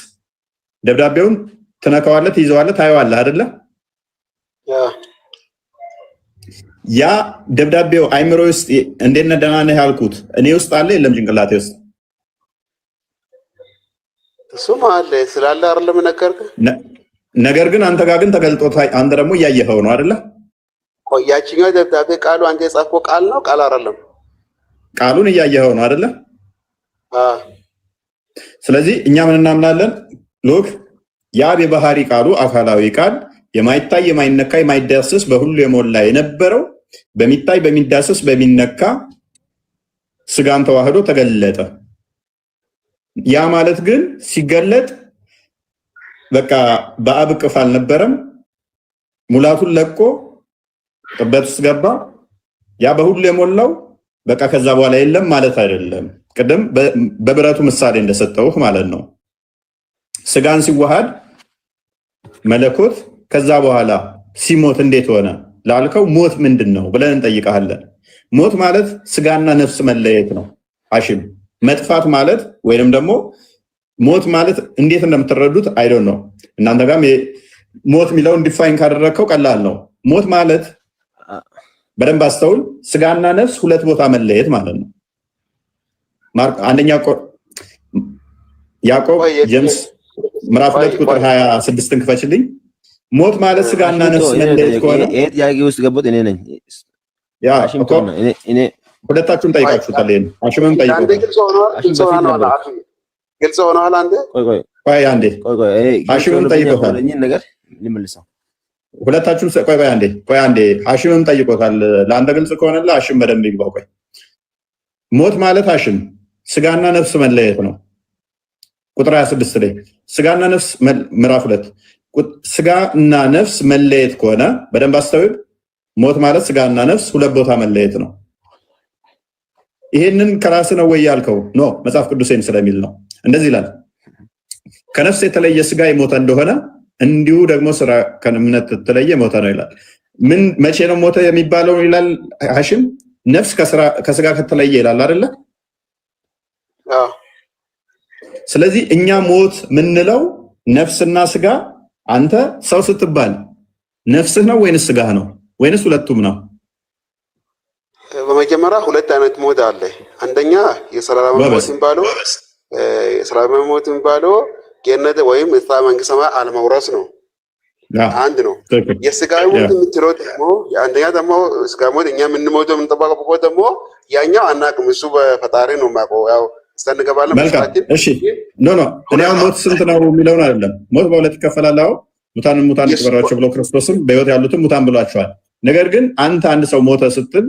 ደብዳቤውን ትነካዋለህ፣ ትይዘዋለህ፣ ታየዋለህ አይደለ? ያ ደብዳቤው አይምሮ ውስጥ እንዴት ነህ ደህና ነህ ያልኩት እኔ ውስጥ አለ የለም? ጭንቅላቴ ውስጥ እሱም አለ ስላለ አይደለም ነገርኩህ። ነገር ግን አንተ ጋር ግን ተገልጦ አንተ ደግሞ እያየኸው ነው አይደለ? ቆያችኛው ደብዳቤ ቃሉ አንተ የጻፍከው ቃል ነው ቃል አይደለም? ቃሉን እያየኸው ነው አይደለ? ስለዚህ እኛ ምን እናምናለን? ሎክ ያ የባህሪ ቃሉ አካላዊ ቃል የማይታይ የማይነካ የማይዳሰስ በሁሉ የሞላ የነበረው በሚታይ በሚዳሰስ በሚነካ ስጋን ተዋህዶ ተገለጠ። ያ ማለት ግን ሲገለጥ በቃ በአብ እቅፍ አልነበረም፣ ሙላቱን ለቆ ጥበት ውስጥ ገባ። ያ በሁሉ የሞላው በቃ ከዛ በኋላ የለም ማለት አይደለም። ቅድም በብረቱ ምሳሌ እንደሰጠውህ ማለት ነው። ስጋን ሲዋሃድ መለኮት ከዛ በኋላ ሲሞት እንዴት ሆነ ላልከው ሞት ምንድን ነው ብለን እንጠይቃለን። ሞት ማለት ስጋና ነፍስ መለየት ነው። ሐሽም መጥፋት ማለት ወይንም ደግሞ ሞት ማለት እንዴት እንደምትረዱት አይዶን ነው። እናንተ ጋርም ሞት የሚለውን ዲፋይን ካደረግከው ቀላል ነው። ሞት ማለት በደንብ አስተውል፣ ስጋና ነፍስ ሁለት ቦታ መለየት ማለት ነው። አንደኛ ያዕቆብ ጀምስ ምዕራፍ 2 ቁጥር 26ን ክፈችልኝ። ሞት ማለት ስጋና ነፍስ መለየት ከሆነ ጥያቄ ውስጥ ገቡት እኔ ነኝ። ሁለታችሁም ጠይቃችሁታል። ሐሽምም ጠይቀው ግልጽ ሆነዋል። አንዴ ቆይ አንዴ ሐሽምም ጠይቆታል። ነገር ልመልሰው ሁለታችሁም ቆይ አንዴ ሐሽምም ጠይቆታል። ለአንተ ግልጽ ከሆነላ ሐሽም በደንብ ይግባው። ቆይ ሞት ማለት ሐሽም ስጋና ነፍስ መለየት ነው። ቁጥር 26 ላይ ስጋና ነፍስ ምዕራፍ 2 ስጋና ነፍስ መለየት ከሆነ በደንብ አስተውል። ሞት ማለት ስጋና ነፍስ ሁለት ቦታ መለየት ነው። ይሄንን ከራስ ነው ወይ ያልከው? ኖ መጽሐፍ ቅዱሴን ስለሚል ነው። እንደዚህ ይላል፣ ከነፍስ የተለየ ስጋ የሞተ እንደሆነ እንዲሁ ደግሞ ስራ ከእምነት የተለየ ሞተ ነው ይላል። ምን መቼ ነው ሞተ የሚባለው ይላል ሐሽም? ነፍስ ከስጋ ከተለየ ይላል አይደለ? ስለዚህ እኛ ሞት ምንለው ነፍስና ስጋ፣ አንተ ሰው ስትባል ነፍስህ ነው ወይንስ ስጋህ ነው ወይንስ ሁለቱም ነው? በመጀመሪያ ሁለት አይነት ሞት አለ። አንደኛ የሰላም ሞት የሚባለው ገነት ወይም መንግስተ ሰማያት አለመውረስ ነው። አንድ ነው። የስጋዊ ሞት የምትለው ደግሞ አንደኛ ደግሞ ስጋ ሞት እኛ የምንሞተው የምንጠባቀቀው ደግሞ ያኛው አናውቅም። እሱ በፈጣሪ ነው የማውቀው። ያው እንገባለን። እሺ ኖ እኔ አሁን ሞት ስንት ነው የሚለውን አይደለም። ሞት በሁለት ይከፈላል። አሁን ሙታን ይቅበሯቸው ብሎ ክርስቶስም በህይወት ያሉትም ሙታን ብሏቸዋል። ነገር ግን አንድ ሰው ሞተ ስትል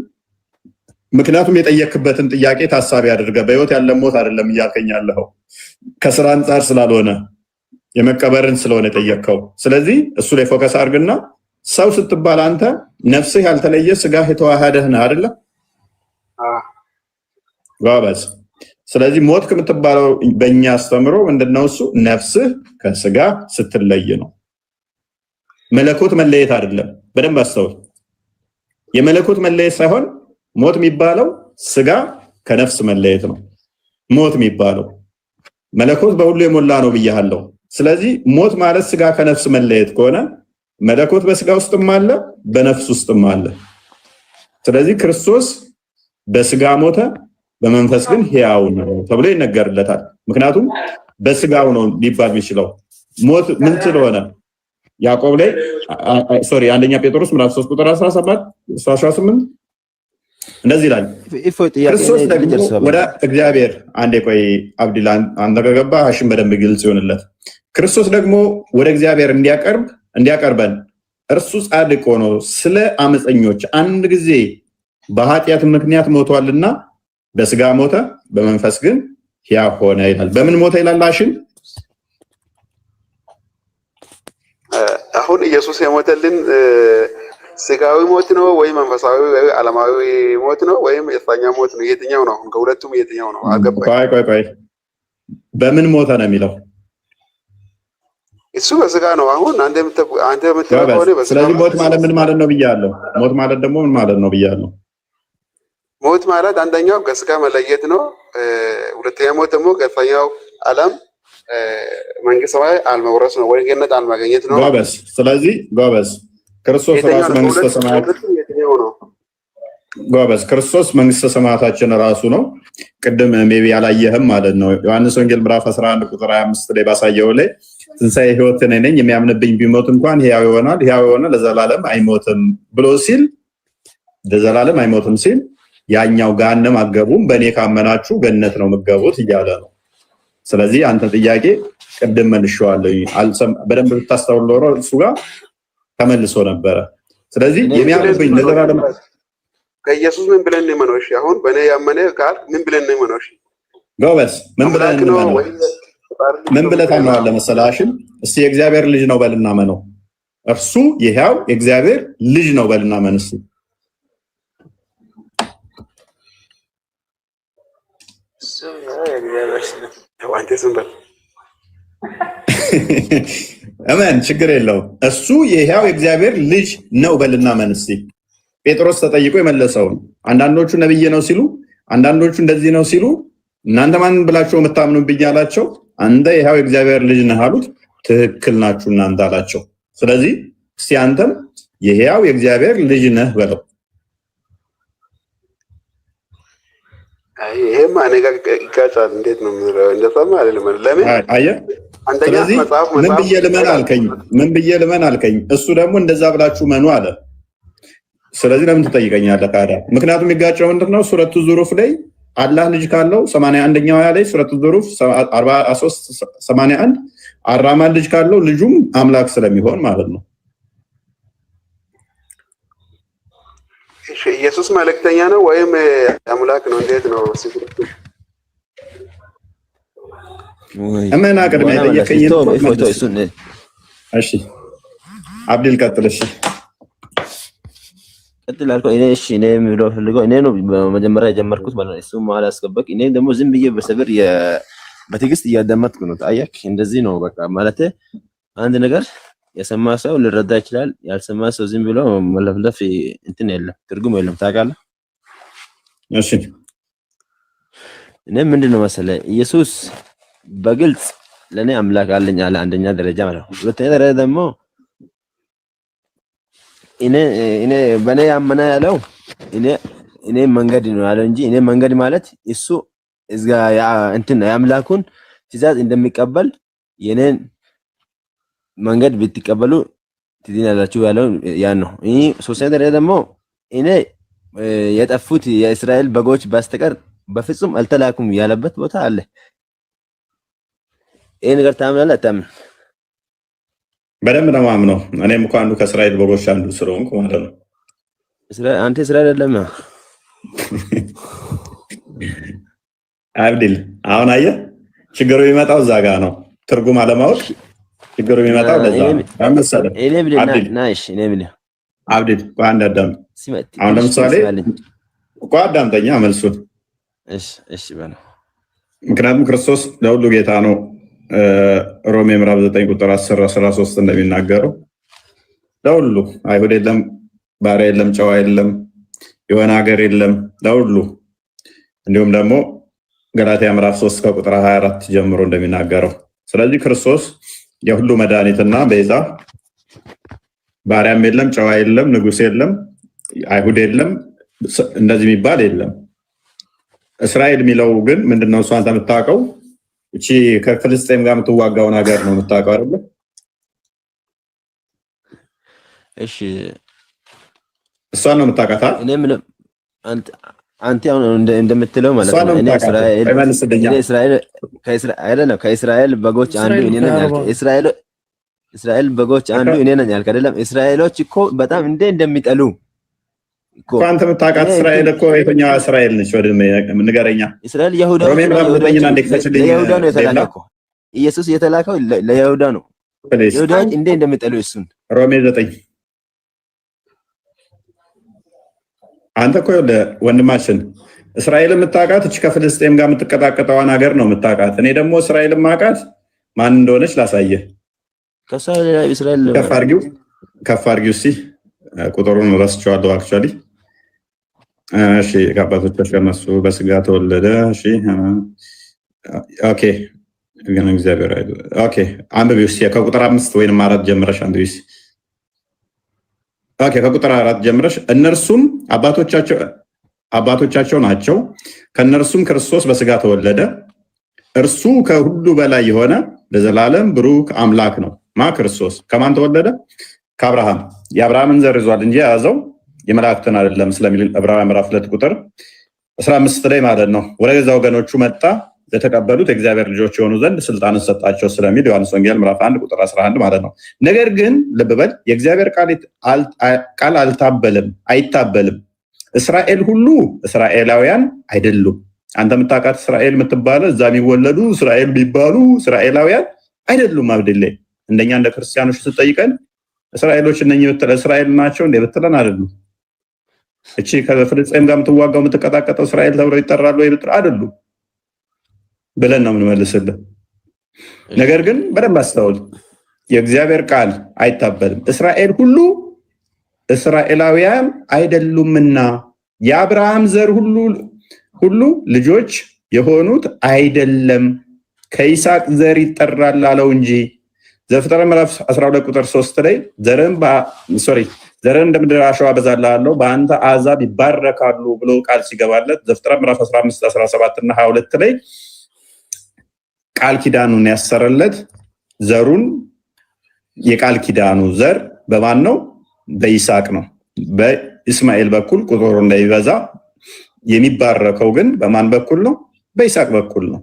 ምክንያቱም የጠየክበትን ጥያቄ ታሳቢ አድርገ በህይወት ያለ ሞት አይደለም እያልከኝ ያለኸው ከስራ አንጻር ስላልሆነ የመቀበርን ስለሆነ የጠየቅከው። ስለዚህ እሱ ላይ ፎከስ አድርግና ሰው ስትባል አንተ ነፍስህ ያልተለየ ስጋህ የተዋሃደህ ነህ አይደለ? ጎበዝ። ስለዚህ ሞት ከምትባለው በእኛ አስተምሮ ምንድነው እሱ? ነፍስህ ከስጋ ስትለይ ነው። መለኮት መለየት አይደለም። በደንብ አስተውል። የመለኮት መለየት ሳይሆን ሞት የሚባለው ስጋ ከነፍስ መለየት ነው። ሞት የሚባለው መለኮት በሁሉ የሞላ ነው ብያለሁ። ስለዚህ ሞት ማለት ስጋ ከነፍስ መለየት ከሆነ መለኮት በስጋ ውስጥም አለ፣ በነፍስ ውስጥም አለ። ስለዚህ ክርስቶስ በስጋ ሞተ፣ በመንፈስ ግን ሕያው ነው ተብሎ ይነገርለታል። ምክንያቱም በስጋው ነው ሊባል የሚችለው። ሞት ምን ስለሆነ ያዕቆብ ላይ አንደኛ ጴጥሮስ ምዕራፍ 3 ቁጥር 17 18 እንደዚህ ይላል። ክርስቶስ ደግሞ ወደ እግዚአብሔር አንዴ ቆይ አብዲላ አንተ ከገባ ሐሽም በደንብ ግልጽ ይሆንለት። ክርስቶስ ደግሞ ወደ እግዚአብሔር እንዲያቀርበን እርሱ ጻድቅ ሆኖ ስለ አመፀኞች አንድ ጊዜ በኃጢአት ምክንያት ሞቷልና በስጋ ሞተ፣ በመንፈስ ግን ሕያው ሆነ ይላል። በምን ሞተ ይላል ሐሽም? አሁን ኢየሱስ የሞተልን ስጋዊ ሞት ነው ወይ መንፈሳዊ ወይ ዓለማዊ ሞት ነው ወይም የሳኛ ሞት ነው? የትኛው ነው? ከሁለቱም የትኛው ነው? አገባኝ። ቆይ በምን ሞተ ነው የሚለው? እሱ በስጋ ነው። አሁን አንተ የምትለው ከሆነ በስጋ። ስለዚህ ሞት ማለት ምን ማለት ነው ብያለሁ። ሞት ማለት ደግሞ ምን ማለት ነው ብያለሁ። ሞት ማለት አንደኛው ከስጋ መለየት ነው። ሁለተኛ ሞት ደግሞ ከሳኛው ዓለም መንግስተ ሰማይ አልመውረስ ነው ወይ ገነት አልማግኘት ነው። ጎበዝ። ስለዚህ ጎበዝ ክርስቶስ ራሱ መንግስተ ሰማያት ጎበዝ ክርስቶስ መንግስተ ሰማያታችን ራሱ ነው። ቅድም ሜቢ ያላየህም ማለት ነው። ዮሐንስ ወንጌል ምዕራፍ 11 ቁጥር 25 ላይ ባሳየው ላይ ትንሣኤ ሕይወት እኔ ነኝ፣ የሚያምንብኝ ቢሞት እንኳን ሕያው ይሆናል፣ ሕያው የሆነ ለዘላለም አይሞትም ብሎ ሲል ለዘላለም አይሞትም ሲል ያኛው ገሃነም አትገቡም፣ በእኔ ካመናችሁ ገነት ነው የምትገቡት እያለ ነው። ስለዚህ አንተ ጥያቄ ቅድም መልሼዋለሁ። በደንብ ብታስተውል ኖሮ እሱ ጋር ተመልሶ ነበረ። ስለዚህ የሚያምንብኝ ለዘላለም ከኢየሱስ ምን ብለን ነው የምንወሽ? አሁን በእኔ ያመነ ቃል ምን ብለን ነው የምንወሽ? ጎበዝ ምን ብለን ነው ምን ብለህ ታምናለህ መሰለህ ሐሽም? እስቲ የእግዚአብሔር ልጅ ነው በልና መነው። እርሱ የሕያው የእግዚአብሔር ልጅ ነው በልና መን። እስቲ አሜን፣ ችግር የለውም። እሱ የሕያው የእግዚአብሔር ልጅ ነው በልና መን። እስቲ ጴጥሮስ ተጠይቆ የመለሰው አንዳንዶቹ ነብይ ነው ሲሉ፣ አንዳንዶቹ እንደዚህ ነው ሲሉ እናንተ ማን ብላችሁ የምታምኑብኝ አላቸው። አንተ የሕያው የእግዚአብሔር ልጅ ነህ አሉት። ትክክል ናችሁ እናንተ አላቸው። ስለዚህ እስቲ አንተም የሕያው የእግዚአብሔር ልጅ ነህ በለው። ይሄማ ነገ ይጋጫል። እንዴት ነው የምንለው? እንደሰማ አይደለም። ለምን አየህ? ስለዚህ ምን ብዬ ልመን አልከኝ። እሱ ደግሞ እንደዛ ብላችሁ መኑ አለ። ስለዚህ ለምን ትጠይቀኛለህ ታዲያ? ምክንያቱም የሚጋጨው ምንድነው? ሱረቱ ዙሩፍ ላይ አላህ ልጅ ካለው 81ኛው ላይ ሱረቱ ዙሩፍ 43 81 አራማን ልጅ ካለው ልጁም አምላክ ስለሚሆን ማለት ነው። ኢየሱስ መልእክተኛ ነው ወይም አምላክ ነው? እንዴት ነው? እመና ቅድሚያ የጠየቀኝ እሺ፣ አብዲል ቀጥል። እሺ ቀጥል አልኩ። እኔ የሚለው ፈልገው እኔ ነው መጀመሪያ የጀመርኩት ማለት ነው። እሱም መሀል አስገባክ። እኔ ደግሞ ዝም ብዬ በሰብር በትዕግስት እያዳመጥኩ ነው። አያክ እንደዚህ ነው በቃ ማለት አንድ ነገር የሰማ ሰው ሊረዳ ይችላል። ያልሰማ ሰው ዝም ብሎ መለፍለፍ እንትን የለም፣ ትርጉም የለም። ታውቃለህ? እሺ እኔ ምንድነው መሰለህ ኢየሱስ በግልጽ ለኔ አምላክ አለኝ አለ፣ አንደኛ ደረጃ ማለት ነው። ሁለተኛ ደረጃ ደግሞ እኔ በኔ ያመነ ያለው እኔ መንገድ ነው ያለው እንጂ እኔ መንገድ ማለት እሱ እዝጋ እንትን የአምላኩን ትእዛዝ እንደሚቀበል የኔን መንገድ ብትቀበሉ ትድናላችሁ ያለው ያን ነው። ሶስተኛ ደረጃ ደግሞ እኔ የጠፉት የእስራኤል በጎች በስተቀር በፍጹም አልተላኩም ያለበት ቦታ አለ። ይሄ ነገር ታምናለህ አታምንም? በደንብ ነው የማምነው። እኔም እኮ አንዱ ከእስራኤል በጎች አንዱ ስለሆንኩ ማለት ነው። አንተ እስራኤል አይደለም አብዲል። አሁን አየህ ችግሩ የሚመጣው እዛ ጋር ነው። ትርጉም አለማወቅ ችግሩ የሚመጣው ለዛ ነው። አመሰለህ አብዲል አንድ አዳም። አሁን ለምሳሌ እኮ አዳምጠኛ መልሱን። እሺ በለው። ምክንያቱም ክርስቶስ ለሁሉ ጌታ ነው። ሮሜ ምዕራፍ 9 ቁጥር 10 13 እንደሚናገረው ለሁሉ አይሁድ የለም፣ ባሪያ የለም፣ ጨዋ የለም፣ የሆነ ሀገር የለም፣ ለሁሉ። እንዲሁም ደግሞ ገላትያ ምዕራፍ 3 ከቁጥር 24 ጀምሮ እንደሚናገረው። ስለዚህ ክርስቶስ የሁሉ መድኃኒትና ቤዛ፣ ባሪያም የለም፣ ጨዋ የለም፣ ንጉስ የለም፣ አይሁድ የለም፣ እንደዚህ የሚባል የለም። እስራኤል የሚለው ግን ምንድነው? እሱ አንተ የምታውቀው እቺ ከፍልስጤም ጋር የምትዋጋውን ሀገር ነው የምታውቀው አይደለ? እሺ እሷን ነው የምታውቃት። እኔ ምን አንተ አሁን እንደምትለው ማለት ነው። እኔ ከእስራኤል በጎች አንዱ እኔ ነኝ ያልከው። እስራኤል በጎች አንዱ እኔ ነኝ ያልከው አይደለም? እስራኤሎች እኮ በጣም እንደሚጠሉ እኮ አንተ የምታውቃት እስራኤል እኮ የትኛዋ እስራኤል ነች? ወደ ንገረኛ። እስራኤል ይሁዳ ነው የተላከው። ኢየሱስ የተላከው ለይሁዳ ነው። ይሁዳዎች እንደሚጠሉ እሱን ሮሜ 9 አንተ እኮ ወንድማችን እስራኤል የምታውቃት እች ከፍልስጤም ጋር የምትቀጣቀጠዋን ሀገር ነው የምታውቃት። እኔ ደግሞ እስራኤል የማውቃት ማን እንደሆነች ላሳየህ። እስራኤል ከፍ አድርጊው እስኪ። ቁጥሩን ረስቼዋለሁ አክቹዋሊ። እሺ ከአባቶቻቸው ከነሱ በስጋ ተወለደ። እሺ ኦኬ ግን እግዚአብሔር አይደል። ኦኬ አንብቢው እስኪ ከቁጥር 5 ወይንም 4 ጀምረሽ አንብቢው እስኪ። ኦኬ ከቁጥር 4 ጀምረሽ እነርሱም አባቶቻቸው ናቸው፣ ከነርሱም ክርስቶስ በስጋ ተወለደ። እርሱ ከሁሉ በላይ የሆነ ለዘላለም ብሩክ አምላክ ነው። ክርስቶስ ከማን ተወለደ? ከአብርሃም። የአብርሃምን ዘር ይዟል እንጂ የያዘው የመላእክትን አይደለም ስለሚል ዕብራውያን ምዕራፍ 2 ቁጥር 15 ላይ ማለት ነው። ወደ ገዛ ወገኖቹ መጣ፣ ለተቀበሉት የእግዚአብሔር ልጆች የሆኑ ዘንድ ስልጣንን ሰጣቸው ስለሚል ዮሐንስ ወንጌል ምዕራፍ 1 ቁጥር 11 ማለት ነው። ነገር ግን ልብ በል የእግዚአብሔር ቃል አይታበልም። እስራኤል ሁሉ እስራኤላውያን አይደሉም። አንተ የምታውቃት እስራኤል የምትባለ እዛ የሚወለዱ እስራኤል የሚባሉ እስራኤላውያን አይደሉም። አብድሌ እንደኛ እንደ ክርስቲያኖች ስትጠይቀን እስራኤሎች እነኚህ ብትለ እስራኤል ናቸው እንዴ ብትለን አይደሉም። እቺ ከፍልስጤም ጋር የምትዋጋው የምትቀጣቀጠው እስራኤል ተብለው ይጠራሉ ወይ ብትል አይደሉም ብለን ነው የምንመልስልህ። ነገር ግን በደንብ አስተውል፣ የእግዚአብሔር ቃል አይታበልም። እስራኤል ሁሉ እስራኤላውያን አይደሉምና የአብርሃም ዘር ሁሉ ልጆች የሆኑት አይደለም፣ ከይስሐቅ ዘር ይጠራል አለው እንጂ። ዘፍጥረት ምዕራፍ 12 ቁጥር 3 ላይ ዘርን እንደ ምድር አሸዋ አበዛልሃለሁ በአንተ አሕዛብ ይባረካሉ ብሎ ቃል ሲገባለት ዘፍጥረት ምዕራፍ 15 17 እና 22 ላይ ቃል ኪዳኑን ያሰረለት ዘሩን የቃል ኪዳኑ ዘር በማን ነው? በይስሐቅ ነው። በእስማኤል በኩል ቁጥሩ እንዳይበዛ የሚባረከው ግን በማን በኩል ነው? በይስሐቅ በኩል ነው።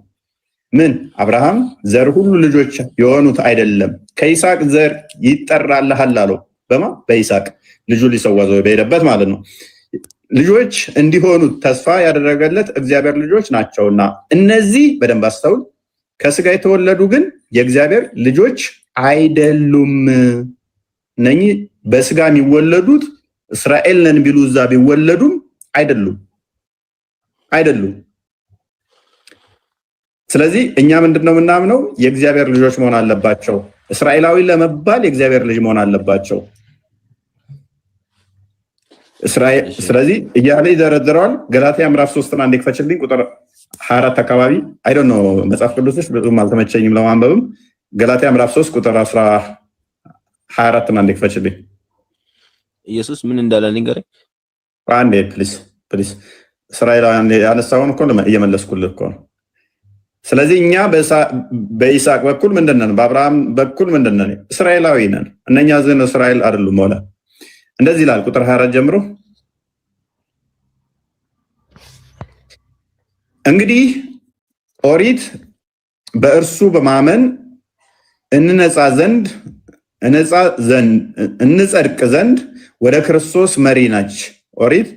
ምን አብርሃም ዘር ሁሉ ልጆች የሆኑት አይደለም፣ ከይስሐቅ ዘር ይጠራልሃል አለው። በማ በይስሐቅ ልጁ ሊሰዋ በሄደበት ማለት ነው። ልጆች እንዲሆኑት ተስፋ ያደረገለት እግዚአብሔር ልጆች ናቸውና እነዚህ በደንብ አስተውል፣ ከስጋ የተወለዱ ግን የእግዚአብሔር ልጆች አይደሉም። እነኚህ በስጋ የሚወለዱት እስራኤል ነን ቢሉ እዛ ቢወለዱም አይደሉም። ስለዚህ እኛ ምንድነው የምናምነው? የእግዚአብሔር ልጆች መሆን አለባቸው። እስራኤላዊ ለመባል የእግዚአብሔር ልጅ መሆን አለባቸው። ስለዚህ እያለ ይዘረዝረዋል። ገላትያ ምዕራፍ 3 አንዴ ክፈችልኝ፣ ቁጥር 24 አካባቢ አይ ዶንት ኖ መጽሐፍ ቅዱስሽ ብዙም አልተመቸኝም ለማንበብም። ገላትያ ምዕራፍ 3 ቁጥር 24 አንዴ ክፈችልኝ። ኢየሱስ ምን እንዳለ ንገረኝ አንዴ ፕሊዝ። እስራኤላውያን ያነሳውን እኮ እየመለስኩልህ እኮ ነው። ስለዚህ እኛ በይስሐቅ በኩል ምንድነን? በአብርሃም በኩል ምንድነን? እስራኤላዊ ነን። እነኛ ግን እስራኤል አይደሉም። ሆነ እንደዚህ ይላል ቁጥር 24 ጀምሮ እንግዲህ ኦሪት በእርሱ በማመን እንጸድቅ ዘንድ ወደ ክርስቶስ መሪ ነች። ኦሪት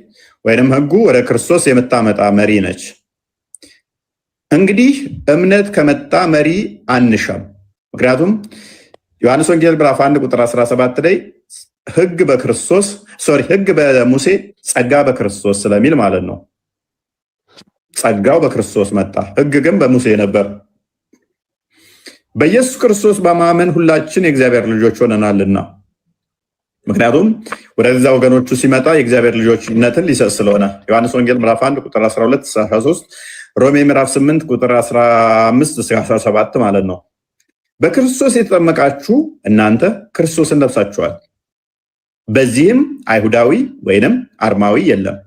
ወይንም ሕጉ ወደ ክርስቶስ የምታመጣ መሪ ነች። እንግዲህ እምነት ከመጣ መሪ አንሻም። ምክንያቱም ዮሐንስ ወንጌል ምዕራፍ 1 ቁጥር 17 ላይ ሕግ በሙሴ ጸጋ በክርስቶስ ስለሚል ማለት ነው። ጸጋው በክርስቶስ መጣ፣ ሕግ ግን በሙሴ ነበር። በኢየሱስ ክርስቶስ በማመን ሁላችን የእግዚአብሔር ልጆች ሆነናልና። ምክንያቱም ወደዛ ወገኖቹ ሲመጣ የእግዚአብሔር ልጆችነትን ሊሰጥ ስለሆነ ዮሐንስ ወንጌል ምዕራፍ 1 ቁጥር 12 13፣ ሮሜ ምዕራፍ 8 ቁጥር 15 እስከ 17 ማለት ነው። በክርስቶስ የተጠመቃችሁ እናንተ ክርስቶስን ለብሳችኋል። በዚህም አይሁዳዊ ወይንም አርማዊ የለም።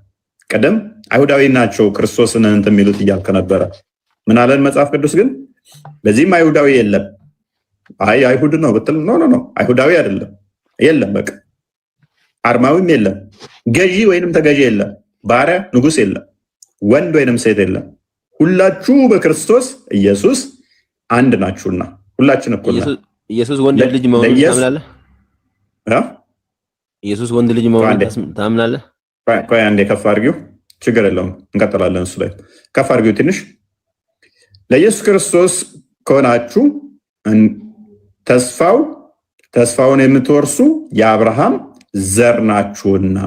ቀደም አይሁዳዊ ናቸው ክርስቶስን እንትን የሚሉት እያልከ ነበረ። ምን አለን መጽሐፍ ቅዱስ ግን? በዚህም አይሁዳዊ የለም። አይሁድ ነው ብትል ኖ አይሁዳዊ አይደለም፣ የለም። በቃ አርማዊም የለም፣ ገዢ ወይንም ተገዢ የለም፣ ባሪያ ንጉስ የለም፣ ወንድ ወይንም ሴት የለም። ሁላችሁ በክርስቶስ ኢየሱስ አንድ ናችሁና ሁላችን እኩል ነን። ኢየሱስ ወንድ ልጅ መሆኑን ታምናለህ? ኢየሱስ ወንድ ልጅ መሆኑን ታምናለህ? ቆይ አንዴ ከፍ አድርጊው፣ ችግር የለውም እንቀጥላለን። እሱ ላይ ከፍ አድርጊው ትንሽ። ለኢየሱስ ክርስቶስ ከሆናችሁ ተስፋውን የምትወርሱ የአብርሃም ዘር ናችሁና።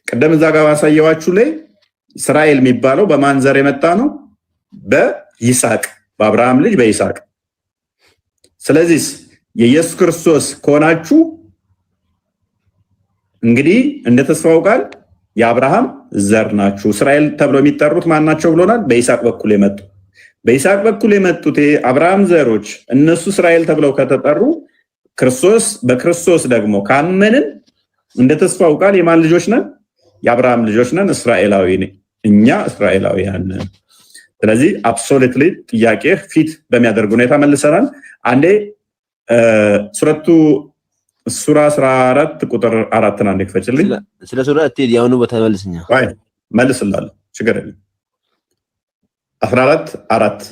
ቅድም እዛ ጋር ባሳየዋችሁ ላይ እስራኤል የሚባለው በማን ዘር የመጣ ነው? በይስሐቅ፣ በአብርሃም ልጅ በይስሐቅ። ስለዚህ የኢየሱስ ክርስቶስ ከሆናችሁ እንግዲህ እንደ ተስፋው ቃል የአብርሃም ዘር ናችሁ። እስራኤል ተብሎ የሚጠሩት ማን ናቸው ብሎናል? በይስሐቅ በኩል የመጡ በይስሐቅ በኩል የመጡት አብርሃም ዘሮች እነሱ እስራኤል ተብለው ከተጠሩ በክርስቶስ ደግሞ ካመንን እንደ ተስፋው ቃል የማን ልጆች ነን? የአብርሃም ልጆች ነን። እስራኤላዊ እኛ እስራኤላውያን ነን። ስለዚህ አብሶሉትሊ ጥያቄ ፊት በሚያደርግ ሁኔታ መልሰናል። አንዴ ሱራ 14 ቁጥር 4 አንዴ ክፈችልኝ። ስለ ሱራ እትሄድ ያውኑ በተመልስኛ መልስላለሁ፣ ችግር የለም። 14:4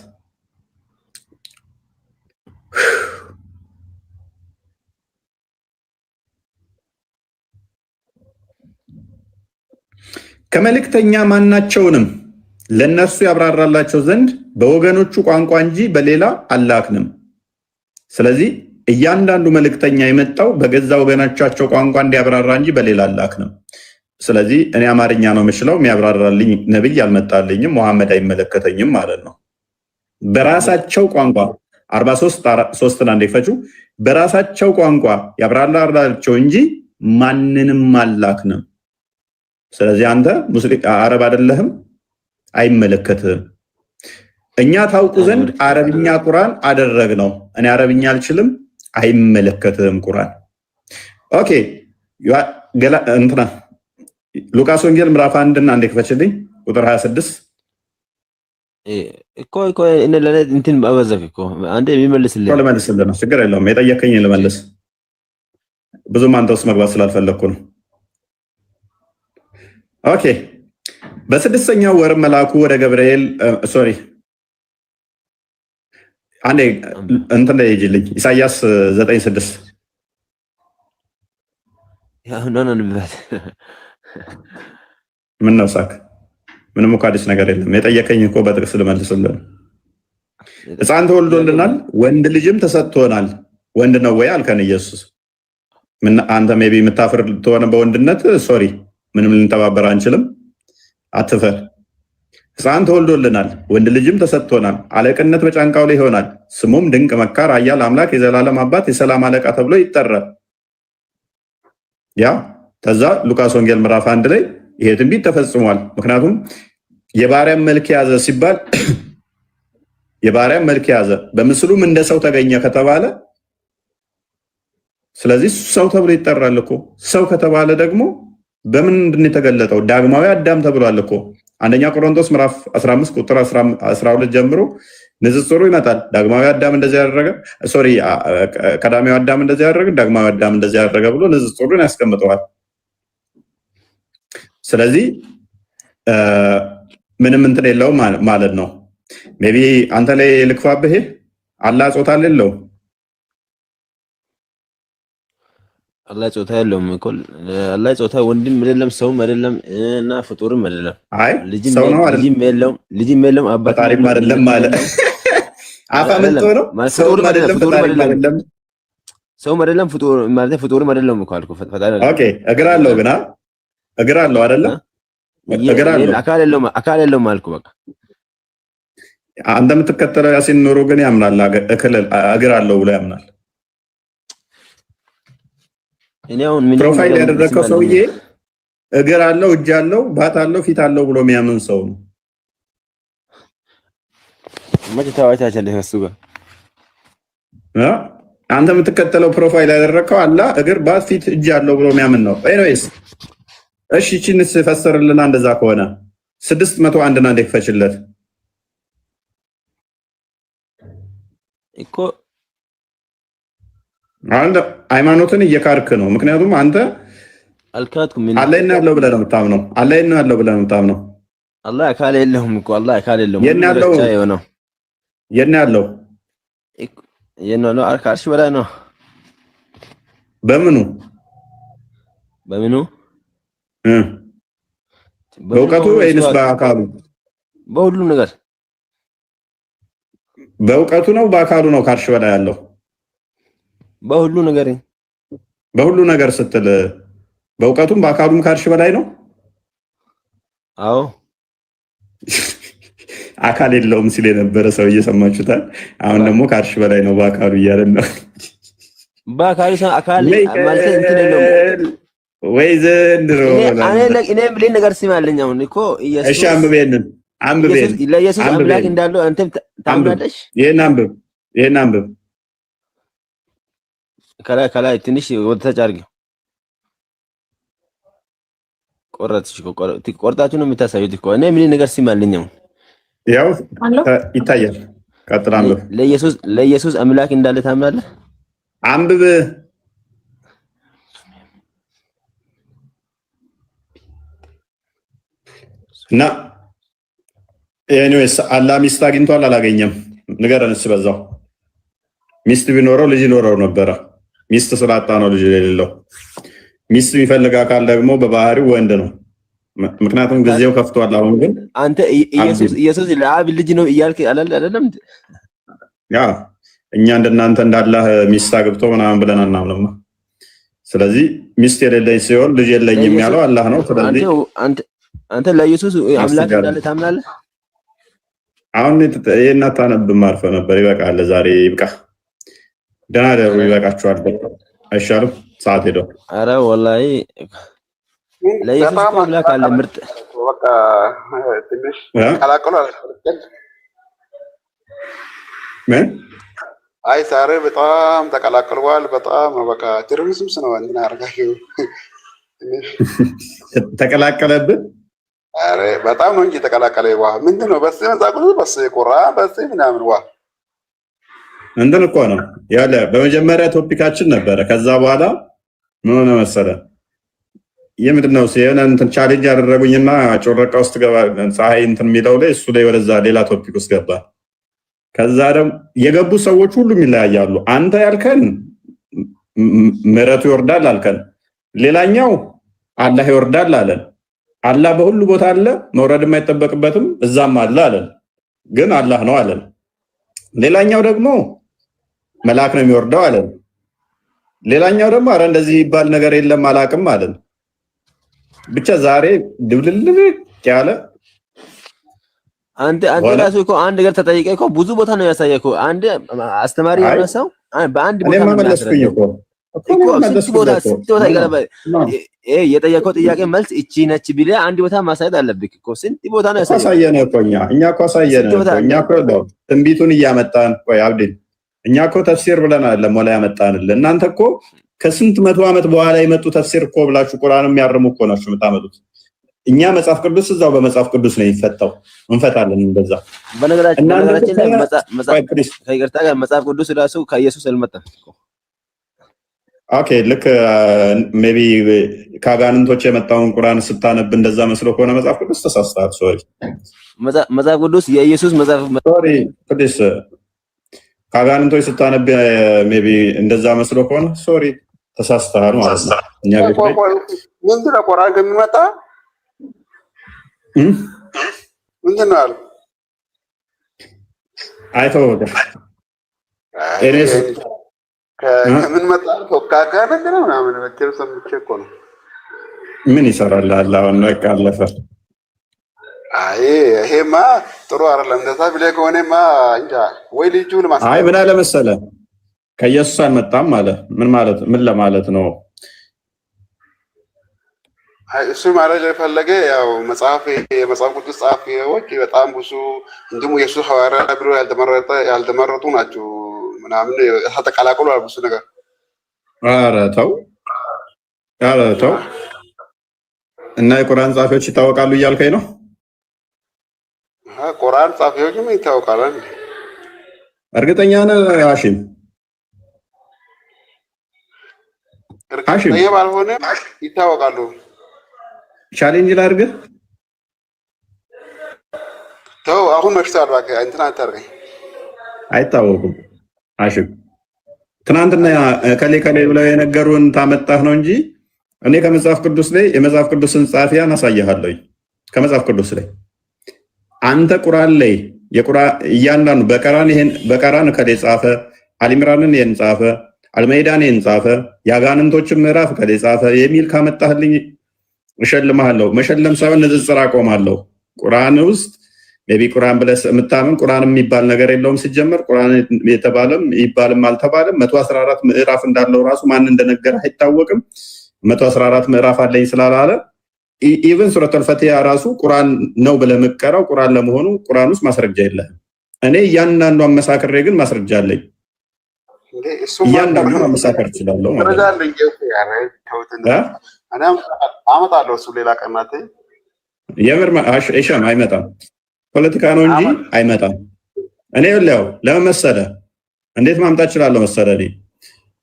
ከመልእክተኛ ማናቸውንም ለነሱ ያብራራላቸው ዘንድ በወገኖቹ ቋንቋ እንጂ በሌላ አላክንም። ስለዚህ እያንዳንዱ መልእክተኛ የመጣው በገዛ ወገኖቻቸው ቋንቋ እንዲያብራራ እንጂ በሌላ አላክንም። ስለዚህ እኔ አማርኛ ነው የምችለው፣ የሚያብራራልኝ ነብይ አልመጣልኝም፣ መሐመድ አይመለከተኝም ማለት ነው። በራሳቸው ቋንቋ 43:3 አንዴ ፈጩ። በራሳቸው ቋንቋ ያብራራላቸው እንጂ ማንንም አላክንም። ስለዚህ አንተ ሙስሊም አረብ አይደለህም፣ አይመለከትህም። እኛ ታውቁ ዘንድ አረብኛ ቁርአን አደረግነው። እኔ አረብኛ አልችልም፣ አይመለከትህም ቁርአን። ኦኬ እንትና ሉቃስ ወንጌል ምዕራፍ 1 እና አንዴ ክፈችልኝ ቁጥር 26 እኮ እነ ለለ እንትን አበዛክ እኮ አንዴ የሚመልስልህ ለመልስልህ ነው። ችግር የለውም። የጠየቀኝ ልመልስ። ብዙም አንተ ውስጥ መግባት ስላልፈለኩ ነው። ኦኬ በስድስተኛው ወር መልአኩ ወደ ገብርኤል አንዴ እንትን ላይ ይጅልኝ ኢሳይያስ 9:6 ምን ነው ሳክ? ምንም እኮ አዲስ ነገር የለም። የጠየቀኝ እኮ በጥቅስ ልመልስልህ። ሕፃን ተወልዶልናል፣ ወንድ ልጅም ተሰጥቶናል። ወንድ ነው ወይ አልከን? ኢየሱስ ምን አንተ ሜቢ የምታፍር ተሆነ በወንድነት ምንም ልንተባበር አንችልም። አትፈር። ሕፃን ተወልዶልናል፣ ወንድ ልጅም ተሰጥቶናል፣ አለቅነት በጫንቃው ላይ ይሆናል። ስሙም ድንቅ መካር፣ ኃያል አምላክ፣ የዘላለም አባት፣ የሰላም አለቃ ተብሎ ይጠራል። ያ ከዛ ሉቃስ ወንጌል ምዕራፍ 1 ላይ ይሄ ትንቢት ተፈጽሟል። ምክንያቱም የባሪያም መልክ ያዘ ሲባል የባሪያም መልክ ያዘ በምስሉም እንደ ሰው ተገኘ ከተባለ ስለዚህ ሰው ተብሎ ይጠራል እኮ። ሰው ከተባለ ደግሞ በምን እንደነ የተገለጠው ዳግማዊ አዳም ተብሏል እኮ። አንደኛ ቆሮንቶስ ምዕራፍ 15 ቁጥር 12 ጀምሮ ንጽጽሩ ይመጣል። ዳግማዊ አዳም እንደዚህ ያደረገ ቀዳሚው አዳም እንደዚህ ያደረገ ዳግማዊ አዳም እንደዚህ ያደረገ ብሎ ንጽጽሩን ያስቀምጠዋል። ስለዚህ ምንም እንትን የለውም ማለት ነው። ሜቢ አንተ ላይ ልክፋብህ። አላህ ጾታ አለው? አላህ ጾታ የለውም እኮ። አላህ ጾታ ወንድም አይደለም ሰውም አይደለም እና ፍጡርም አይደለም። አይ ሰው ነው አይደል? ልጅም የለውም አባት ፈጣሪም አይደለም ማለት አፋ ምንቶ ነው። ሰውም አይደለም ፈጣሪም አይደለም። ሰውም አይደለም ፍጡር ማለት ፍጡርም አይደለም እኮ አልኩ። ፈጣሪ ኦኬ እግር አለው ግና እግር አለው አይደለ? እግር አለው አካል የለውም አልኩ። በቃ አንተ የምትከተለው ያሲን ኑሩ ግን ያምናል እግር አለው ብሎ ያምናል። እኔ አሁን ፕሮፋይል ያደረከው ሰውዬ እግር አለው እጅ አለው ባት አለው ፊት አለው ብሎ የሚያምን ሰው ነው። መቼ ታዋቻለህ ከሱ ጋር? አንተ የምትከተለው ፕሮፋይል ያደረከው አላ እግር ባት ፊት እጅ አለው ብሎ የሚያምን ነው። ኤኒዌይስ እሺ እቺንስ ፈሰርልና እንደዛ ከሆነ 601 እና እንደክፈችለት እኮ አንተ ሃይማኖትን እየካርክ ነው። ምክንያቱም አንተ አልካትኩም አላህ ያለው ብለህ ነው የምታምነው። አላህ ያለው ብለህ ነው የምታምነው። አላህ አካል የለውም እኮ አላህ አካል የለውም። የት ያለው ነው ከአርሽ በላይ ነው። በምኑ በእውቀቱ ወይንስ በአካሉ? በሁሉም ነገር በእውቀቱ ነው በአካሉ ነው ከአርሽ በላይ ያለው? በሁሉ ነገር ስትል በእውቀቱም በአካሉም ከአርሽ በላይ ነው። አዎ አካል የለውም ሲል የነበረ ሰው እየሰማችሁታል። አሁን ደግሞ ከአርሽ በላይ ነው በአካሉ እያለን ነው። በአካሉ አካል ማለት እንትን ነው ወይ ዘንድሮ እኔ ብሌን ነገር ሲማለኝ አሁን እኮ ኢየሱስ እሺ አንብቤን ለኢየሱስ አምላክ እንዳለው አንተም ታምናለሽ? ይሄን አንብብ ከላይ ትንሽ ወደ ታች አድርጊው። ቆርጣችሁ ነው የምታሳዩት እኮ። እኔ ምን ነገር ሲማልኝ አሁን ያው ይታያል። ቀጥል አንብብ። ለኢየሱስ አምላክ እንዳለ ታምናለህ? አንብብ። እና ኤኒዌይስ አላህ ሚስት አግኝቷል አላገኘም? ንገረን እስኪ በዛው። ሚስት ቢኖረው ልጅ ይኖረው ነበረ። ሚስት ስላጣ ነው ልጅ የሌለው። ሚስት የሚፈልግ አካል ደግሞ በባህሪው ወንድ ነው። ምክንያቱም ጊዜው ከፍቷል። አሁን ግን አንተ ኢየሱስ ለአብ ልጅ ነው እያልክ አይደለም? ያ እኛ እንደናንተ እንዳላህ ሚስት አግብቶ ምናምን ብለን አናምንማ። ስለዚህ ሚስት የሌለኝ ሲሆን ልጅ የለኝም ያለው አላህ ነው። ስለዚህ አንተ ለኢየሱስ አምላክ እንዳለ ታምናለህ? አሁን ይሄን አታነብም። አርፈህ ነበር። ይበቃል። ዛሬ ይብቃ። ደህና ደሩ። ይበቃችኋል። አይሻልም? ሰዓት ሄዶ። አረ ወላሂ ለኢየሱስ አምላክ አለ ምርጥ። በቃ ትንሽ ቀላቀሉ አልፈልግም። ምን? አይ ዛሬ በጣም ተቀላቅሏል። በጣም በቃ ቴሮሪዝም ነው እንትና ያርጋችሁ ተቀላቀለብህ? አረ በጣም ነው እንጂ ተቀላቀለ። ዋ ምንድነው? በስ መጻቁ በስ ቁርአን በስ ምናምን ዋ እንትን እኮ ነው ያለ። በመጀመሪያ ቶፒካችን ነበረ። ከዛ በኋላ ምን ሆነ መሰለ የምንድነው ሲሆን እንትን ቻሌንጅ ያደረጉኝና ጮረቃ ውስጥ ገባ ፀሐይ እንትን የሚለው ላይ እሱ ላይ ወደዛ ሌላ ቶፒክ ውስጥ ገባ። ከዛ ደግሞ የገቡ ሰዎች ሁሉም ይለያያሉ። አንተ ያልከን ምሕረቱ ይወርዳል አልከን። ሌላኛው አላህ ይወርዳል አለን። አላህ በሁሉ ቦታ አለ፣ መውረድም አይጠበቅበትም፣ እዛም አለ አለን። ግን አላህ ነው አለን። ሌላኛው ደግሞ መልአክ ነው የሚወርደው አለን። ሌላኛው ደግሞ አረ እንደዚህ ይባል ነገር የለም አላቅም አለን። ብቻ ዛሬ ድብልልል ያለ አንተ ራሱ እኮ አንድ ነገር ተጠይቀህ እኮ ብዙ ቦታ ነው ያሳየከው። አንድ አስተማሪ የሆነ ሰው በአንድ ቦታ ነው መለስኩኝ እኮ ስንት ቦታ ይገባል። የጠየቀው ጥያቄ መልስ እቺ ነች ቢለህ አንድ ቦታ ማሳየት አለብህ እኮ። ስንት ቦታ ነው ያሳየነው እኮ እኛ እኮ አሳየነው እኛ እኮ ትንቢቱን እያመጣን ቆይ አብዲን እኛ እኮ ተፍሲር ብለን አይደለም ወላ ያመጣንልህ። እናንተ እኮ ከስንት መቶ ዓመት በኋላ የመጡ ተፍሲር እኮ ብላችሁ ቁርአንም የሚያርሙ እኮ ናችሁ የምታመጡት። እኛ መጽሐፍ ቅዱስ እዛው በመጽሐፍ ቅዱስ ነው የሚፈታው፣ እንፈታለን እንደዛ። በነገራችን ላይ መጽሐፍ ቅዱስ ራሱ ከኢየሱስ አልመጣም እኮ ኦኬ ልክ ሜቢ ከአጋንንቶች የመጣውን ቁርአን ስታነብ እንደዛ መስሎ ከሆነ መጽሐፍ ቅዱስ ተሳስተሃል። ሶሪ መጽሐፍ ቅዱስ የኢየሱስ መጽሐፍ ሶሪ ቅዱስ ከአጋንንቶች ስታነብ ሜቢ እንደዛ መስሎ ከሆነ ሶሪ ተሳስተሃል ማለት ነው። እኛ ቤት ላይ ምንድን ነው ቁርአን ከሚመጣ ምንድን ነው አሉ አይተው ኤሬስ ከምን መጣ ፎካካ ነገር ነው ምናምን በትር ሰምቼ እኮ ነው። ምን ይሰራል አሁን በቃ አለፈ። አይ ይሄማ ጥሩ አይደለም። እንደዛ ብለህ ከሆነማ እንጃ ወይ ልጁን ማስተካከል። አይ ምን አለ መሰለህ ከኢየሱስ አልመጣም አለ። ምን ማለት ምን ለማለት ነው? አይ እሱ ማለት የፈለገ ያው የመጽሐፍ ቅዱስ ጸሐፊዎች በጣም ብዙ እንዲሁም ኢየሱስ ሐዋርያ ብሎ ያልተመረጡ ናቸው ምናምን ተቀላቅሎ ብዙ ነገር። ኧረ ተው እና የቁርአን ጸሐፊዎች ይታወቃሉ እያልከኝ ነው? ቁርአን ጸሐፊዎችም ይታወቃሉ። እርግጠኛ ነህ ሀሺም? እርግጠኛ ባልሆነም ይታወቃሉ። ቻሌንጅ ላድርግህ። ተው አሁን መሽቷል እባክህ እንትን አታርገኝ። አይታወቁም ሀሺም። ትናንትና ከሌ ብለው የነገሩን ታመጣህ ነው እንጂ እኔ ከመጽሐፍ ቅዱስ ላይ የመጽሐፍ ቅዱስን ጸሐፊያን አሳይሃለሁ። ከመጽሐፍ ቅዱስ ላይ አንተ ቁርአን ላይ እያንዳንዱ በቀራን ከሌ ጻፈ፣ አሊምራንን ይሄን ጻፈ፣ አልመይዳን ይሄን ጻፈ፣ የአጋንንቶችን ምዕራፍ ከሌ ጻፈ የሚል ካመጣህልኝ እሸልምሃለሁ። መሸለም ሳይሆን ንጽጽር አቆማለሁ። ቁርአን ውስጥ ሜቢ ቁርአን ብለህ የምታምን ቁርአን የሚባል ነገር የለውም ሲጀመር። ቁርአን የተባለም ይባልም አልተባለም 114 ምዕራፍ እንዳለው ራሱ ማን እንደነገረ አይታወቅም። 114 ምዕራፍ አለኝ ስላላለ ኢቭን ሱረቱል ፈቲሃ ራሱ ቁርአን ነው ብለህ የምትቀራው ቁርአን ለመሆኑ ቁርአን ውስጥ ማስረጃ የለህም። እኔ እያንዳንዱ አመሳክሬ ግን ማስረጃ አለኝ። እያንዳንዱ አመሳከር እችላለሁ ማለት ነው። አመጣለሁ እሱ ሌላ ቀናት የምር አይሻም አይመጣም። ፖለቲካ ነው እንጂ አይመጣም። እኔ ያለው ለምን መሰለህ እንዴት ማምጣት እችላለሁ መሰለህ?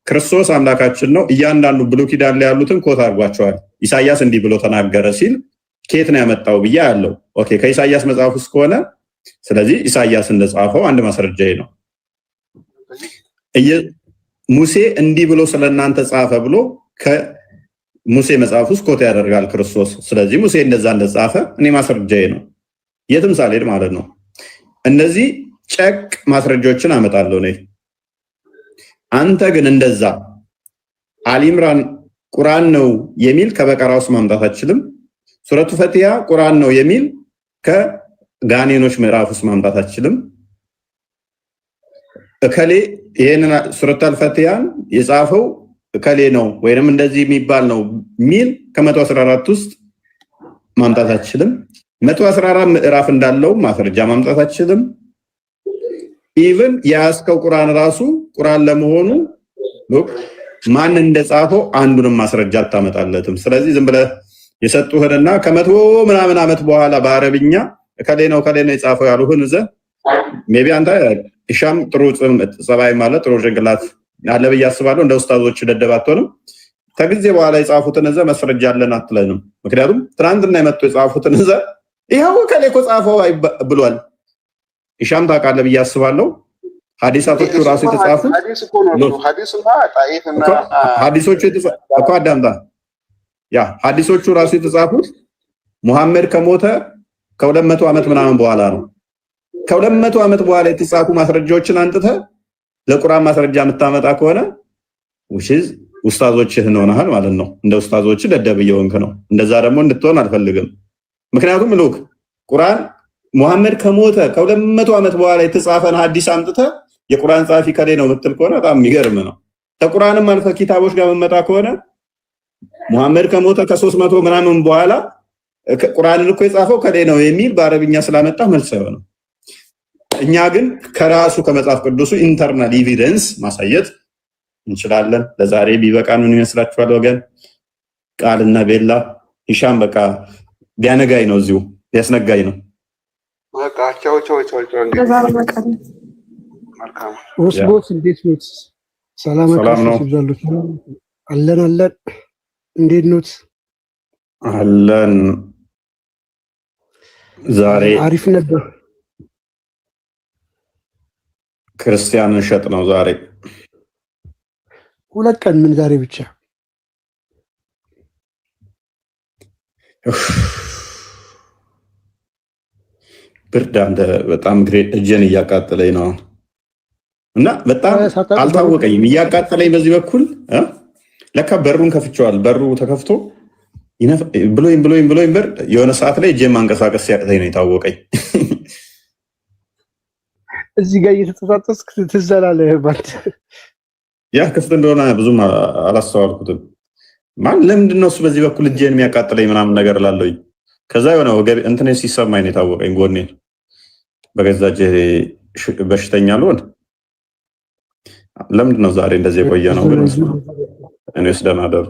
ክርስቶስ አምላካችን ነው። እያንዳንዱ ብሉይ ኪዳን ላይ ያሉትን ኮት አድርጓቸዋል። ኢሳይያስ እንዲህ ብሎ ተናገረ ሲል ከየት ነው ያመጣው ብዬ ያለው። ኦኬ ከኢሳይያስ መጽሐፍ ውስጥ ከሆነ ስለዚህ ኢሳይያስ እንደጻፈው አንድ ማስረጃዬ ነው። ሙሴ እንዲህ ብሎ ስለናንተ ጻፈ ብሎ ከሙሴ መጽሐፍ ውስጥ ኮት ያደርጋል ክርስቶስ። ስለዚህ ሙሴ እንደዛ እንደጻፈ እኔ ማስረጃዬ ነው፣ የትም ሳልሄድ ማለት ነው። እነዚህ ጨቅ ማስረጃዎችን አመጣለሁ እኔ። አንተ ግን እንደዛ አሊምራን ቁርአን ነው የሚል ከበቀራ ውስጥ ማምጣት አትችልም። ሱረቱ ፈቲሃ ቁርአን ነው የሚል ከጋኔኖች ምዕራፍ ውስጥ ማምጣት አትችልም። እከሌ ይሄንን ሱረቱል ፈቲሃን የጻፈው እከሌ ነው ወይንም እንደዚህ የሚባል ነው ሚል ከ114 ውስጥ ማምጣት አትችልም። 114 ምዕራፍ እንዳለው ማስረጃ ማምጣት አትችልም። ኢቭን የያዝከው ቁርአን ራሱ ቁርአን ለመሆኑ ማን እንደጻፈው አንዱንም ማስረጃ አታመጣለትም። ስለዚህ ዝም ብለህ የሰጡህንና ከመቶ ምናምን ዓመት በኋላ በአረብኛ ከሌ ነው የጻፈው ያሉህን እዘ ሜቢ አንተ ኢሻም ጥሩ ጸባይ ማለት ጥሩ ጭንቅላት ያለ ብዬ አስባለሁ። እንደ ኡስታዞች ደደብ አትሆንም። ከጊዜ በኋላ የጻፉትን እዘ ማስረጃ አለን አትለንም። ምክንያቱም ትናንትና የመጡ የጻፉትን እዘ ይሄው ከሌ እኮ ጻፈው ብሏል። ኢሻም ታውቃለህ ብዬ አስባለሁ። ሐዲሳቶቹ ራሱ የተጻፉት ሐዲሶቹ እኮ አዳምጣ ሐዲሶቹ ራሱ የተጻፉት ሙሐመድ ከሞተ ከ200 ዓመት ምናምን በኋላ ነው። ከ200 ዓመት በኋላ የተጻፉ ማስረጃዎችን አንጥተ ለቁርአን ማስረጃ የምታመጣ ከሆነ ኡስታዞችህን ሆነሃል ማለት ነው። እንደ ኡስታዞች ደደብ እየሆንክ ነው። እንደዛ ደግሞ እንድትሆን አልፈልግም። ምክንያቱም ልክ ቁርአን ሙሐመድ ከሞተ ከ200 ዓመት በኋላ የተጻፈን ሐዲስ አምጥተ የቁርአን ጻፊ ከሌ ነው የምትል ከሆነ በጣም የሚገርም ነው። ከቁርአንም አልፈ ኪታቦች ጋር መመጣ ከሆነ ሙሐመድ ከሞተ ከ300 ምናምን በኋላ ቁርአንን እኮ የጻፈው ከሌ ነው የሚል በአረብኛ ስላመጣ መልስ አይሆንም። እኛ ግን ከራሱ ከመጽሐፍ ቅዱሱ ኢንተርናል ኤቪደንስ ማሳየት እንችላለን። ለዛሬ ቢበቃን ምን ይመስላችኋል ወገን? ቃልና ቤላ ሂሻም በቃ ቢያነጋኝ ነው እዚሁ ቢያስነጋኝ ነው። በቃ ቻው። ኡስቦስ እንዴት ነው? ሰላም ነው። አለን አለን። እንዴት ኖት? አለን። ዛሬ አሪፍ ነበር። ክርስቲያንን ሸጥ ነው ዛሬ። 2 ቀን ምን ዛሬ ብቻ? ብርድ አንተ በጣም እጄን እያቃጠለኝ ነው እና በጣም አልታወቀኝም። እያቃጠለኝ በዚህ በኩል ለካ በሩን ከፍቼዋል። በሩ ተከፍቶ ብሎኝ በር የሆነ ሰዓት ላይ እጄን ማንቀሳቀስ ሲያቅተኝ ነው የታወቀኝ። እዚህ ጋር እየተጠጣጠስክ ትዘላለህ ማለት ያ ክፍት እንደሆነ ብዙም አላስተዋልኩትም። ለምንድን ነው እሱ በዚህ በኩል እጄን የሚያቃጥለኝ ምናምን ነገር ላለኝ። ከዛ የሆነ ወገብ እንትን ሲሰማኝ ነው የታወቀኝ። ጎኔን በገዛ እጄ በሽተኛ ልሆን። ለምንድን ነው ዛሬ እንደዚህ የቆየ ነው? ግን እኔስ ደህና ደሩ።